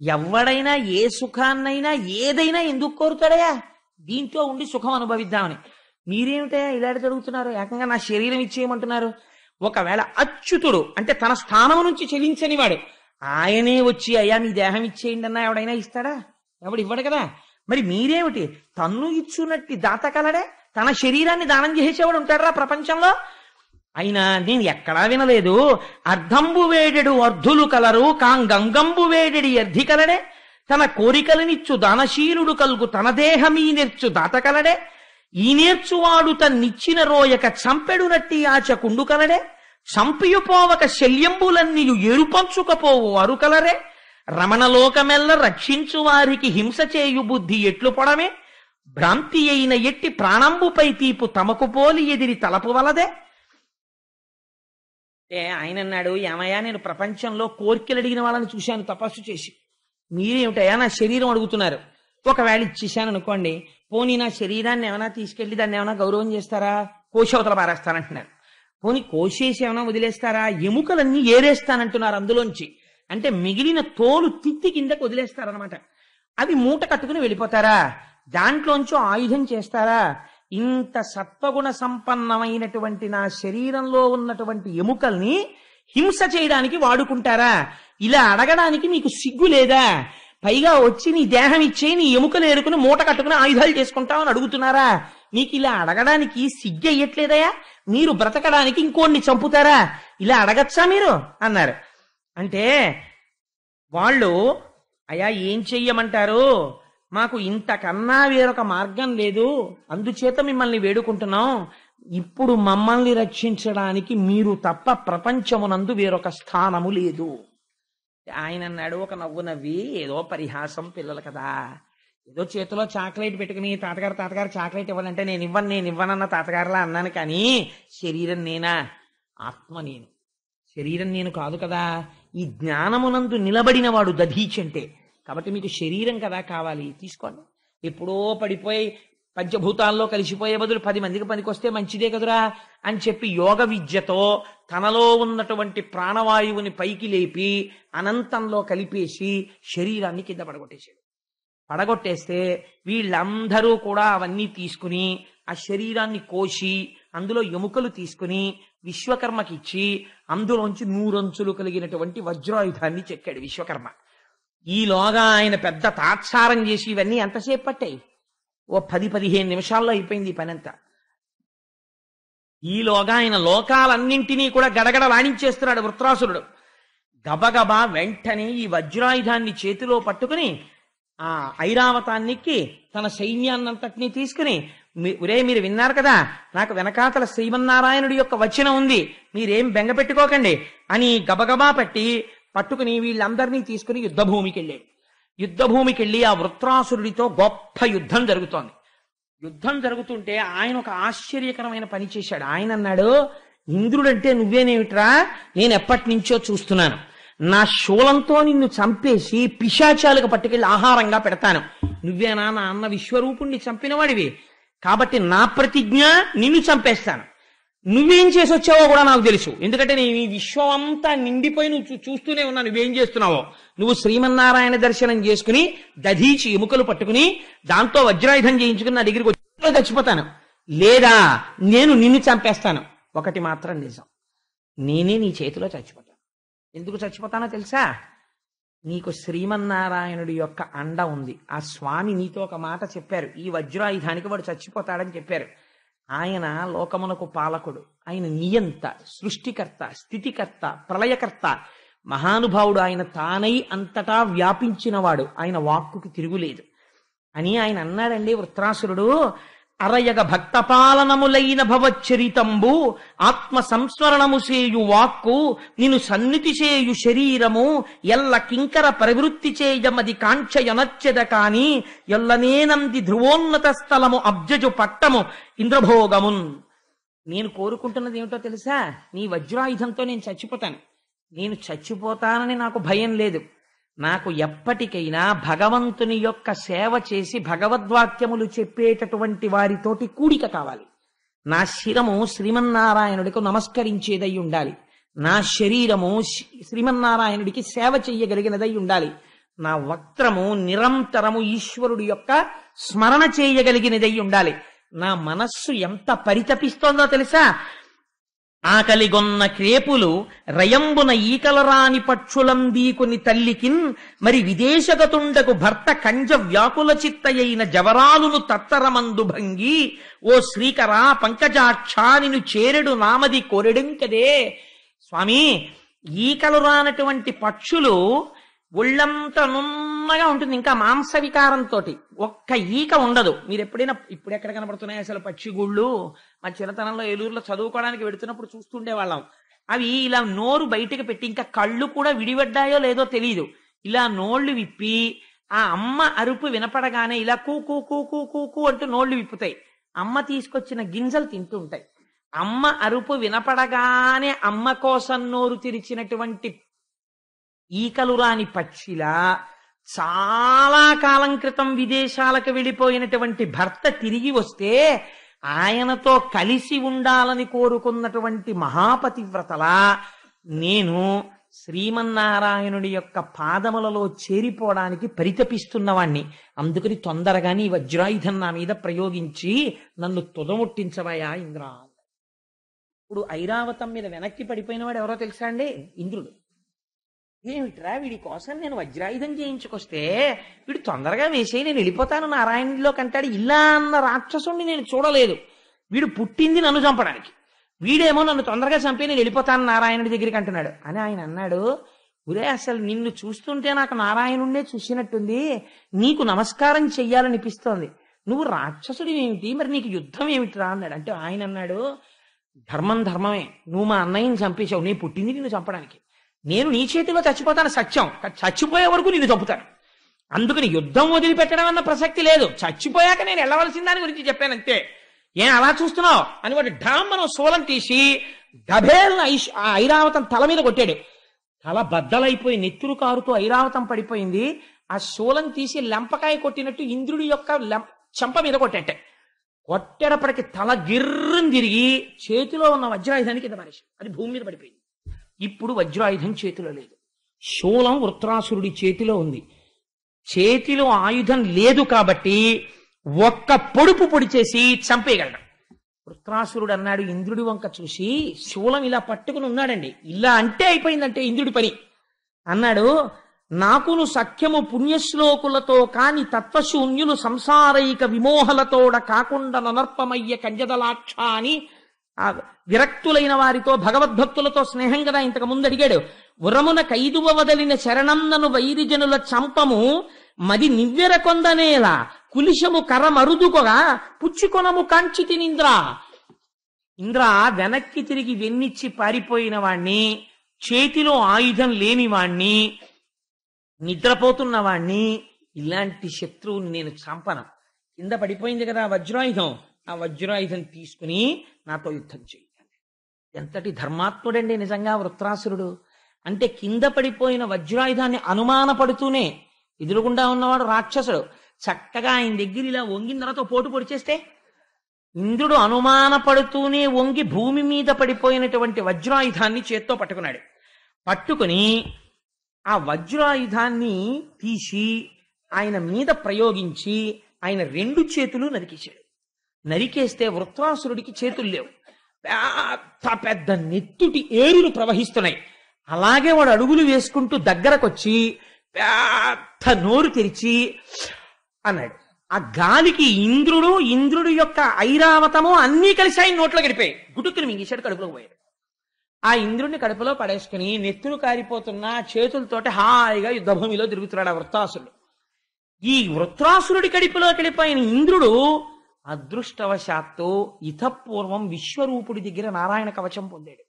ఎవడైనా ఏ సుఖాన్నైనా ఏదైనా ఎందుకు కోరుతాడయా? దీంట్లో ఉండి సుఖం అనుభవిద్దామని. మీరేమిటయా ఇలా జరుగుతున్నారు, ఏకంగా నా శరీరం ఇచ్చేయమంటున్నారు. ఒకవేళ అచ్యుతుడు అంటే తన స్థానం నుంచి చెలించని వాడు ఆయనే వచ్చి అయ్యా మీ దేహం ఇచ్చేయండి అన్నా ఎవడైనా ఇస్తాడా? ఎవడు ఇవ్వడు కదా. మరి మీరేమిటి తన్ను ఇచ్చునట్టి దాత కలడే, తన శరీరాన్ని దానం చేసేవాడు ఉంటాడరా ప్రపంచంలో? అయినా నేను ఎక్కడా వినలేదు, అర్ధంబు వేడెడు అర్ధులు కలరు కాంగంగంబు వేడెడి అర్ధి కలడే, తన కోరికలనిచ్చు దానశీలుడు కలుగు తన దేహమీ నేర్చు దాత కలడే, ఈ నేర్చువాడు తన్నిచ్చిన రోయక చంపెడునట్టి ఆచకుండు కలడే, చంపియుపోవక శల్యంబులన్నీయు ఏరుపంచుకపోవు అరు కలరే, రమణలోకమెల్ల రక్షించు వారికి హింస చేయు బుద్ధి ఎట్లు పొడమే, భ్రాంతి అయిన ఎట్టి ప్రాణంబుపై తీపు తమకు పోలి ఎదిరి తలపు వలదే. ఆయన అన్నాడు, ఏమయ్యా నేను ప్రపంచంలో కోరికలు అడిగిన వాళ్ళని చూశాను తపస్సు చేసి, మీరేమిటయా నా శరీరం అడుగుతున్నారు? ఒకవేళ ఇచ్చేసాను అనుకోండి, పోనీ నా శరీరాన్ని ఏమైనా తీసుకెళ్లి దాన్ని ఏమైనా గౌరవం చేస్తారా? కోశవతల పారేస్తానంటున్నారు. పోనీ కోసేసి ఏమైనా వదిలేస్తారా? ఎముకలన్నీ ఏరేస్తానంటున్నారు అందులోంచి. అంటే మిగిలిన తోలు తిత్తి కిందకు వదిలేస్తారనమాట. అవి మూట కట్టుకుని వెళ్ళిపోతారా? దాంట్లోంచో ఆయుధం చేస్తారా? ఇంత సత్వగుణ సంపన్నమైనటువంటి నా శరీరంలో ఉన్నటువంటి ఎముకల్ని హింస చేయడానికి వాడుకుంటారా? ఇలా అడగడానికి మీకు సిగ్గు లేదా? పైగా వచ్చి నీ దేహం ఇచ్చే నీ ఎముకలు ఏరుకుని మూట కట్టుకుని ఆయుధాలు చేసుకుంటామని అడుగుతున్నారా? మీకు ఇలా అడగడానికి సిగ్గయ్యట్లేదయా? మీరు బ్రతకడానికి ఇంకోడిని చంపుతారా? ఇలా అడగచ్చా మీరు అన్నారు. అంటే వాళ్ళు, అయ్యా ఏం చెయ్యమంటారు, మాకు ఇంతకన్నా వేరొక మార్గం లేదు, అందుచేత మిమ్మల్ని వేడుకుంటున్నాం, ఇప్పుడు మమ్మల్ని రక్షించడానికి మీరు తప్ప ప్రపంచమునందు వేరొక స్థానము లేదు. ఆయన అన్నాడు ఒక నవ్వు నవ్వి, ఏదో పరిహాసం పిల్లలు కదా, ఏదో చేతిలో చాక్లెట్ పెట్టుకుని తాతగారు చాక్లెట్ ఇవ్వాలంటే నేను ఇవ్వనన్న తాతగారులా అన్నాను, కానీ శరీరం నేనా? ఆత్మ నేను, శరీరం నేను కాదు కదా. ఈ జ్ఞానమునందు నిలబడిన వాడు దధీచి అంటే. కాబట్టి మీకు శరీరం కదా కావాలి, తీసుకోండి. ఎప్పుడో పడిపోయి పంచభూతాల్లో కలిసిపోయే బదులు 10 మందికి పనికొస్తే మంచిదే కదురా అని చెప్పి యోగ విద్యతో తనలో ఉన్నటువంటి ప్రాణవాయువుని పైకి లేపి అనంతంలో కలిపేసి శరీరాన్ని కింద పడగొట్టేస్తే వీళ్ళందరూ కూడా అవన్నీ తీసుకుని ఆ శరీరాన్ని కోసి అందులో ఎముకలు తీసుకుని విశ్వకర్మకిచ్చి అందులోంచి 100 అంచులు కలిగినటువంటి వజ్రాయుధాన్ని చెక్కాడు విశ్వకర్మ. ఈలోగా ఆయన పెద్ద తాత్సారం చేసి ఇవన్నీ ఎంతసేపు పట్టాయి? ఓ 10-15 నిమిషాల్లో అయిపోయింది ఈ పనంతా. ఈలోగా ఆయన లోకాలన్నింటినీ కూడా గడగడ లాడించేస్తున్నాడు వృత్రాసురుడు. గబగబా వెంటనే ఈ వజ్రాయుధాన్ని చేతిలో పట్టుకుని ఆ ఐరావతాన్నికి తన సైన్యాన్నంతటినీ తీసుకుని, మీరు విన్నారు కదా, నాకు వెనకాతల శ్రీమన్నారాయణుడి యొక్క వచనం ఉంది, మీరేం బెంగ పెట్టుకోకండి అని గబగబా పట్టుకుని వీళ్ళందరినీ తీసుకుని యుద్ధభూమికి వెళ్ళి ఆ వృత్రాసురుడితో గొప్ప యుద్ధం జరుగుతోంది. యుద్ధం జరుగుతుంటే ఆయన ఒక ఆశ్చర్యకరమైన పని చేశాడు. ఆయన అన్నాడు, ఇంద్రుడంటే నువ్వేనేమిట్రా, నేను ఎప్పటి నుంచో చూస్తున్నాను. నా శూలంతో నిన్ను చంపేసి పిశాచాలకు పట్టుకెళ్ళి ఆహారంగా పెడతాను. నువ్వేనా నా అన్న విశ్వరూపుణ్ణి చంపినవాడివి, కాబట్టి నా ప్రతిజ్ఞ నిన్ను చంపేస్తాను. నువ్వేం చేసి వచ్చావో కూడా నాకు తెలుసు, ఎందుకంటే నేను ఈ విశ్వం అంతా నిండిపోయి నువ్వు చూస్తూనే ఉన్నా. నువ్వేం చేస్తున్నావో, నువ్వు శ్రీమన్నారాయణ దర్శనం చేసుకుని దధీచి ఎముకలు పట్టుకుని దాంతో వజ్రాయుధం చేయించుకుని నా దగ్గరికి వచ్చి చచ్చిపోతాను, లేదా నేను నిన్ను చంపేస్తాను. ఒకటి మాత్రం నిజం, నేనే నీ చేతిలో చచ్చిపోతాను. ఎందుకు చచ్చిపోతానో తెలుసా? నీకు శ్రీమన్నారాయణుడి యొక్క అండ ఉంది. ఆ స్వామి నీతో ఒక మాట చెప్పారు, ఈ వజ్రాయుధానికి వాడు చచ్చిపోతాడని చెప్పారు. ఆయన లోకమునకు పాలకుడు, ఆయన నియంత, సృష్టికర్త, స్థితికర్త, ప్రళయకర్త, మహానుభావుడు. ఆయన తానై అంతటా వ్యాపించినవాడు, ఆయన వాక్కుకి తిరుగులేదు అని ఆయన అన్నాడండి వృత్రాసురుడు. అరయగ భక్తపాలనములైన భవచ్చరితంబు ఆత్మ సంస్మరణము చేయు వాక్కు నిన్ను సన్నిధి చేయు శరీరము ఎల్ల కింకర ప్రవృత్తి చేయమది కాంక్షయనచ్చెద కాని ఎల్లనేనంది ధ్రువోన్నత స్థలము అబ్జజు పట్టము ఇంద్రభోగమున్. నేను కోరుకుంటున్నది ఏమిటో తెలుసా? నీ వజ్రాయుధంతో నేను చచ్చిపోతాను. నేను చచ్చిపోతానని నాకు భయం లేదు. నాకు ఎప్పటికైనా భగవంతుని యొక్క సేవ చేసి భగవద్వాక్యములు చెప్పేటటువంటి వారితోటి కూడిక కావాలి. నా శిరము శ్రీమన్నారాయణుడికి నమస్కరించేదై ఉండాలి. నా శరీరము శ్రీమన్నారాయణుడికి సేవ చెయ్యగలిగినదై ఉండాలి. నా వక్త్రము నిరంతరము ఈశ్వరుడి యొక్క స్మరణ చేయగలిగినదై ఉండాలి. నా మనస్సు ఎంత పరితపిస్తోందో తెలుసా? ఆకలిగొన్న క్రేపులు రయంబున ఈకలరాని పక్షులందీకుని తల్లికిన్ మరి విదేశగతుండకు భర్త కంజ వ్యాకుల చిత్తయైన జవరాలును తత్తరమందు భంగి ఓ శ్రీకరా పంకజాక్షా నిన్ను చేరెడు నామది కోరెడింకదే. స్వామి, ఈకలు రానటువంటి పక్షులు ఒళ్ళంతా నున్నగా ఉంటుంది, ఇంకా మాంస వికారంతో ఒక్క ఈక ఉండదు. మీరు ఎప్పుడైనా ఇప్పుడు ఎక్కడ కనబడుతున్నాయి అసలు పక్షిగూళ్ళు? మా చిన్నతనంలో ఏలూరులో చదువుకోవడానికి వెడుతున్నప్పుడు చూస్తుండేవాళ్ళం. అవి ఇలా నోరు బయటకు పెట్టి, ఇంకా కళ్ళు కూడా విడిపడ్డాయో లేదో తెలియదు, ఇలా నోళ్లు విప్పి ఆ అమ్మ అరుపు వినపడగానే ఇలా కూ కూ కూ కూ కూ కూ అంటూ నోళ్లు విప్పుతాయి. అమ్మ తీసుకొచ్చిన గింజలు తింటూ ఉంటాయి. అమ్మ అరుపు వినపడగానే అమ్మ కోసం నోరు తెరిచినటువంటి ఈకలు రాని పక్షిలా చాలా కాలం క్రితం విదేశాలకు వెళ్ళిపోయినటువంటి భర్త తిరిగి వస్తే ఆయనతో కలిసి ఉండాలని కోరుకున్నటువంటి మహాపతివ్రతలా నేను శ్రీమన్నారాయణుడి యొక్క పాదములలో చేరిపోవడానికి పరితపిస్తున్నవాణ్ణి. అందుకని తొందరగా నీ వజ్రాయుధం నా మీద ప్రయోగించి నన్ను తుదముట్టించవయా ఇంద్ర. ఇప్పుడు ఐరావతం మీద వెనక్కి పడిపోయిన వాడు ఎవరో తెలుసా అండి? ఇంద్రుడు. ఏమిట్రా, వీడి కోసం నేను వజ్రాయుధం చేయించుకొస్తే వీడు తొందరగా వేసేయి, నేను వెళ్ళిపోతాను నారాయణుడిలో కంటాడు. ఇలా అన్న రాక్షసుణ్ణి నేను చూడలేదు. వీడు పుట్టింది నన్ను చంపడానికి, వీడేమో నన్ను తొందరగా చంపి నేను వెళ్ళిపోతాను నారాయణుడి దగ్గరికి అంటున్నాడు అని ఆయన అన్నాడు. ఒరే, అసలు నిన్ను చూస్తుంటే నాకు నారాయణుడినే చూసినట్టుంది, నీకు నమస్కారం చెయ్యాలనిపిస్తోంది. నువ్వు రాక్షసుడి ఏమిటి, మరి నీకు యుద్ధం ఏమిటిరా అన్నాడు. అంటే ఆయన అన్నాడు, ధర్మం ధర్మమే, నువ్వు మా అన్నయ్యని చంపేశావు, నేను పుట్టింది నిన్ను చంపడానికి, నేను నీ చేతిలో చచ్చిపోతాను సత్యం, చచ్చిపోయే వరకు నిన్ను చంపుతాను, అందుకని యుద్ధం వదిలిపెట్టడం అన్న ప్రసక్తి లేదు, చచ్చిపోయాక నేను వెళ్ళవలసిన దాని గురించి చెప్పాను అంతే, ఏం అలా చూస్తున్నావు అని వాడు ఢామ్మను శూలం తీసి డబేల్ని ఆ ఐరావతం తల మీద కొట్టాడు. తల బద్దలైపోయి నెత్తురు కారుతూ ఐరావతం పడిపోయింది. ఆ శూలం తీసి లెంపకాయ కొట్టినట్టు ఇంద్రుడి యొక్క చెంప మీద కొట్టేట. కొట్టేటప్పటికి తల గిర్రని తిరిగి చేతిలో ఉన్న వజ్రాయుధానికి కింద మనిషి అది భూమి మీద పడిపోయింది. ఇప్పుడు వజ్రాయుధం చేతిలో లేదు, శూలం వృత్రాసురుడి చేతిలో ఉంది. చేతిలో ఆయుధం లేదు కాబట్టి ఒక్క పొడుపు పొడిచేసి చంపేయగలడు. వృత్రాసురుడు అన్నాడు ఇంద్రుడి వంక చూసి, శూలం ఇలా పట్టుకుని ఉన్నాడండి, ఇలా అంటే అయిపోయిందంటే ఇంద్రుడి పని అన్నాడు, నాకును సఖ్యము పుణ్యశ్లోకులతో కాని తత్వశూన్యులు సంసారైక విమోహలతోడ కాకుండా ననర్పమయ్య కంజదలాక్ష అని ఆ విరక్తులైన వారితో భగవద్భక్తులతో స్నేహం కదా ఇంతకు ముందు అడిగాడు. ఉరమున కైదువ వదలిన శరణన్నను వైరిజనుల చంపము మది నివ్వెర కొందనేలా కులిశము కరమరుదుకొగా పుచ్చుకొనము కాంచితినింద్ర. ఇంద్ర వెనక్కి తిరిగి వెన్నిచ్చి పారిపోయిన వాణ్ణి, చేతిలో ఆయుధం లేని వాణ్ణి, నిద్రపోతున్న వాణ్ణి, ఇలాంటి శత్రువుని నేను చంపను. కింద పడిపోయింది కదా వజ్రాయుధం, ఆ వజ్రాయుధం తీసుకుని నాతో యుద్ధం చేయాలి. ఎంతటి ధర్మాత్ముడండి నిజంగా వృత్రాసురుడు. అంటే కింద పడిపోయిన వజ్రాయుధాన్ని అనుమానపడుతూనే, ఎదురుగుండా ఉన్నవాడు రాక్షసుడు, చక్కగా ఆయన దగ్గర ఇలా వంగిన తర్వాత పోటు పొడిచేస్తే, ఇంద్రుడు అనుమానపడుతూనే వంగి భూమి మీద పడిపోయినటువంటి వజ్రాయుధాన్ని చేత్తో పట్టుకున్నాడు. పట్టుకుని ఆ వజ్రాయుధాన్ని తీసి ఆయన మీద ప్రయోగించి ఆయన 2 చేతులు నరికేశాడు. నరికేస్తే వృత్రాసురుడికి చేతులు లేవు, పెద్ద పెద్ద నెత్తుటి ఏరులు ప్రవహిస్తున్నాయి. అలాగే వాడు అడుగులు వేసుకుంటూ దగ్గరకొచ్చి పెద్ద నోరు తెరిచి అన్నాడు. ఆ గాలికి ఇంద్రుడు యొక్క ఐరావతము అన్నీ కలిసి ఆయన నోట్లో గడిపాయి. గుటుక్కుని మింగేశాడు, కడుపులోకి పోయాడు. ఆ ఇంద్రుడిని కడుపులో పడేసుకుని నెత్తులు కారిపోతున్న చేతులతోటి హాయిగా యుద్ధభూమిలో తిరుగుతున్నాడు ఆ వృత్రాసురుడు. ఈ వృత్రాసురుడి కడుపులోకి వెళ్ళిపోయిన ఇంద్రుడు అదృష్టవశాత్తు ఇతపూర్వం విశ్వరూపుడి దగ్గర నారాయణ కవచం పొందాడు.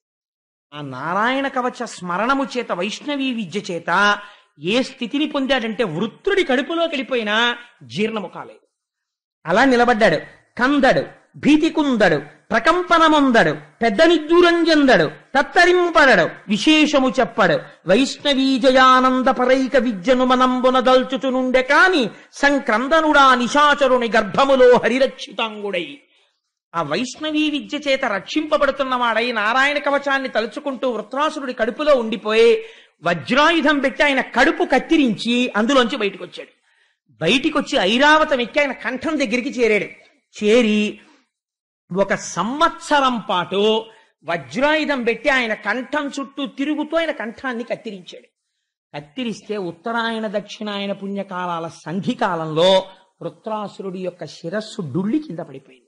ఆ నారాయణ కవచ స్మరణము చేత, వైష్ణవీ విద్య చేత ఏ స్థితిని పొందాడంటే వృత్రుడి కడుపులోకి వెళ్ళిపోయినా జీర్ణము కాలేదు. అలా నిలబడ్డాడు. కందడు, భీతికుందడు, ప్రకంపనముందడు, పెద్ద నిద్దూరం చెందడు, తత్తరింపడడు, విశేషము చెప్పడు, వైష్ణవీజయానంద పరైక విద్యను మనంబున దల్చుచునుండె కాని సంక్రందనుడా నిశాచరుని గర్భములో హరిరక్షితాంగుడై. ఆ వైష్ణవీ విద్య చేత రక్షింపబడుతున్నవాడై నారాయణ కవచాన్ని తలుచుకుంటూ వృత్రాసురుడి కడుపులో ఉండిపోయి వజ్రాయుధం పెట్టి ఆయన కడుపు కత్తిరించి అందులోంచి బయటకు వచ్చాడు. బయటికొచ్చి ఐరావతం ఎక్కి ఆయన కంఠం దగ్గరికి చేరాడు. చేరి 1 సంవత్సరం పాటు వజ్రాయుధం పెట్టి ఆయన కంఠం చుట్టూ తిరుగుతూ ఆయన కంఠాన్ని కత్తిరించాడు. కత్తిరిస్తే ఉత్తరాయణ దక్షిణాయన పుణ్యకాలాల సంధికాలంలో వృత్రాసురుడి యొక్క శిరస్సు డుళ్ళి కింద పడిపోయింది.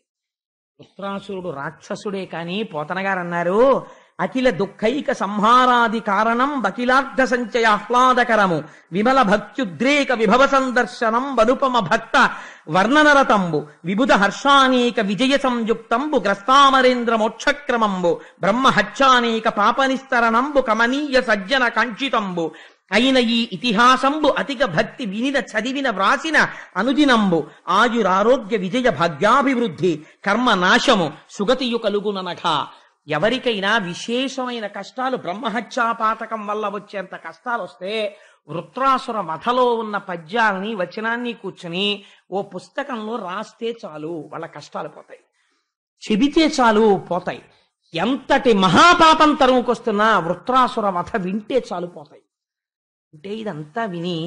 వృత్రాసురుడు రాక్షసుడే కాని పోతన గారు అన్నారు, అఖిల దుఃఖైక సంహారాది కారణం బకిలార్థ సంచయ ఆహ్లాదకరము విమల భక్త్యుద్రేక విభవ సందర్శనం వనుపమ భక్త వర్ణనరతంబు విబుధ హర్షానేక విజయ సంయుక్తంబు గ్రస్తామరేంద్ర మోక్షక్రమంబు బ్రహ్మ హత్యానేక పాపనిస్తరణంబు కమనీయ సజ్జన కాంక్షితంబు అయిన ఈ ఇతిహాసంబు అతిక భక్తి వినిన చదివిన వ్రాసిన అనుదినంబు ఆయురారోగ్య విజయ భాగ్యాభివృద్ధి కర్మ నాశము సుగతియు కలుగుననఘ. ఎవరికైనా విశేషమైన కష్టాలు, బ్రహ్మహత్యాపాతకం వల్ల వచ్చేంత కష్టాలు వస్తే వృత్రాసుర వధలో ఉన్న పద్యాలని వచనాన్ని కూర్చుని ఓ పుస్తకంలో రాస్తే చాలు, వాళ్ళ కష్టాలు పోతాయి. చెబితే చాలు పోతాయి. ఎంతటి మహాపాపం తరుముకొస్తున్నా వృత్రాసుర వధ వింటే చాలు పోతాయి. అంటే ఇదంతా విని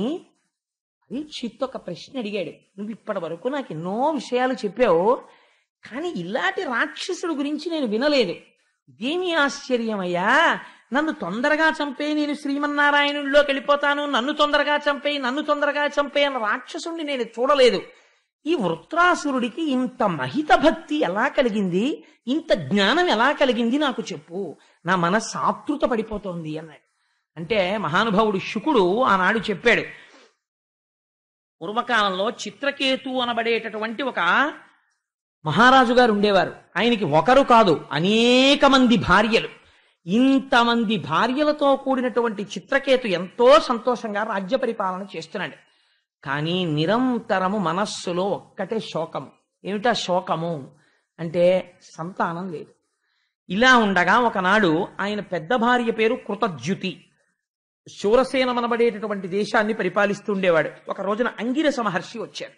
పరీక్షిత్ ఒక ప్రశ్న అడిగాడు, నువ్వు ఇప్పటి వరకు నాకు ఎన్నో విషయాలు చెప్పావు, కానీ ఇలాంటి రాక్షసుడు గురించి నేను వినలేదు. ఇదేమి ఆశ్చర్యమయ్యా, నన్ను తొందరగా చంపే, నేను శ్రీమన్నారాయణుల్లోకి వెళ్ళిపోతాను, నన్ను తొందరగా చంపే అన్న రాక్షసుడిని నేను చూడలేదు. ఈ వృత్రాసురుడికి ఇంత మహిత భక్తి ఎలా కలిగింది, ఇంత జ్ఞానం ఎలా కలిగింది నాకు చెప్పు, నా మనస్సు ఆతృత పడిపోతోంది అన్నాడు. అంటే మహానుభావుడు శుకుడు ఆనాడు చెప్పాడు, పూర్వకాలంలో చిత్రకేతు అనబడేటటువంటి ఒక మహారాజు గారు ఉండేవారు. ఆయనకి ఒకరు కాదు, అనేక మంది భార్యలు. ఇంతమంది భార్యలతో కూడినటువంటి చిత్రకేతు ఎంతో సంతోషంగా రాజ్య పరిపాలన చేస్తున్నాడు. కానీ నిరంతరము మనస్సులో ఒక్కటే శోకము. ఏమిటా శోకము అంటే సంతానం లేదు. ఇలా ఉండగా ఒకనాడు ఆయన పెద్ద భార్య పేరు కృతజ్యుతి, శూరసేనమనబడేటటువంటి దేశాన్ని పరిపాలిస్తుండేవాడు. ఒక రోజున అంగిరస మహర్షి వచ్చారు.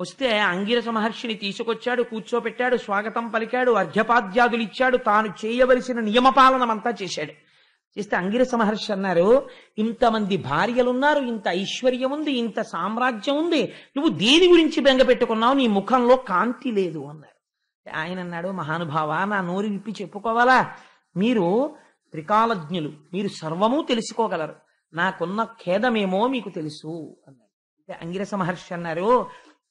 వస్తే అంగిరస మహర్షిని తీసుకొచ్చాడు, కూర్చోపెట్టాడు, స్వాగతం పలికాడు, అర్ఘ్యపాద్యాదులు ఇచ్చాడు, తాను చేయవలసిన నియమపాలనమంతా చేశాడు. చేస్తే అంగిరస మహర్షి అన్నారు, ఇంతమంది భార్యలున్నారు, ఇంత ఐశ్వర్యం ఉంది, ఇంత సామ్రాజ్యం ఉంది, నువ్వు దేని గురించి బెంగ పెట్టుకున్నావు, నీ ముఖంలో కాంతి లేదు అన్నారు. ఆయన అన్నాడు, మహానుభావ, నా నోరు విప్పి చెప్పుకోవాలా? మీరు త్రికాలజ్ఞులు, మీరు సర్వము తెలుసుకోగలరు, నాకున్న ఖేదమేమో మీకు తెలుసు అన్నాడు. అంగిరస మహర్షి అన్నారు,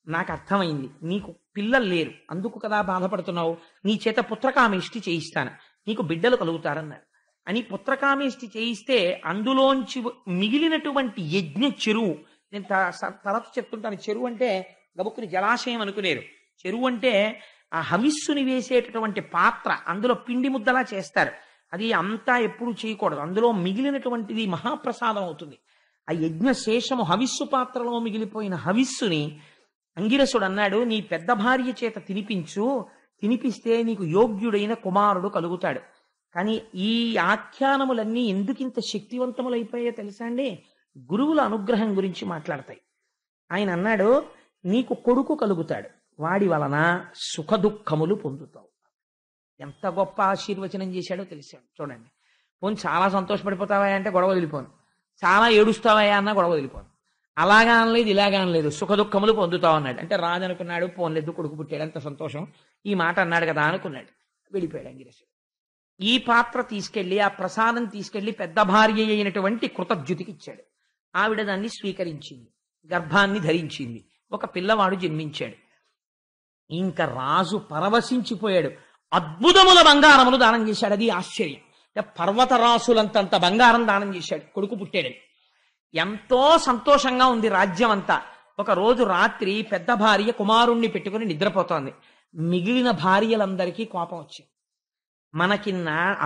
నాకు అర్థమైంది, నీకు పిల్లలు లేరు, అందుకు కదా బాధపడుతున్నావు, నీ చేత పుత్రకామేష్టి చేయిస్తాను, నీకు బిడ్డలు కలుగుతారన్నారు. అని పుత్రకామేష్టి చేయిస్తే అందులోంచి మిగిలినటువంటి యజ్ఞ చెరువు, నేను తరచు చెప్తుంటాను, చెరువు అంటే గబుక్కుని జలాశయం అనుకునేరు. చెరువు అంటే ఆ హవిస్సుని వేసేటటువంటి పాత్ర, అందులో పిండి ముద్దలా చేస్తారు. అది అంతా ఎప్పుడు చేయకూడదు, అందులో మిగిలినటువంటిది మహాప్రసాదం అవుతుంది. ఆ యజ్ఞ శేషము హవిస్సు పాత్రలో మిగిలిపోయిన హవిస్సుని అంగిరసుడు అన్నాడు, నీ పెద్ద భార్య చేత తినిపించు, తినిపిస్తే నీకు యోగ్యుడైన కుమారుడు కలుగుతాడు. కానీ ఈ ఆఖ్యానములన్నీ ఎందుకింత శక్తివంతములైపోయాయో తెలుసా అండి? గురువుల అనుగ్రహం గురించి మాట్లాడతాయి. ఆయన అన్నాడు, నీకు కొడుకు కలుగుతాడు, వాడి వలన సుఖదుఖములు పొందుతావు. ఎంత గొప్ప ఆశీర్వచనం చేశాడో తెలిసాడు. చూడండి, పోనీ చాలా సంతోషపడిపోతావా అంటే గొడవ వదిలిపోను, చాలా ఏడుస్తావా అన్నా గొడవ వదిలిపోను, అలాగా అనలేదు ఇలాగా అనలేదు, సుఖదుఖములు పొందుతావు అన్నాడు. అంటే రాజు అనుకున్నాడు, పోన్లేదు కొడుకు పుట్టాడు, ఎంత సంతోషం, ఈ మాట అన్నాడు కదా అనుకున్నాడు. వెళ్ళిపోయాడు అంగిరసుడు. ఈ పాత్ర తీసుకెళ్లి, ఆ ప్రసాదం తీసుకెళ్లి పెద్ద భార్య అయినటువంటి కృతజ్యుతికి ఇచ్చాడు. ఆవిడ దాన్ని స్వీకరించింది, గర్భాన్ని ధరించింది, ఒక పిల్లవాడు జన్మించాడు. ఇంకా రాజు పరవశించిపోయాడు. అద్భుతముల బంగారములు దానం చేశాడు. అది ఆశ్చర్యం. పర్వతరాసులంతంత బంగారం దానం చేశాడు, కొడుకు పుట్టాడని. ఎంతో సంతోషంగా ఉంది రాజ్యం అంతా. ఒక రోజు రాత్రి పెద్ద భార్య కుమారుణ్ణి పెట్టుకుని నిద్రపోతోంది. మిగిలిన భార్యలందరికీ కోపం వచ్చింది.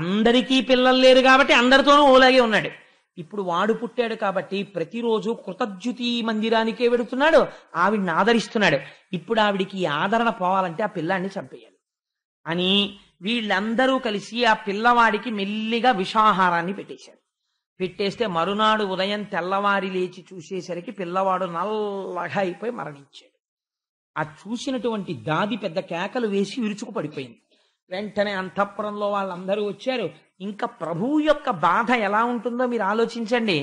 అందరికీ పిల్లలు లేరు కాబట్టి అందరితోనూ ఓలాగే ఉన్నాడు. ఇప్పుడు వాడు పుట్టాడు కాబట్టి ప్రతిరోజు కృతజ్యుతి మందిరానికే వెడుతున్నాడు, ఆవిడ్ని ఆదరిస్తున్నాడు. ఇప్పుడు ఆవిడికి ఆదరణ పోవాలంటే ఆ పిల్లాన్ని చంపేయాలి అని వీళ్ళందరూ కలిసి ఆ పిల్లవాడికి మెల్లిగా విషాహారాన్ని పెట్టేశారు. పెట్టేస్తే మరునాడు ఉదయం తెల్లవారి లేచి చూసేసరికి పిల్లవాడు నల్లగా అయిపోయి మరణించాడు. ఆ చూసినటువంటి దాది పెద్ద కేకలు వేసి విరుచుకు పడిపోయింది. వెంటనే అంతఃపురంలో వాళ్ళందరూ వచ్చారు. ఇంకా ప్రభువు యొక్క బాధ ఎలా ఉంటుందో మీరు ఆలోచించండి.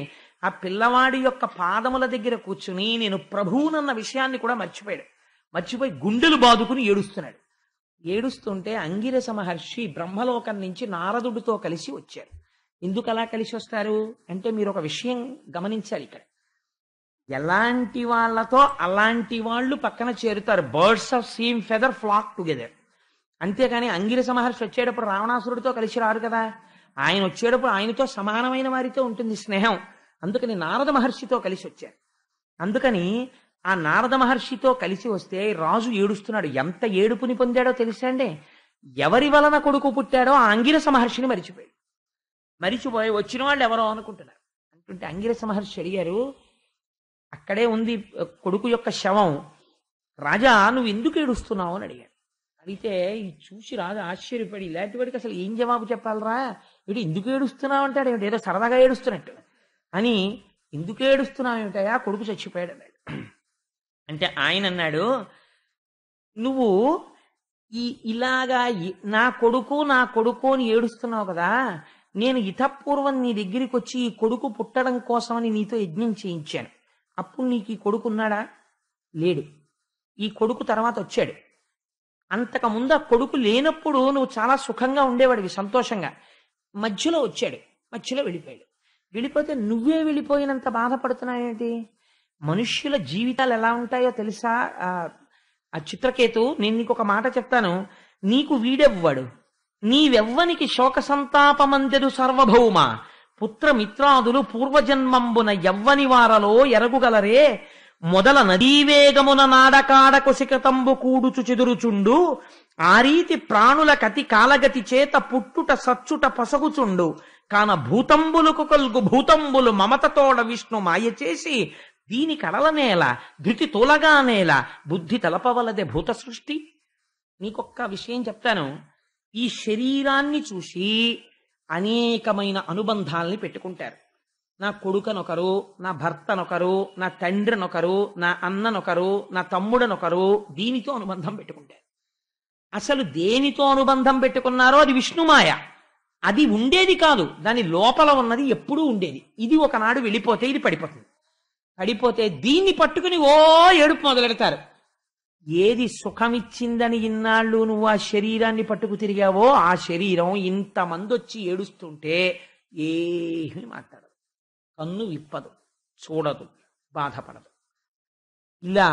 ఆ పిల్లవాడి యొక్క పాదముల దగ్గర కూర్చుని నేను ప్రభువునన్న విషయాన్ని కూడా మర్చిపోయి గుండెలు బాదుకుని ఏడుస్తున్నాడు. ఏడుస్తుంటే అంగిరస మహర్షి బ్రహ్మలోకం నుంచి నారదుడితో కలిసి వచ్చారు. ఎందుకు అలా కలిసి వస్తారు అంటే మీరు ఒక విషయం గమనించాలి. ఇక్కడ ఎలాంటి వాళ్ళతో అలాంటి వాళ్ళు పక్కన చేరుతారు. Birds of same feather flock together. అంతేకాని అంగిరస మహర్షి వచ్చేటప్పుడు రావణాసురుడితో కలిసి రారు కదా. ఆయన వచ్చేటప్పుడు ఆయనతో సమానమైన వారితో ఉంటుంది స్నేహం. అందుకని నారద మహర్షితో కలిసి వచ్చారు. అందుకని ఆ నారద మహర్షితో కలిసి వస్తే రాజు ఏడుస్తున్నాడు. ఎంత ఏడుపుని పొందాడో తెలుసా అండి? ఎవరి వలన కొడుకు పుట్టాడో ఆ అంగిరస మహర్షిని మరిచిపోయి వచ్చిన వాళ్ళు ఎవరో అనుకుంటున్నారు. అంటుంటే అంగిరస మహర్షి అడిగారు, అక్కడే ఉంది కొడుకు యొక్క శవం, రాజా నువ్వు ఎందుకు ఏడుస్తున్నావు అని అడిగాడు. అడిగితే ఇది చూసి రాజు ఆశ్చర్యపడి, ఇలాంటి వాడికి అసలు ఏం జవాబు చెప్పాలరా, వీడు ఎందుకు ఏడుస్తున్నావు అంటాడు, ఏమిటి ఏదో సరదాగా ఏడుస్తున్నట్టు అని. ఎందుకు ఏడుస్తున్నావు ఏమిటయా, కొడుకు చచ్చిపోయాడు అన్నాడు. అంటే ఆయన అన్నాడు, నువ్వు ఇలాగా నా కొడుకు అని ఏడుస్తున్నావు కదా, నేను ఇతపూర్వం నీ దగ్గరికి వచ్చి ఈ కొడుకు పుట్టడం కోసమని నీతో యజ్ఞం చేయించాను. అప్పుడు నీకు ఈ కొడుకు ఉన్నాడా? లేడు. ఈ కొడుకు తర్వాత వచ్చాడు. అంతకుముందు ఆ కొడుకు లేనప్పుడు నువ్వు చాలా సుఖంగా ఉండేవాడివి, సంతోషంగా. మధ్యలో వచ్చాడు, మధ్యలో వెళ్ళిపోయాడు. వెళ్ళిపోతే నువ్వే వెళ్ళిపోయినంత బాధపడుతున్నావేంటి? మనుష్యుల జీవితాలు ఎలా ఉంటాయో తెలుసా? ఆ చిత్రకేతు, నేను నీకు ఒక మాట చెప్తాను. నీకు వీడెవ్వడు, నీవెవ్వనికి శోక సంతాపమందెడు సర్వభౌమ, పుత్రమిత్రాదులు పూర్వజన్మంబున ఎవ్వని వారలో ఎరగుగలరే, మొదల నదీవేగమున నాడకాడ కొసికతంబు కూడుచు చెదురుచుండు ఆ రీతి ప్రాణుల కతి కాలగతి చేత పుట్టుట సచ్చుట పసగుచుండు కాన భూతంబులకు కలుగు భూతంబులు మమతతోడ విష్ణు మాయ చేసి దీని కడలనేల ధృతి తోలగానేల బుద్ధి తలపవలదే భూత సృష్టి. నీకొక్క విషయం చెప్తాను. ఈ శరీరాన్ని చూసి అనేకమైన అనుబంధాలని పెట్టుకుంటారు. నా కొడుకనొకరు, నా భర్తనొకరు, నా తండ్రినొకరు, నా అన్ననొకరు, నా తమ్ముడనొకరు, దీనితో అనుబంధం పెట్టుకుంటారు. అసలు దేనితో అనుబంధం పెట్టుకున్నారో అది విష్ణుమాయ. అది ఉండేది కాదు, దాని లోపల ఉన్నది ఎప్పుడూ ఉండేది. ఇది ఒకనాడు వెళ్ళిపోతే ఇది పడిపోతుంది. పడిపోతే దీన్ని పట్టుకుని ఓ ఏడుపు మొదలెడతారు. ఏది సుఖమిచ్చిందని ఇన్నాళ్ళు నువ్వు ఆ శరీరాన్ని పట్టుకు తిరిగావో ఆ శరీరం ఇంతమంది వచ్చి ఏడుస్తుంటే ఏమీ మాట్లాడదు, కన్ను విప్పదు, చూడదు, బాధపడదు. ఇలా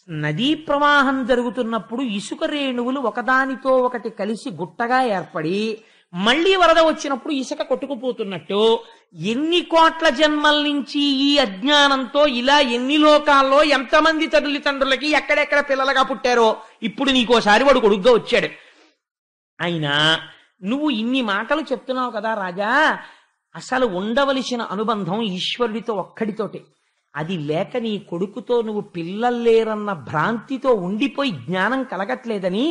నదీ ప్రవాహం జరుగుతున్నప్పుడు ఇసుక రేణువులు ఒకదానితో ఒకటి కలిసి గుట్టగా ఏర్పడి మళ్లీ వరద వచ్చినప్పుడు ఇసుక కొట్టుకుపోతున్నట్టు ఎన్ని కోట్ల జన్మల నుంచి ఈ అజ్ఞానంతో ఇలా ఎన్ని లోకాల్లో ఎంతమంది తల్లిదండ్రులకి ఎక్కడెక్కడ పిల్లలుగా పుట్టారో ఇప్పుడు నీకోసారి వాడు కొడుగ్గా వచ్చాడు. అయినా నువ్వు ఇన్ని మాటలు చెప్తున్నావు కదా రాజా, అసలు ఉండవలసిన అనుబంధం ఈశ్వరుడితో ఒక్కడితోటే. అది లేక నీ కొడుకుతో నువ్వు పిల్లల్లేరన్న భ్రాంతితో ఉండిపోయి జ్ఞానం కలగట్లేదని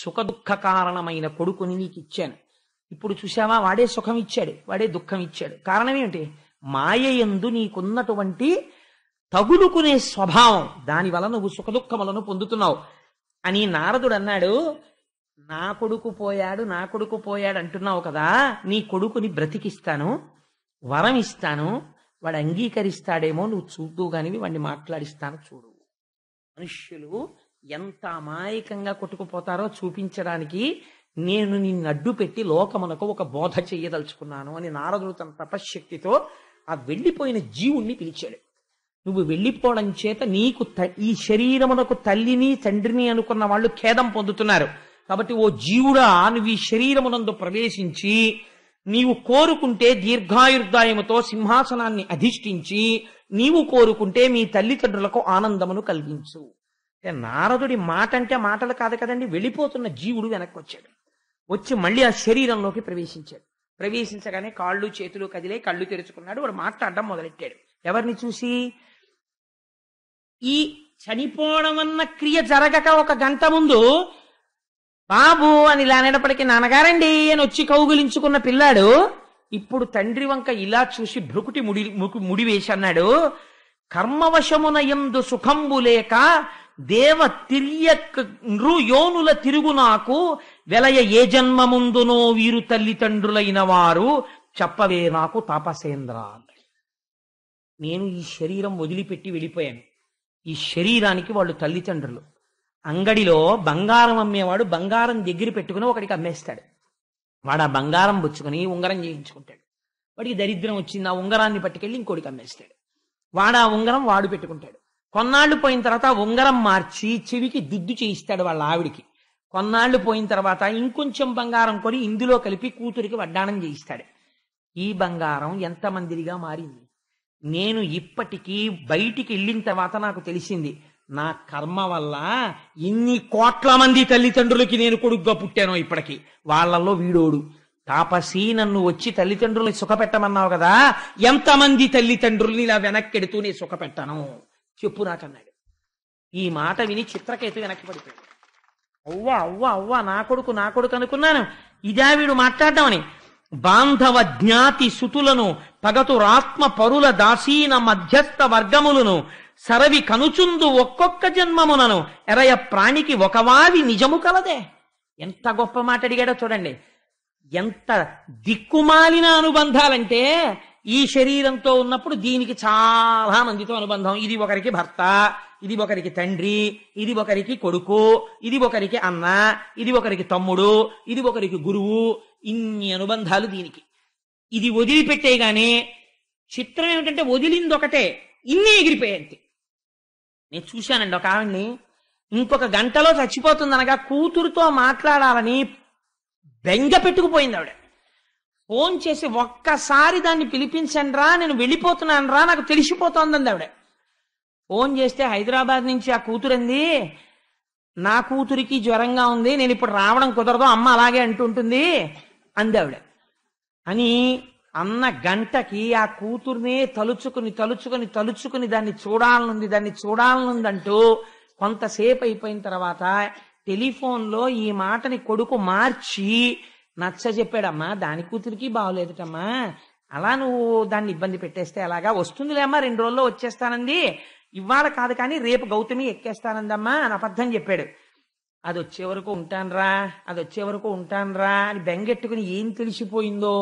సుఖదుఖ కారణమైన కొడుకుని నీకు ఇచ్చాను. ఇప్పుడు చూసావా, వాడే సుఖం ఇచ్చాడు, వాడే దుఃఖం ఇచ్చాడు. కారణం ఏమిటి? మాయయందు నీకున్నటువంటి తగులుకునే స్వభావం, దానివల్ల నువ్వు సుఖదుఖములను పొందుతున్నావు అని నారదుడు అన్నాడు. నా కొడుకు పోయాడు, నా కొడుకు పోయాడు అంటున్నావు కదా, నీ కొడుకుని బ్రతికిస్తాను, వరం ఇస్తాను, వాడు అంగీకరిస్తాడేమో నువ్వు చూద్దు కానివి వాడిని మాట్లాడిస్తాను చూడు. మనుష్యులు ఎంత అమాయకంగా కొట్టుకుపోతారో చూపించడానికి నేను నిన్ను అడ్డు పెట్టి లోకమునకు ఒక బోధ చెయ్యదలుచుకున్నాను అని నారదుడు తన తపశ్శక్తితో ఆ వెళ్ళిపోయిన జీవుణ్ణి పిలిచాడు. నువ్వు వెళ్ళిపోవడం చేత నీకు ఈ శరీరమునకు తల్లిని తండ్రిని అనుకున్న వాళ్ళు ఖేదం పొందుతున్నారు. కాబట్టి ఓ జీవుడా, నువ్వు ఈ శరీరమునందు ప్రవేశించి నీవు కోరుకుంటే దీర్ఘాయుర్దాయముతో సింహాసనాన్ని అధిష్ఠించి నీవు కోరుకుంటే మీ తల్లిదండ్రులకు ఆనందమును కలిగించు. నారదుడి మాట అంటే మాటలు కాదు కదండి. వెళ్ళిపోతున్న జీవుడు వెనక్కి వచ్చాడు. వచ్చి మళ్ళీ ఆ శరీరంలోకి ప్రవేశించాడు. ప్రవేశించగానే కాళ్ళు చేతులు కదిలే, కళ్ళు తెరుచుకున్నాడు. వాడు మాట్లాడడం మొదలెట్టాడు. ఎవరిని చూసి? ఈ చనిపోవడం అన్న క్రియ జరగక ఒక గంట ముందు బాబు అని ఇలా అనేటప్పటికీ నాన్నగారండి అని వచ్చి కౌగులించుకున్న పిల్లాడు ఇప్పుడు తండ్రి వంక ఇలా చూసి భ్రుకుటి ముడివేసి అన్నాడు, కర్మవశమున యందు సుఖంబు లేక దేవ తిర్యకు యోనుల తిరుగు నాకు వెలయ ఏ జన్మముందునో వీరు తల్లిదండ్రులైన వారు చెప్పవే నాకు తాపసేంద్ర. నేను ఈ శరీరం వదిలిపెట్టి వెళ్ళిపోయాను. ఈ శరీరానికి వాళ్ళు తల్లిదండ్రులు. అంగడిలో బంగారం అమ్మేవాడు బంగారం దగ్గర పెట్టుకుని ఒకడికి అమ్మేస్తాడు. వాడు ఆ బంగారం పుచ్చుకొని ఉంగరం చేయించుకుంటాడు. వాడికి దరిద్రం వచ్చింది, ఆ ఉంగరాన్ని పట్టుకెళ్ళి ఇంకోటికి అమ్మేస్తాడు. వాడు ఆ ఉంగరం వాడు పెట్టుకుంటాడు. కొన్నాళ్ళు పోయిన తర్వాత ఆ ఉంగరం మార్చి చెవికి దిద్దు చేయిస్తాడు వాళ్ళ ఆవిడికి. కొన్నాళ్ళు పోయిన తర్వాత ఇంకొంచెం బంగారం కొని ఇందులో కలిపి కూతురికి వడ్డాణం చేయిస్తాడు. ఈ బంగారం ఎంతమందిగా మారింది. నేను ఇప్పటికీ బయటికి వెళ్ళిన తర్వాత నాకు తెలిసింది, నా కర్మ వల్ల ఇన్ని కోట్ల మంది తల్లిదండ్రులకి నేను కొడుగ్గా పుట్టానో ఇప్పటికి. వాళ్ళల్లో వీడోడు తాపసి. నన్ను వచ్చి తల్లిదండ్రుల్ని సుఖపెట్టమన్నావు కదా, ఎంతమంది తల్లిదండ్రుల్ని ఇలా వెనక్కెడుతూ నేను సుఖపెట్టాను చెప్పు నాకన్నాడు. ఈ మాట విని చిత్రకేతు వెనక్కి పడిపోయాడు. అవ్వా అవ్వా అవ్వా, నా కొడుకు నా కొడుకు అనుకున్నాను, ఇదా వీడు మాట్లాడమని. బాంధవ జ్ఞాతి సుతులను పగతురాత్మ పరుల దాసీన మధ్యస్థ వర్గములను సరవి కనుచుందు ఒక్కొక్క జన్మమునను ఎరయ ప్రాణికి ఒకవావి నిజము కలదే. ఎంత గొప్ప మాట అడిగాడో చూడండి. ఎంత దిక్కుమాలిన అనుబంధాలంటే, ఈ శరీరంతో ఉన్నప్పుడు దీనికి చాలా మందితో అనుబంధం. ఇది ఒకరికి భర్త, ఇది ఒకరికి తండ్రి, ఇది ఒకరికి కొడుకు, ఇది ఒకరికి అన్న, ఇది ఒకరికి తమ్ముడు, ఇది ఒకరికి గురువు. ఇన్ని అనుబంధాలు దీనికి. ఇది వదిలిపెట్టేగానే చిత్రం ఏమిటంటే వదిలింది ఒకటే, ఇన్ని ఎగిరిపోయాయి. నేను చూశానండి ఒక ఆవిడ్ని, ఇంకొక గంటలో చచ్చిపోతుందనగా కూతురుతో మాట్లాడాలని బెంగ పెట్టుకుపోయింది ఆవిడ. ఫోన్ చేసి ఒక్కసారి దాన్ని పిలిపించండి రా, నేను వెళ్ళిపోతున్నాను రా, నాకు తెలిసిపోతోందండి ఆవిడ. ఫోన్ చేస్తే హైదరాబాద్ నుంచి ఆ కూతురంది, నా కూతురికి జ్వరంగా ఉంది, నేను ఇప్పుడు రావడం కుదరదు, అమ్మ అలాగే అంటుంటుంది అంది ఆవిడ. అని అన్న గంటకి ఆ కూతుర్నే తలుచుకుని తలుచుకుని తలుచుకుని దాన్ని చూడాలనుందంటూ కొంతసేపు అయిపోయిన తర్వాత టెలిఫోన్లో ఈ మాటని కొడుకు మార్చి నచ్చ చెప్పాడమ్మా, దాని కూతురికి బాగోలేదుటమ్మా, అలా నువ్వు దాన్ని ఇబ్బంది పెట్టేస్తే ఎలాగా, వస్తుందిలేమ్మా 2 రోజుల్లో వచ్చేస్తానంది, ఇవాళ కాదు కానీ రేపు గౌతమి ఎక్కేస్తానందమ్మా అని అబద్ధం చెప్పాడు. అది వచ్చే వరకు ఉంటాన్రా అని బెంగెట్టుకుని ఏం తెలిసిపోయిందో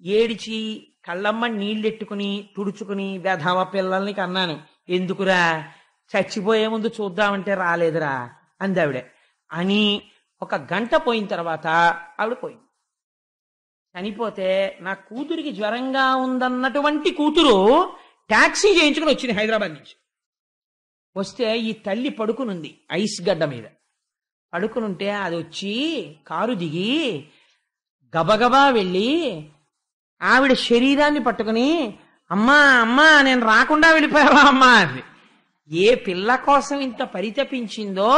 ఏడిచి కళ్ళమ్మ నీళ్ళెట్టుకుని తుడుచుకుని వెధవ పిల్లల్ని కన్నాను, ఎందుకురా చచ్చిపోయే ముందు చూద్దామంటే రాలేదురా అంది ఆవిడ. అని 1 గంట పోయిన తర్వాత ఆవిడ పోయింది. చనిపోతే నా కూతురికి జ్వరంగా ఉందన్నటువంటి కూతురు టాక్సీ చేయించుకుని వచ్చింది హైదరాబాద్ నుంచి. వస్తే ఈ తల్లి పడుకునుంది ఐస్ గడ్డ మీద. పడుకునుంటే అది వచ్చి కారు దిగి గబగబా వెళ్ళి ఆవిడ శరీరాన్ని పట్టుకుని, అమ్మా అమ్మా నేను రాకుండా వెళ్ళిపోయావా అమ్మా అని. ఏ పిల్ల కోసం ఇంత పరితపించిందో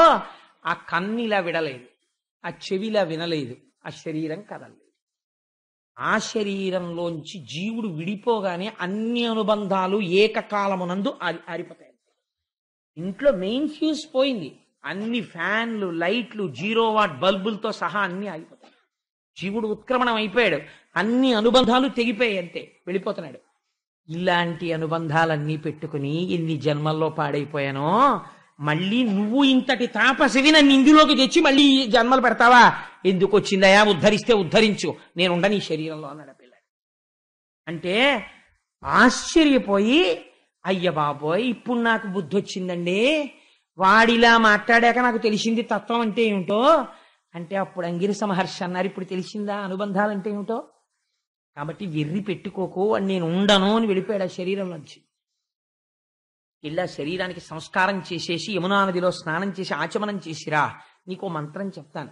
ఆ కన్నిలా విడలేదు, ఆ చెవిలా వినలేదు, ఆ శరీరం కదలలేదు. ఆ శరీరంలోంచి జీవుడు విడిపోగానే అన్ని అనుబంధాలు ఏకకాలమునందు ఆరిపోతాయి. ఇంట్లో మెయిన్ ఫ్యూజ్ పోయింది, అన్ని ఫ్యాన్లు లైట్లు 0 వాట్ బల్బులతో సహా అన్ని ఆగిపోతాయి. జీవుడు ఉత్క్రమణం అయిపోయాడు, అన్ని అనుబంధాలు తెగిపోయాయి, అంతే వెళ్ళిపోతున్నాడు. ఇలాంటి అనుబంధాలన్నీ పెట్టుకుని ఎన్ని జన్మల్లో పాడైపోయానో, మళ్ళీ నువ్వు ఇంతటి తాపసివి నన్ను ఇందులోకి తెచ్చి మళ్ళీ జన్మలు పెడతావా, ఎందుకు వచ్చిందయా, ఉద్ధరిస్తే ఉద్ధరించు, నేను ఉండని ఈ శరీరంలో అన్నాడు పిల్లాడు. అంటే ఆశ్చర్యపోయి, అయ్య బాబోయ్ ఇప్పుడు నాకు బుద్ధి వచ్చిందండి, వాడిలా మాట్లాడాక నాకు తెలిసింది తత్వం అంటే ఏమిటో. అంటే అప్పుడు అంగిరస మహర్షి అన్నారు, ఇప్పుడు తెలిసిందా అనుబంధాలంటే ఏమిటో. కాబట్టి వెర్రి పెట్టుకోకు అని నేను ఉండను అని వెళ్ళిపోయాడు ఆ శరీరం నుంచి. ఇలా శరీరానికి సంస్కారం చేసేసి యమునా నదిలో స్నానం చేసి ఆచమనం చేసిరా, నీకో మంత్రం చెప్తాను.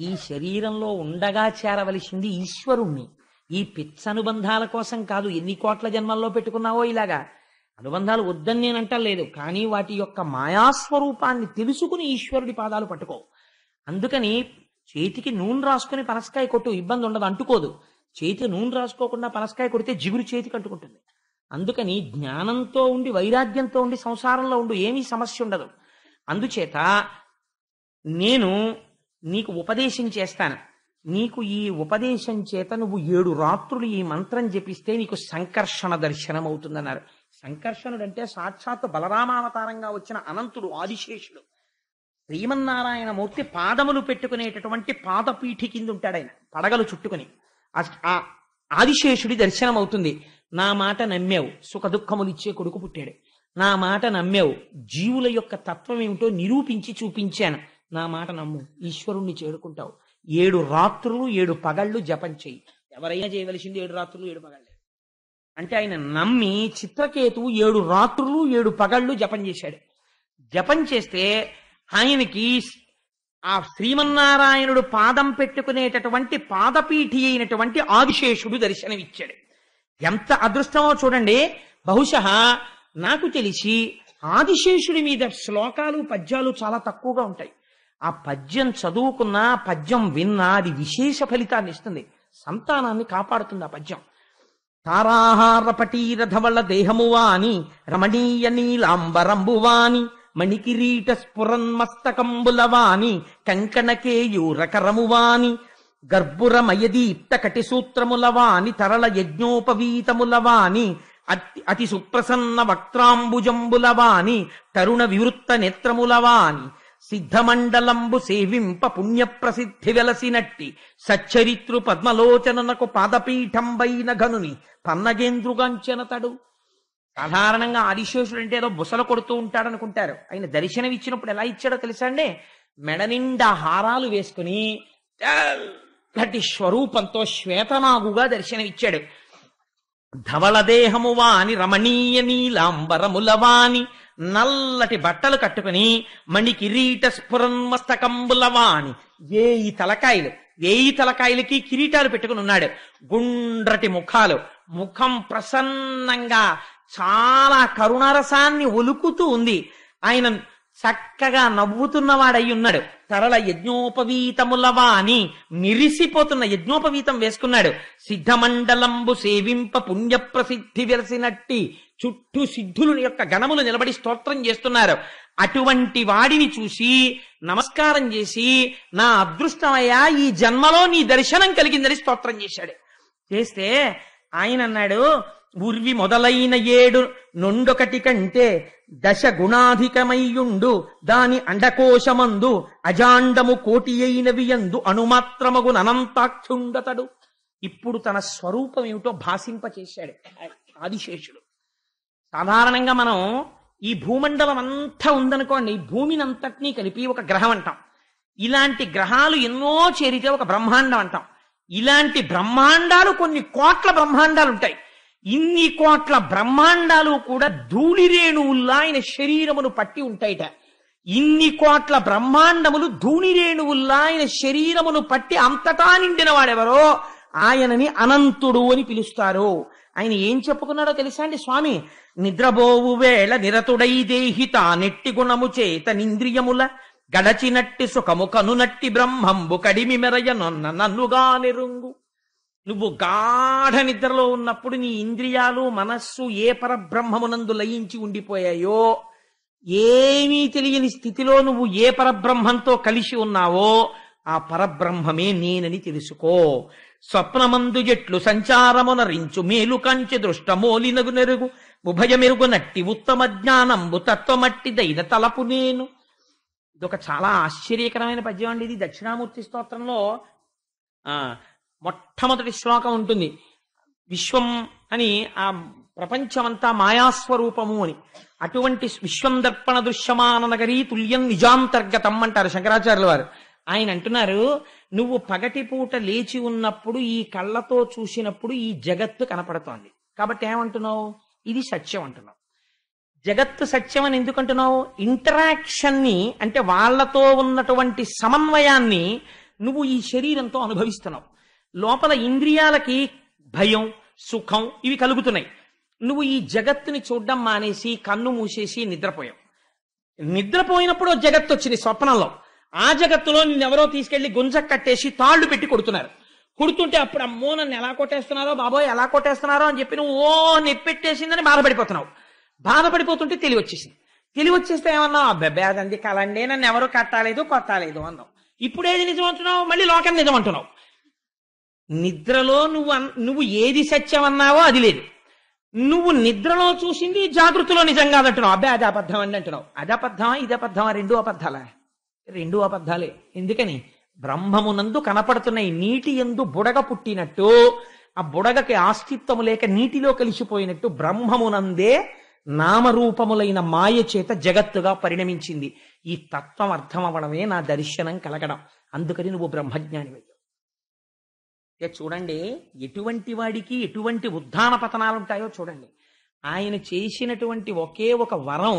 ఈ శరీరంలో ఉండగా చేరవలసింది ఈశ్వరుణ్ణి, ఈ పిచ్చ అనుబంధాల కోసం కాదు. ఎన్ని కోట్ల జన్మల్లో పెట్టుకున్నావో ఇలాగా అనుబంధాలు వద్దని నేను అంటలేదు, కానీ వాటి యొక్క మాయాస్వరూపాన్ని తెలుసుకుని ఈశ్వరుడి పాదాలు పట్టుకో. అందుకని చేతికి నూనె రాసుకుని పనసకాయ కొట్టు, ఇబ్బంది ఉండదు, అంటుకోదు. చేతి నూనె రాసుకోకుండా పనసకాయ కొడితే జిగురు చేతికి అంటుకుంటుంది. అందుకని జ్ఞానంతో ఉండి వైరాగ్యంతో ఉండి సంసారంలో ఉండు, ఏమీ సమస్య ఉండదు. అందుచేత నేను నీకు ఉపదేశం చేస్తాను. నీకు ఈ ఉపదేశం చేత నువ్వు 7 రాత్రులు ఈ మంత్రం జపిస్తే నీకు సంకర్షణ దర్శనం అవుతుందన్నారు. సంకర్షణుడు అంటే సాక్షాత్ బలరామావతారంగా వచ్చిన అనంతుడు, ఆదిశేషుడు. శ్రీమన్నారాయణ మూర్తి పాదములు పెట్టుకునేటటువంటి పాదపీఠి కింద ఉంటాడు ఆయన, పడగలు చుట్టుకుని. ఆ ఆదిశేషుడి దర్శనం అవుతుంది. నా మాట నమ్మావు, సుఖ దుఃఖములు ఇచ్చే కొడుకు పుట్టాడు. నా మాట నమ్మావు, జీవుల యొక్క తత్వం ఏమిటో నిరూపించి చూపించాను. నా మాట నమ్ము, ఈశ్వరుణ్ణి చేరుకుంటావు. 7 రాత్రులు 7 పగళ్ళు జపం చెయ్యి. ఎవరైనా చేయవలసింది 7 రాత్రులు 7 పగళ్ళే. అంటే ఆయన నమ్మి చిత్రకేతువు 7 రాత్రులు 7 పగళ్ళు జపం చేశాడు. జపం చేస్తే ఆయనకి ఆ శ్రీమన్నారాయణుడు పాదం పెట్టుకునేటటువంటి పాదపీఠి అయినటువంటి ఆదిశేషుడు దర్శనమిచ్చాడు. ఎంత అదృష్టమో చూడండి. బహుశా నాకు తెలిసి ఆదిశేషుడి మీద శ్లోకాలు పద్యాలు చాలా తక్కువగా ఉంటాయి. ఆ పద్యం చదువుకున్నా, పద్యం విన్నా అది విశేష ఫలితాన్ని ఇస్తుంది, సంతానాన్ని కాపాడుతుంది ఆ పద్యం. తారాహార పటీరధవళ దేహమువాని రమణీయ నీలాంబరంబువాని మణికిరీట స్ఫురన్మస్తకంబులవాని కంకణకేయూరకరమువాని గర్భురమయదీప్త కటిసూత్రములవాని తరళ యజ్ఞోపవీతములవాని అతి సుప్రసన్న వక్త్రాంబుజంబులవాని తరుణ వివృత్త నేత్రములవాని సిద్ధమండలంబు సేవింప పుణ్య ప్రసిద్ధి వెలసినట్టి సచ్చరిత్రు పద్మలోచననకు పాదపీఠంబైన ఘనుని పన్నగేంద్రుగాంచెనతడు. సాధారణంగా ఆదిశేషుడు అంటే ఏదో బుసలు కొడుతూ ఉంటాడనుకుంటారు. ఆయన దర్శనం ఇచ్చినప్పుడు ఎలా ఇచ్చాడో తెలుసా అండి? మెడ నిండా హారాలు వేసుకుని తెల్లటి స్వరూపంతో శ్వేతనాగుగా దర్శనమిచ్చాడు. ధవళదేహము వాని రమణీయ నీలాంబరములవాని నల్లటి బట్టలు కట్టుకుని మణికిరీట స్ఫురన్మస్తకంబులవాని 1000 తలకాయలు, 1000 తలకాయలకి కిరీటాలు పెట్టుకుని ఉన్నాడు. గుండ్రటి ముఖాలు, ముఖం ప్రసన్నంగా చాలా కరుణరసాన్ని ఒలుకుతూ ఉంది. ఆయన చక్కగా నవ్వుతున్నవాడై ఉన్నాడు. తరళ యజ్ఞోపవీతములవా అని మిరిసిపోతున్న యజ్ఞోపవీతం వేసుకున్నాడు. సిద్ధమండలంబు సేవింప పుణ్య ప్రసిద్ధి వెలసినట్టి చుట్టూ సిద్ధుల యొక్క గణములు నిలబడి స్తోత్రం చేస్తున్నారు. అటువంటి వాడిని చూసి నమస్కారం చేసి, నా అదృష్టమయ్యా, ఈ జన్మలో నీ దర్శనం కలిగిందని స్తోత్రం చేశాడు. చేస్తే ఆయన అన్నాడు, ఉర్వి మొదలైన 7 నొండొకటి కంటే 10 గుణాధికమయ్యుండు దాని అండకోశమందు అజాండము 1,000,000 అయినవియందు అణుమాత్రమగు అనంతాక్షుండతడు. ఇప్పుడు తన స్వరూపం ఏమిటో భాషింపచేశాడు ఆదిశేషుడు. సాధారణంగా మనం ఈ భూమండలం అంతా ఉందనుకోండి, భూమిని అంతటినీ కలిపి ఒక గ్రహం అంటాం. ఇలాంటి గ్రహాలు ఎన్నో చేరితే ఒక బ్రహ్మాండం అంటాం. ఇలాంటి బ్రహ్మాండాలు కొన్ని కోట్ల బ్రహ్మాండాలు ఉంటాయి. ఇన్ని కోట్ల బ్రహ్మాండాలు కూడా ధూళిరేణువుల్లా ఆయన శరీరమును పట్టి ఉంటాయిట. ఇన్ని కోట్ల బ్రహ్మాండములు ధూళిరేణువుల్లా ఆయన శరీరమును పట్టి అంతటా నిండిన వాడెవరో ఆయనని అనంతుడు అని పిలుస్తారు. ఆయన ఏం చెప్పుకున్నాడో తెలుసా అండి స్వామి? నిద్రబోవు వేళ నిరతుడై దేహిత నెట్టి గుణము చేత నింద్రియముల గడచినట్టి సుఖము కనునట్టి బ్రహ్మంబు కడిమి మెరయ నన్నుగా నెరుంగు. నువ్వు గాఢ నిద్రలో ఉన్నప్పుడు నీ ఇంద్రియాలు మనస్సు ఏ పరబ్రహ్మమునందు లయించి ఉండిపోయాయో, ఏమీ తెలియని స్థితిలో నువ్వు ఏ పరబ్రహ్మంతో కలిసి ఉన్నావో ఆ పరబ్రహ్మమే నేనని తెలుసుకో. స్వప్నమందు ఎట్లు సంచారమునరించు మేలు కంచె దృష్టమోలినగు నెరుగు ఉభయమెరుగు నట్టి ఉత్తమ జ్ఞానంబు తత్వమట్టిదైన తలపు నేను. ఇదొక చాలా ఆశ్చర్యకరమైన పద్యం అండి. ఇది దక్షిణామూర్తి స్తోత్రంలో మొట్టమొదటి శ్లోకం ఉంటుంది. విశ్వం అని, ఆ ప్రపంచమంతా మాయాస్వరూపము అని. అటువంటి విశ్వం దర్పణ దృశ్యమాననగరీ తుల్యం నిజాంతర్గతం అంటారు శంకరాచార్యుల వారు. ఆయన అంటున్నారు, నువ్వు పగటిపూట లేచి ఉన్నప్పుడు ఈ కళ్ళతో చూసినప్పుడు ఈ జగత్తు కనపడుతోంది కాబట్టి ఏమంటున్నావు? ఇది సత్యం అంటున్నావు. జగత్తు సత్యం అని ఎందుకంటున్నావు? ఇంటరాక్షన్ ని, అంటే వాళ్లతో ఉన్నటువంటి సమన్వయాన్ని నువ్వు ఈ శరీరంతో అనుభవిస్తున్నావు. లోపల ఇంద్రియాలకి భయం, సుఖం ఇవి కలుగుతున్నాయి. నువ్వు ఈ జగత్తుని చూడడం మానేసి కన్ను మూసేసి నిద్రపోయావు. నిద్రపోయినప్పుడు జగత్తు వచ్చింది స్వప్నంలో. ఆ జగత్తులో నిన్నెవరో తీసుకెళ్లి గుంజ కట్టేసి తాళ్లు పెట్టి కొడుతున్నారు. కొడుతుంటే అప్పుడు అమ్మో నన్ను ఎలా కొట్టేస్తున్నారో, బాబోయ్ ఎలా కొట్టేస్తున్నారో అని చెప్పి నువ్వు నెప్పెట్టేసిందని బాధపడిపోతున్నావు. బాధపడిపోతుంటే తెలివి వచ్చేసింది. తెలివి వచ్చేస్తే ఏమన్నావు? అబ్బాయి అదంది కలండి, నన్ను ఎవరు కట్టాలేదు కొట్టాలేదు అన్నావు. ఇప్పుడేది నిజం అంటున్నావు? మళ్ళీ లోకం నిజం అంటున్నావు. నిద్రలో నువ్వు ఏది సత్యం అన్నావో అది లేదు. నువ్వు నిద్రలో చూసింది జాగృతిలో నిజం కాదంటున్నావు. అబ్బాయి అది అబద్ధం అండి అంటున్నావు. అది అబద్ధమా ఇది అబద్ధమా? రెండు అబద్ధాలా? రెండు అబద్ధాలే. ఎందుకని? బ్రహ్మమునందు కనపడుతున్నాయి. నీటి యందు బుడగ పుట్టినట్టు, ఆ బుడగకి ఆస్తిత్వము లేక నీటిలో కలిసిపోయినట్టు బ్రహ్మమునందే నామరూపములైన మాయ చేత జగత్తుగా పరిణమించింది. ఈ తత్వం అర్థం అవ్వడమే నా దర్శనం కలగడం. అందుకని నువ్వు బ్రహ్మజ్ఞానివయ్యావు. చూడండి, ఎటువంటి వాడికి ఎటువంటి ఉద్ధాన పతనాలు ఉంటాయో చూడండి. ఆయన చేసినటువంటి ఒకే ఒక వరం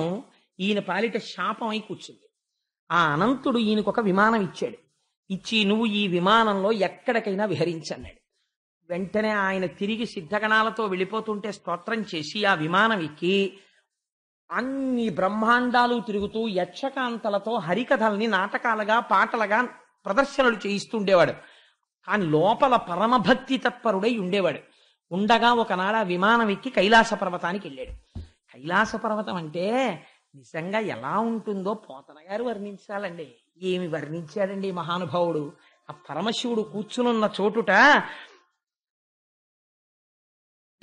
ఈయన పాలిట శాపం అయి కూర్చుంది. ఆ అనంతుడు ఈయనకు ఒక విమానం ఇచ్చాడు. ఇచ్చి నువ్వు ఈ విమానంలో ఎక్కడికైనా విహరించన్నాడు. వెంటనే ఆయన తిరిగి సిద్ధగణాలతో వెళ్ళిపోతుంటే స్తోత్రం చేసి ఆ విమానం ఎక్కి అన్ని బ్రహ్మాండాలు తిరుగుతూ యక్షకాంతలతో హరికథల్ని నాటకాలుగా పాటలుగా ప్రదర్శనలు చేయిస్తుండేవాడు. కానీ లోపల పరమభక్తి తత్పరుడై ఉండేవాడు. ఉండగా ఒకనాడు ఆ విమానం ఎక్కి కైలాస పర్వతానికి వెళ్ళాడు. కైలాస పర్వతం అంటే నిజంగా ఎలా ఉంటుందో పోతన గారు వర్ణించాలండి. ఏమి వర్ణించాడండి మహానుభావుడు. ఆ పరమశివుడు కూర్చునున్న చోటుట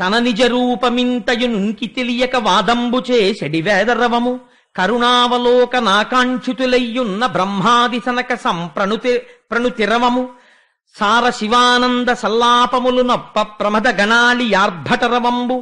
తన నిజ రూపమింతయునుంకి తెలియక వాదంబుచే సెడివేదరవము కరుణావలోక నాకాంక్షితులయ్యున్న బ్రహ్మాది సనక ప్రణుతిరవము సార శివానంద సల్లాపములు నొప్ప ప్రమద గణాలి యార్భటరవంబు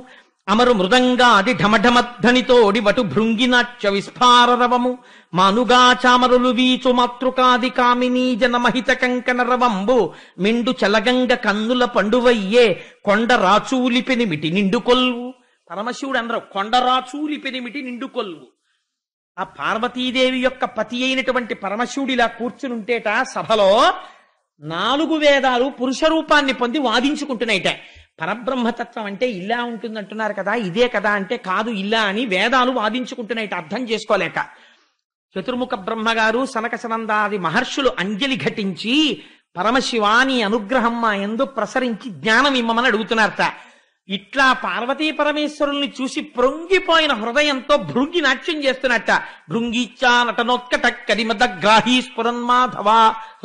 అమరు మృదంగాది ఢమఢమధ్వనితోడి వటు భృంగినాట్య విస్ఫారరవము మానుగా చామరులు వీచు మాతృకాది కామినీ జనమహిత కంకణ రవంబు మిండు చలగంగ కన్నుల పండువయ్యే కొండ రాచూలి పెనిమిటి నిండు కొల్వు. పరమశివుడు అనరు, కొండ రాచూలి పెనిమిటి నిండు కొల్వు. ఆ పార్వతీదేవి యొక్క పతి అయినటువంటి పరమశివుడు ఇలా కూర్చునుంటేట సభలో 4 వేదాలు పురుష రూపాన్ని పొంది వాదించుకుంటున్నాయిట. పరబ్రహ్మతత్వం అంటే ఇలా ఉంటుందంటున్నారు కదా, ఇదే కదా అంటే కాదు ఇలా అని వేదాలు వాదించుకుంటున్నాయి అర్థం చేసుకోలేక. చతుర్ముఖ బ్రహ్మగారు సనక సనందాది మహర్షులు అంజలి ఘటించి పరమశివాని అనుగ్రహం మా యందు ప్రసరించి జ్ఞానం ఇమ్మమని అడుగుతున్నారట. ఇట్లా పార్వతీ పరమేశ్వరుల్ని చూసి ప్రొంగిపోయిన హృదయంతో భృంగి నాట్యం చేస్తున్నట్ట. భృంగిచ్చా నటనోత్కట కరిమదగ్రాహీ స్ఫురన్మాధవ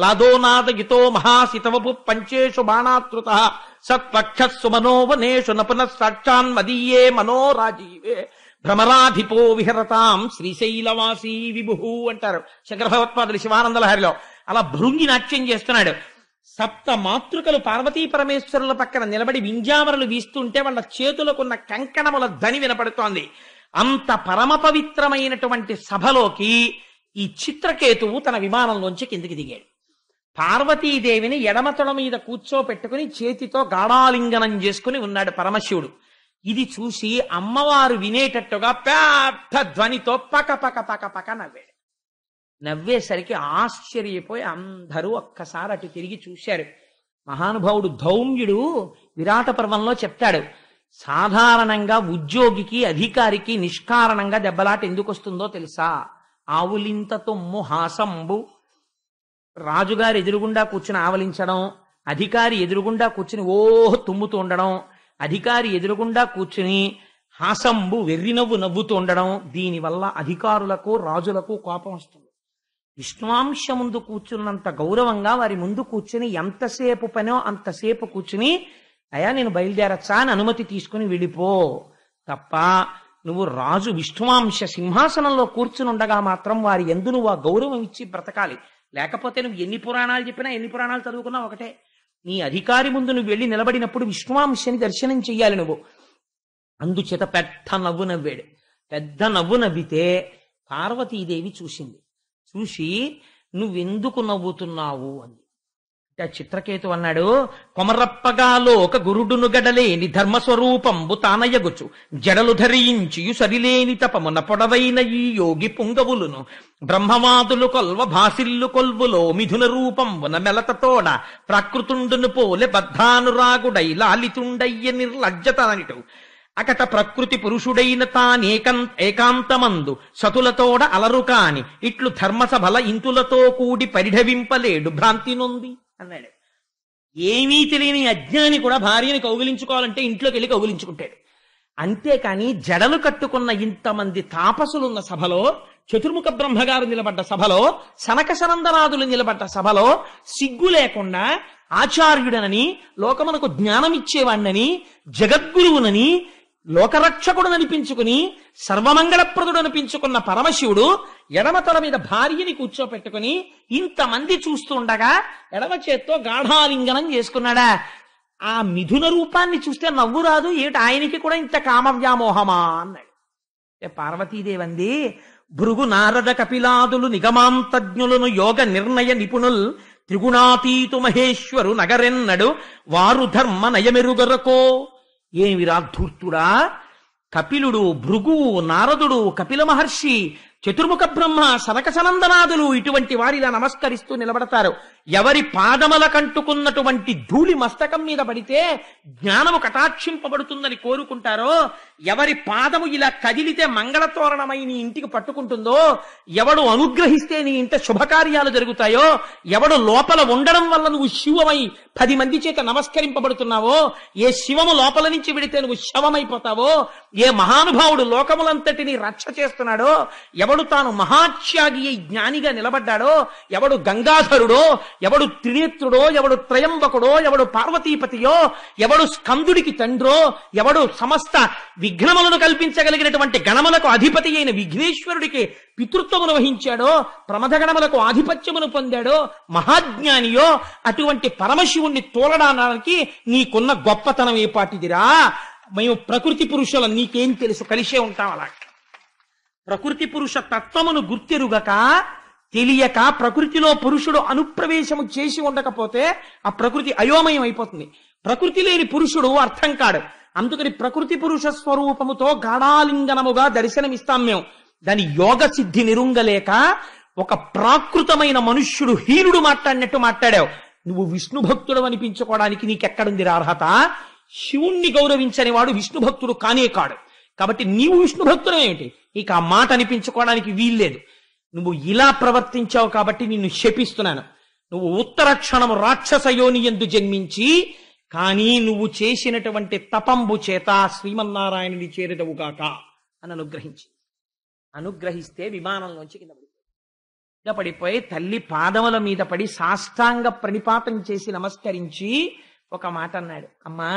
లాదోనాదగితో మహాసితవపు పంచేషు బాణాతృత సత్పక్షస్సు మనోవనేషు నపున సాక్షాన్ మదీయే మనోరాజీవే భ్రమరాధిపో విహరతాం శ్రీశైలవాసీ విభు అంటారు శంకర భగవత్పాదులు శివానందలహరిలో. అలా భృంగి నాట్యం చేస్తున్నాడు. సప్త మాతృకలు పార్వతీ పరమేశ్వరుల పక్కన నిలబడి వింజామరలు వీస్తుంటే వాళ్ళ చేతులకున్న కంకణముల ధ్వని వినపడుతోంది. అంత పరమ పవిత్రమైనటువంటి సభలోకి ఈ చిత్రకేతువు తన విమానంలోంచి కిందికి దిగాడు. పార్వతీదేవిని ఎడమతొడ మీద కూర్చోపెట్టుకుని చేతితో గాఢాలింగనం చేసుకుని ఉన్నాడు పరమశివుడు. ఇది చూసి అమ్మవారు వినేటట్టుగా పెద్ద ధ్వనితో పక పక పక పక నవ్వాడు. నవ్వేసరికి ఆశ్చర్యపోయి అందరూ ఒక్కసారి అటు తిరిగి చూశారు. మహానుభావుడు ధౌమ్యుడు విరాట పర్వంలో చెప్తాడు, సాధారణంగా ఉద్యోగికి అధికారికి నిష్కారణంగా దెబ్బలాట ఎందుకు వస్తుందో తెలుసా? ఆవులింత తొమ్ము హాసంబు, రాజుగారు ఎదురుగుండా కూర్చుని ఆవలించడం, అధికారి ఎదురుగుండా కూర్చుని ఓహ్ తుమ్ముతూ ఉండడం, అధికారి ఎదురుగుండా కూర్చుని హాసంబు వెర్రినవ్వు నవ్వుతూ ఉండడం, దీనివల్ల అధికారులకు రాజులకు కోపం వస్తుంది. విష్ణువాంశ ముందు కూర్చున్నంత గౌరవంగా వారి ముందు కూర్చుని ఎంతసేపు పనో అంతసేపు కూర్చుని అయ్యా నేను బయలుదేరచ్చా అని అనుమతి తీసుకుని వెళ్ళిపో తప్ప, నువ్వు రాజు విష్ణువాంశ సింహాసనంలో కూర్చుని ఉండగా మాత్రం వారి యందు నువ్వు ఆ గౌరవం ఇచ్చి బ్రతకాలి. లేకపోతే నువ్వు ఎన్ని పురాణాలు చెప్పినా ఎన్ని పురాణాలు చదువుకున్నా ఒకటే. నీ అధికారి ముందు నువ్వు వెళ్ళి నిలబడినప్పుడు విష్ణువాంశని దర్శనం చెయ్యాలి నువ్వు. అందుచేత పెద్ద నవ్వు నవ్వాడు. పెద్ద నవ్వు నవ్వితే పార్వతీదేవి చూసింది. చూసి నువ్వెందుకు నవ్వుతున్నావు అంది. అంటే చిత్రకేతు అన్నాడు, కొమరప్పగాలో ఒక గురుడును గడలేని ధర్మస్వరూపంబు తానయగుచు జడలు ధరించియు సరిలేని తపమున పొడవైన ఈ యోగి పుంగవులును బ్రహ్మవాదులు కొల్వ భాసిల్లు కొల్వులో మిథున రూపంబున మెలతతోడ ప్రకృతుండును పోలె బద్ధానురాగుడై లాలితుండయ్య నిర్లజ్జతనిటు అకట ప్రకృతి పురుషుడైన ఏకాంతమందు సతులతోడ అలరు కాని ఇట్లు ధర్మసభల ఇంతులతో కూడి పరిఢవింపలేడు భ్రాంతి నొంది అన్నాడు. ఏమీ తెలియని అజ్ఞాని కూడా భార్యని కౌగిలించుకోవాలంటే ఇంట్లోకి వెళ్ళి కౌగిలించుకుంటాడు. అంతేకాని జడలు కట్టుకున్న ఇంతమంది తాపసులున్న సభలో, చతుర్ముఖ బ్రహ్మగారు నిలబడ్డ సభలో, సనక సనందనాదులు నిలబడ్డ సభలో సిగ్గు లేకుండా ఆచార్యుడనని, లోకమునకు జ్ఞానమిచ్చేవాణ్ణని, జగద్గురువునని, లోకరక్షకుడు అనిపించుకుని సర్వమంగళప్రదుడు అనిపించుకున్న పరమశివుడు ఎడమతల మీద భార్యని కూర్చోపెట్టుకుని ఇంతమంది చూస్తుండగా ఎడమ చేత్తో గాఢాలింగనం చేసుకున్నాడా? ఆ మిథున రూపాన్ని చూస్తే నవ్వు రాదు ఏమిటి? ఆయనకి కూడా ఇంత కామవ్యామోహమా అన్నాడు. పార్వతీదేవి అంది, భృగు నారద కపిలాదులు నిగమాంతజ్ఞులను యోగ నిర్ణయ నిపుణుల్ త్రిగుణాతీతు మహేశ్వరు నగరెన్నడు వారు ధర్మ నయమెరుగరకో. ఏమిరా ధూర్తుడా, కపిలుడు, భృగువు, నారదుడు, కపిల మహర్షి, చతుర్ముఖ బ్రహ్మ, సనక సనందనాదులు ఇటువంటి వారిలా నమస్కరిస్తూ నిలబడతారు. ఎవరి పాదముల కంటుకున్నటువంటి ధూళి మస్తకం మీద పడితే జ్ఞానము కటాక్షింపబడుతుందని కోరుకుంటారో, ఎవరి పాదము ఇలా కదిలితే మంగళతోరణమై నీ ఇంటికి పట్టుకుంటుందో, ఎవడు అనుగ్రహిస్తే నీ ఇంట శుభకార్యాలు జరుగుతాయో, ఎవడు లోపల ఉండడం వల్ల నువ్వు శివమై 10 మంది చేత నమస్కరింపబడుతున్నావో, ఏ శివము లోపల నుంచి విడితే నువ్వు శవమైపోతావో, ఏ మహానుభావుడు లోకములంతటిని రక్ష చేస్తున్నాడో, ఎవడు తాను మహాత్యాగి అయి జ్ఞానిగా నిలబడ్డాడో, ఎవడు గంగాధరుడో, ఎవడు త్రినేత్రుడో, ఎవడు త్రయంబకుడో, ఎవడు పార్వతీపతియో, ఎవడు స్కందుడికి తండ్రో, ఎవడు సమస్త విఘ్నములను కల్పించగలిగినటువంటి గణములకు అధిపతి అయిన విఘ్నేశ్వరుడికి పితృత్వమును వహించాడో, ప్రమథగణములకు ఆధిపత్యమును పొందాడో, మహాజ్ఞానియో, అటువంటి పరమశివుణ్ణి తోలడానికి నీకున్న గొప్పతనం ఏ పాటిదిరా? మేము ప్రకృతి పురుషులం, నీకేం తెలుసు? కలిసే ఉంటాం. అలా ప్రకృతి పురుష తత్వమును గుర్తెరుగక, తెలియక ప్రకృతిలో పురుషుడు అనుప్రవేశము చేసి ఉండకపోతే ఆ ప్రకృతి అయోమయం అయిపోతుంది. ప్రకృతి లేని పురుషుడు అర్థం కాడు. అందుకని ప్రకృతి పురుష స్వరూపముతో గాఢాలింగనముగా దర్శనమిస్తాం మేము. దాని యోగ సిద్ధి నిరుంగలేక ఒక ప్రాకృతమైన మనుష్యుడు హీనుడు మాట్లాడినట్టు మాట్లాడావు. నువ్వు విష్ణు భక్తుడు అనిపించుకోవడానికి నీకెక్కడుంది అర్హత? శివుణ్ణి గౌరవించని వాడు విష్ణు భక్తుడు కానే కాడు. కాబట్టి నీవు విష్ణు భక్తుడేమిటి? ఇక ఆ మాట అనిపించుకోవడానికి వీల్లేదు. నువ్వు ఇలా ప్రవర్తించావు కాబట్టి నిన్ను శపిస్తున్నాను. నువ్వు ఉత్తర క్షణము రాక్షస యోని యందు జన్మించి, కానీ నువ్వు చేసినటువంటి తపంబు చేత శ్రీమన్నారాయణుని చేరుదవుగాక అని అనుగ్రహిస్తే విమానంలోంచి కింద పడిపోయి తల్లి పాదముల మీద పడి సాష్టాంగ ప్రణిపాతం చేసి నమస్కరించి ఒక మాట అన్నాడు. అమ్మా,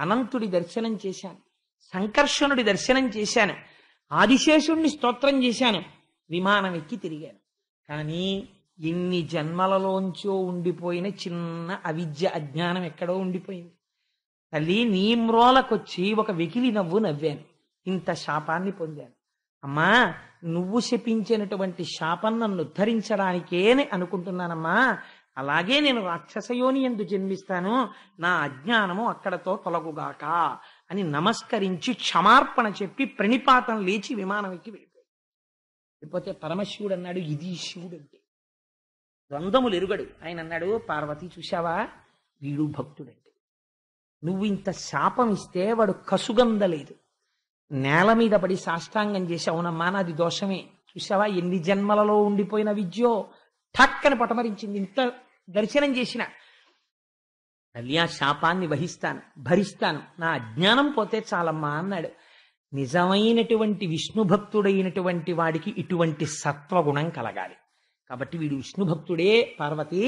అనంతుడి దర్శనం చేశాను, సంకర్షణుడి దర్శనం చేశాను, ఆదిశేషుణ్ణి స్తోత్రం చేశాను, విమానం ఎక్కి తిరిగాను. కానీ ఎన్ని జన్మలలోంచో ఉండిపోయిన చిన్న అవిద్య అజ్ఞానం ఎక్కడో ఉండిపోయింది. తల్లి, నీ మ్రోలకొచ్చి ఒక వెకిలి నవ్వు నవ్వాను, ఇంత శాపాన్ని పొందాను. అమ్మా, నువ్వు శపించినటువంటి శాపం నన్ను ఉద్ధరించడానికే అనుకుంటున్నానమ్మా. అలాగే నేను రాక్షసయోని యందు జన్మిస్తాను, నా అజ్ఞానము అక్కడతో తొలగుగాక అని నమస్కరించి క్షమార్పణ చెప్పి ప్రణిపాతం లేచి విమానం ఎక్కి వెళ్ళిపోతే పరమశివుడు అన్నాడు, ఇది శివుడు అంటే ద్వంద్వములు ఎరుగడు. ఆయన అన్నాడు, పార్వతి చూశావా, వీడు భక్తుడంటే. నువ్వు ఇంత శాపం ఇస్తే వాడు కసుగందలేదు, నేల మీద పడి సాష్టాంగం చేసి, అవునమ్మా నాది దోషమే, చూశావా ఎన్ని జన్మలలో ఉండిపోయిన విద్యో ఠక్కని పటమరించింది, ఇంత దర్శనం చేసిన. తల్లి, ఆ శాపాన్ని భరిస్తాను, నా అజ్ఞానం పోతే చాలమ్మా అన్నాడు. నిజమైనటువంటి విష్ణు భక్తుడైనటువంటి వాడికి ఇటువంటి సత్వగుణం కలగాలి. కాబట్టి వీడు విష్ణు భక్తుడే. పార్వతి,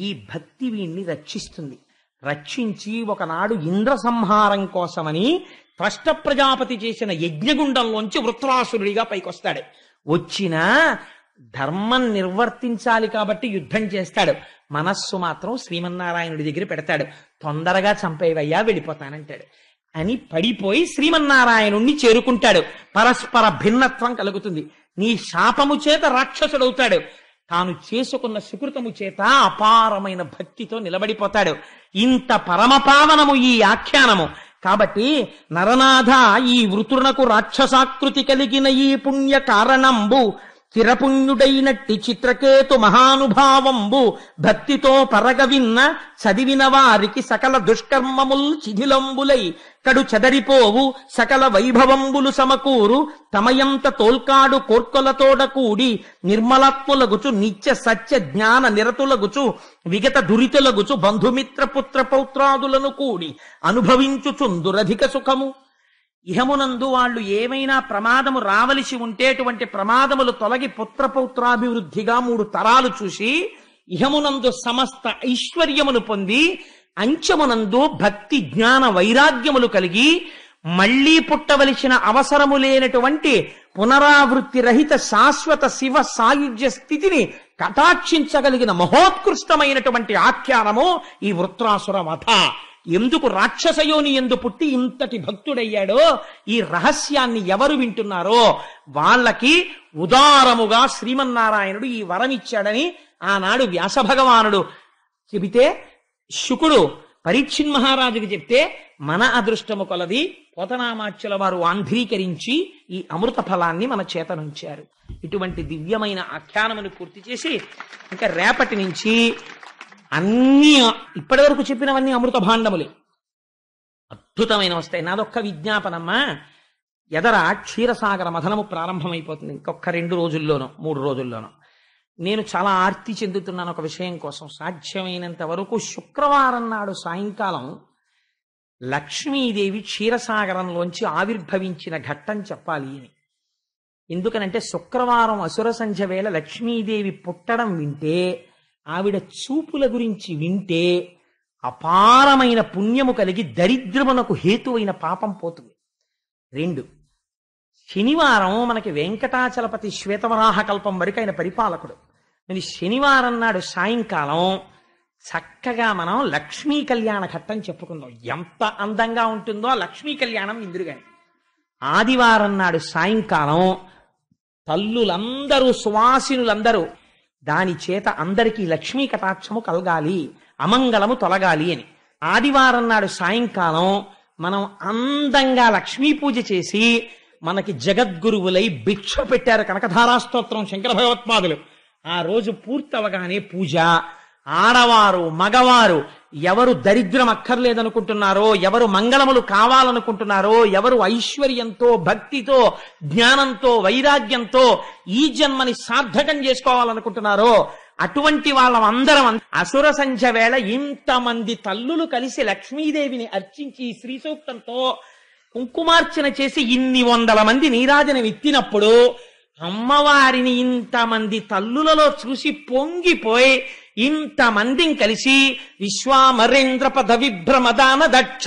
ఈ భక్తి వీణ్ణి రక్షిస్తుంది. రక్షించి ఒకనాడు ఇంద్ర సంహారం కోసమని త్వష్ట ప్రజాపతి చేసిన యజ్ఞగుండంలోంచి వృత్రాసురుడిగా పైకొస్తాడు. వచ్చిన ధర్మం నిర్వర్తించాలి కాబట్టి యుద్ధం చేస్తాడు, మనస్సు మాత్రం శ్రీమన్నారాయణుడి దగ్గర పెడతాడు. తొందరగా చంపేవయ్యా, వెళ్ళిపోతానంటాడు అని పడిపోయి శ్రీమన్నారాయణుణ్ణి చేరుకుంటాడు. పరస్పర భిన్నత్వం కలుగుతుంది. నీ శాపము చేత రాక్షసుడవుతాడు, తాను చేసుకున్న సుకృతము చేత అపారమైన భక్తితో నిలబడిపోతాడు. ఇంత పరమపావనము ఈ ఆఖ్యానము. కాబట్టి నరనాథ, ఈ వృతునకు రాక్షసాకృతి కలిగిన ఈ పుణ్య కారణంబు చిరపుణ్యుడైనట్టి చిత్రకేతు మహానుభావంబు భక్తితో పరగవిన్న చదివిన వారికి సకల దుష్కర్మముల్ శిథిలంబులై కడు చెదరిపోవు సకల వైభవంబులు సమకూరు తమయంత తోల్కాడు కోర్కొలతోడ కూడి నిర్మలాత్ములగుచు నిత్య సత్య జ్ఞాన నిరతులగుచు విగత దురితులగుచు బంధుమిత్ర పుత్ర పౌత్రాదులను కూడి అనుభవించుచుందురధిక సుఖము. ఇహమునందు వాళ్ళు ఏమైనా ప్రమాదము రావలసి ఉంటే అటువంటి ప్రమాదములు తొలగి పుత్రపౌత్రాభివృద్ధిగా 3 తరాలు చూసి ఇహమునందు సమస్త ఐశ్వర్యమును పొంది అంచమునందు భక్తి జ్ఞాన వైరాగ్యములు కలిగి మళ్లీ పుట్టవలసిన అవసరము లేనటువంటి పునరావృత్తి రహిత శాశ్వత శివ సాయుధ్య స్థితిని కటాక్షించగలిగిన మహోత్కృష్టమైనటువంటి ఆఖ్యానము ఈ వృత్రాసుర వధ. ఎందుకు రాక్షసయోని ఎందు పుట్టి ఇంతటి భక్తుడయ్యాడో ఈ రహస్యాన్ని ఎవరు వింటున్నారో వాళ్ళకి ఉదారముగా శ్రీమన్నారాయణుడు ఈ వరమిచ్చాడని ఆనాడు వ్యాస భగవానుడు చెబితే, శుకుడు పరీక్షిన్ మహారాజుకి చెప్తే మన అదృష్టము కొలది పోతనామాచ్యుల వారు ఆంధ్రీకరించి ఈ అమృత ఫలాన్ని మన చేతనుంచారు. ఇటువంటి దివ్యమైన ఆఖ్యానమును పూర్తి చేసి ఇంకా రేపటి నుంచి అన్ని ఇప్పటి వరకు చెప్పినవన్నీ అమృత భాండములే, అద్భుతమైన వస్తాయి. నాదొక్క విజ్ఞాపనమ్మా, ఎదర క్షీరసాగర మథనము ప్రారంభమైపోతుంది ఇంకొక 2 రోజుల్లోనో 3 రోజుల్లోనో. నేను చాలా ఆర్తి చెందుతున్నాను ఒక విషయం కోసం. సాధ్యమైనంత వరకు శుక్రవారం నాడు సాయంకాలం లక్ష్మీదేవి క్షీరసాగరంలోంచి ఆవిర్భవించిన ఘట్టం చెప్పాలి అని. ఎందుకనంటే శుక్రవారం అసుర సంధ్య వేళ లక్ష్మీదేవి పుట్టడం వింటే, ఆవిడ చూపుల గురించి వింటే అపారమైన పుణ్యము కలిగి దరిద్రమునకు హేతువైన పాపం పోతుంది. 2, శనివారం మనకి వెంకటాచలపతి శ్వేతవరాహ కల్పం వరకు ఆయన పరిపాలకుడు. మరి శనివారం నాడు సాయంకాలం చక్కగా మనం లక్ష్మీ కళ్యాణ ఘట్టం చెప్పుకుందాం. ఎంత అందంగా ఉంటుందో లక్ష్మీ కళ్యాణం ఇందురుగాని. ఆదివారం నాడు సాయంకాలం తల్లులందరూ సువాసినులందరూ దాని చేత అందరికీ లక్ష్మీ కటాక్షము కలగాలి, అమంగళము తొలగాలి అని ఆదివారం నాడు సాయంకాలం మనం అందంగా లక్ష్మీ పూజ చేసి, మనకి జగద్గురువులై భిక్ష పెట్టారు కనకధారాస్తోత్రం శంకర భగవత్పాదులు. ఆ రోజు పూర్తవగానే పూజ, ఆడవారు మగవారు ఎవరు దరిద్రం అక్కర్లేదనుకుంటున్నారో, ఎవరు మంగళములు కావాలనుకుంటున్నారో, ఎవరు ఐశ్వర్యంతో, భక్తితో, జ్ఞానంతో, వైరాగ్యంతో ఈ జన్మని సార్థకం చేసుకోవాలనుకుంటున్నారో అటువంటి వాళ్ళందరం అసుర సంధ్య వేళ ఇంతమంది తల్లులు కలిసి లక్ష్మీదేవిని అర్చించి శ్రీ సూక్తంతో కుంకుమార్చన చేసి ఇన్ని 100 మంది నీరాజనం ఎత్తినప్పుడు అమ్మవారిని ఇంతమంది తల్లులలో చూసి పొంగిపోయి ఇంతమందిని కలిసి విశ్వామరేంద్ర పద విభ్రమదాన దక్ష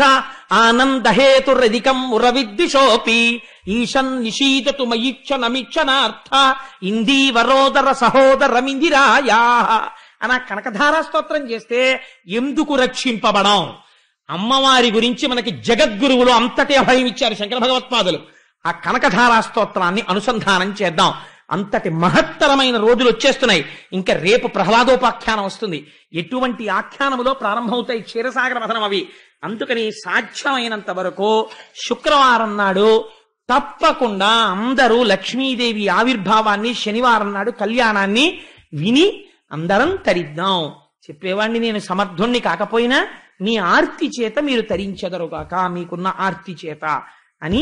ఆనందహేతురధికం ఉరవిద్విషోపి ఈశన్ నిషీదతు మయిక్షణమిక్షణార్థ ఇందీవరోదర సహోదరమిందిరాయా అన్న కనకధారా స్తోత్రం చేస్తే ఎందుకు రక్షింపబడం? అమ్మవారి గురించి మనకి జగద్గురువులు అంతటి అభయం ఇచ్చారు శంకర భగవత్పాదులు. ఆ కనకధారా స్తోత్రాన్ని అనుసంధానం చేద్దాం. అంతటి మహత్తరమైన రోజులు వచ్చేస్తున్నాయి. ఇంకా రేపు ప్రహ్లాదోపాఖ్యానం వస్తుంది. ఎటువంటి ఆఖ్యానములో ప్రారంభమవుతాయి క్షీరసాగర మథనం అవి. అందుకని సాధ్యమైనంత వరకు శుక్రవారం నాడు తప్పకుండా అందరూ లక్ష్మీదేవి ఆవిర్భావాన్ని, శనివారం నాడు కళ్యాణాన్ని విని అందరం తరిద్దాం. చెప్పేవాణ్ణి నేను సమర్థుణ్ణి కాకపోయినా నీ ఆర్తి చేత మీరు తరించెదరుగాక, మీకున్న ఆర్తి చేత అని.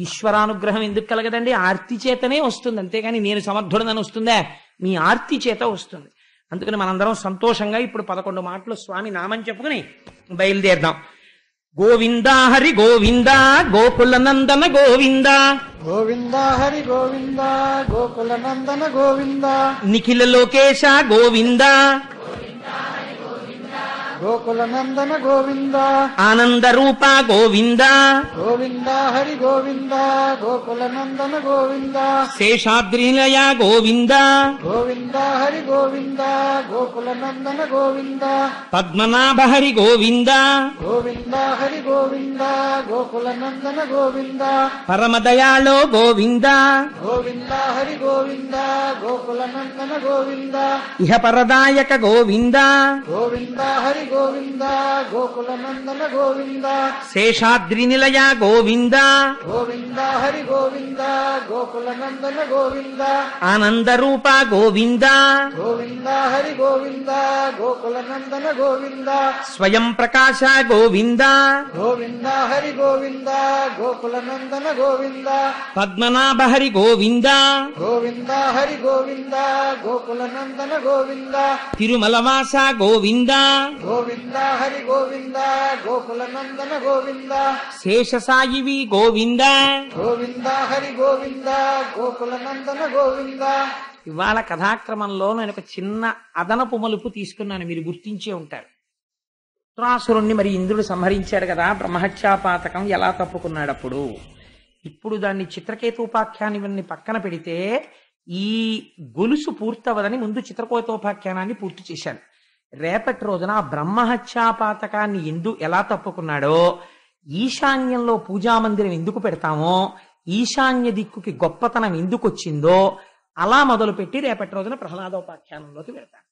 ఈశ్వరానుగ్రహం ఎందుకు కలగదండి? ఆర్తి చేతనే వస్తుంది, అంతేగాని నేను సమర్థుడనని వస్తుందా? మీ ఆర్తి చేత వస్తుంది. అందుకని మనందరం సంతోషంగా ఇప్పుడు 11 మాటలు స్వామి నామం చెప్పుకుని బయలుదేరదాం. గోవింద హరి గోవింద గోకుల నందన గోవింద, గోవింద హరి గోవింద గోకుల నందన గోవింద, నిఖిల లోకేశ గోవింద గోకుల నందన గోవింద, ఆనంద రూప గోవింద, గోవింద హరి గోవింద గోకుల నందన గోవింద, శేషాద్రినిలయ గోవింద, గోవింద హరి గోవింద గోకుల నందన గోవింద, పద్మనాభ హరి గోవింద, గోవింద హరి గోవింద గోకుల నందన గోవింద, పరమదయాళో గోవింద, గోవింద హరి గోవింద గోకుల నందన గోవింద, ఇహ పరదాయక గోవింద, గోవింద హరి గోవింద గోకుల నందన గోవింద, శేషాద్రినిలయ గోవింద, గోవింద హరి గోవింద గోకుల నందన గోవింద, ఆనంద రూప గోవింద, గోవింద హరి గోవింద గోకుల నందన గోవింద, స్వయం ప్రకాశ గోవింద, గోవింద హరి గోవింద గోకుల నందన గోవింద, పద్మనాభ హరి గోవింద, గోవింద హరి గోవింద గోకుల నందన గోవింద, తిరుమలవాస గోవింద, గోవింద హరి గోవింద గోకుల నందన గోవింద, శేషసాయివి గోవింద. గోవింద హరి గోవింద గోకుల నందన గోవింద. ఇవాళ కథాక్రమంలో నేను ఒక చిన్న అదనపు మలుపు తీసుకున్నాను, మీరు గుర్తించే ఉంటారు. త్రాసురుణ్ణి మరి ఇంద్రుడు సంహరించాడు కదా, బ్రహ్మహత్యాపాతకం ఎలా తప్పుకున్నాడు అప్పుడు. ఇప్పుడు దాన్ని చిత్రకేతోపాఖ్యానాన్ని పక్కన పెడితే ఈ గొలుసు పూర్తవదని ముందు చిత్రకేతోపాఖ్యానాన్ని పూర్తి చేశాను. రేపటి రోజున బ్రహ్మహత్యాపాతకాన్ని ఎలా తప్పుకున్నాడో, ఈశాన్యంలో పూజామందిరం ఎందుకు పెడతామో, ఈశాన్య దిక్కుకి గొప్పతనం ఎందుకు వచ్చిందో అలా మొదలుపెట్టి రేపటి రోజున ప్రహ్లాదోపాఖ్యానంలోకి వెళ్తాను.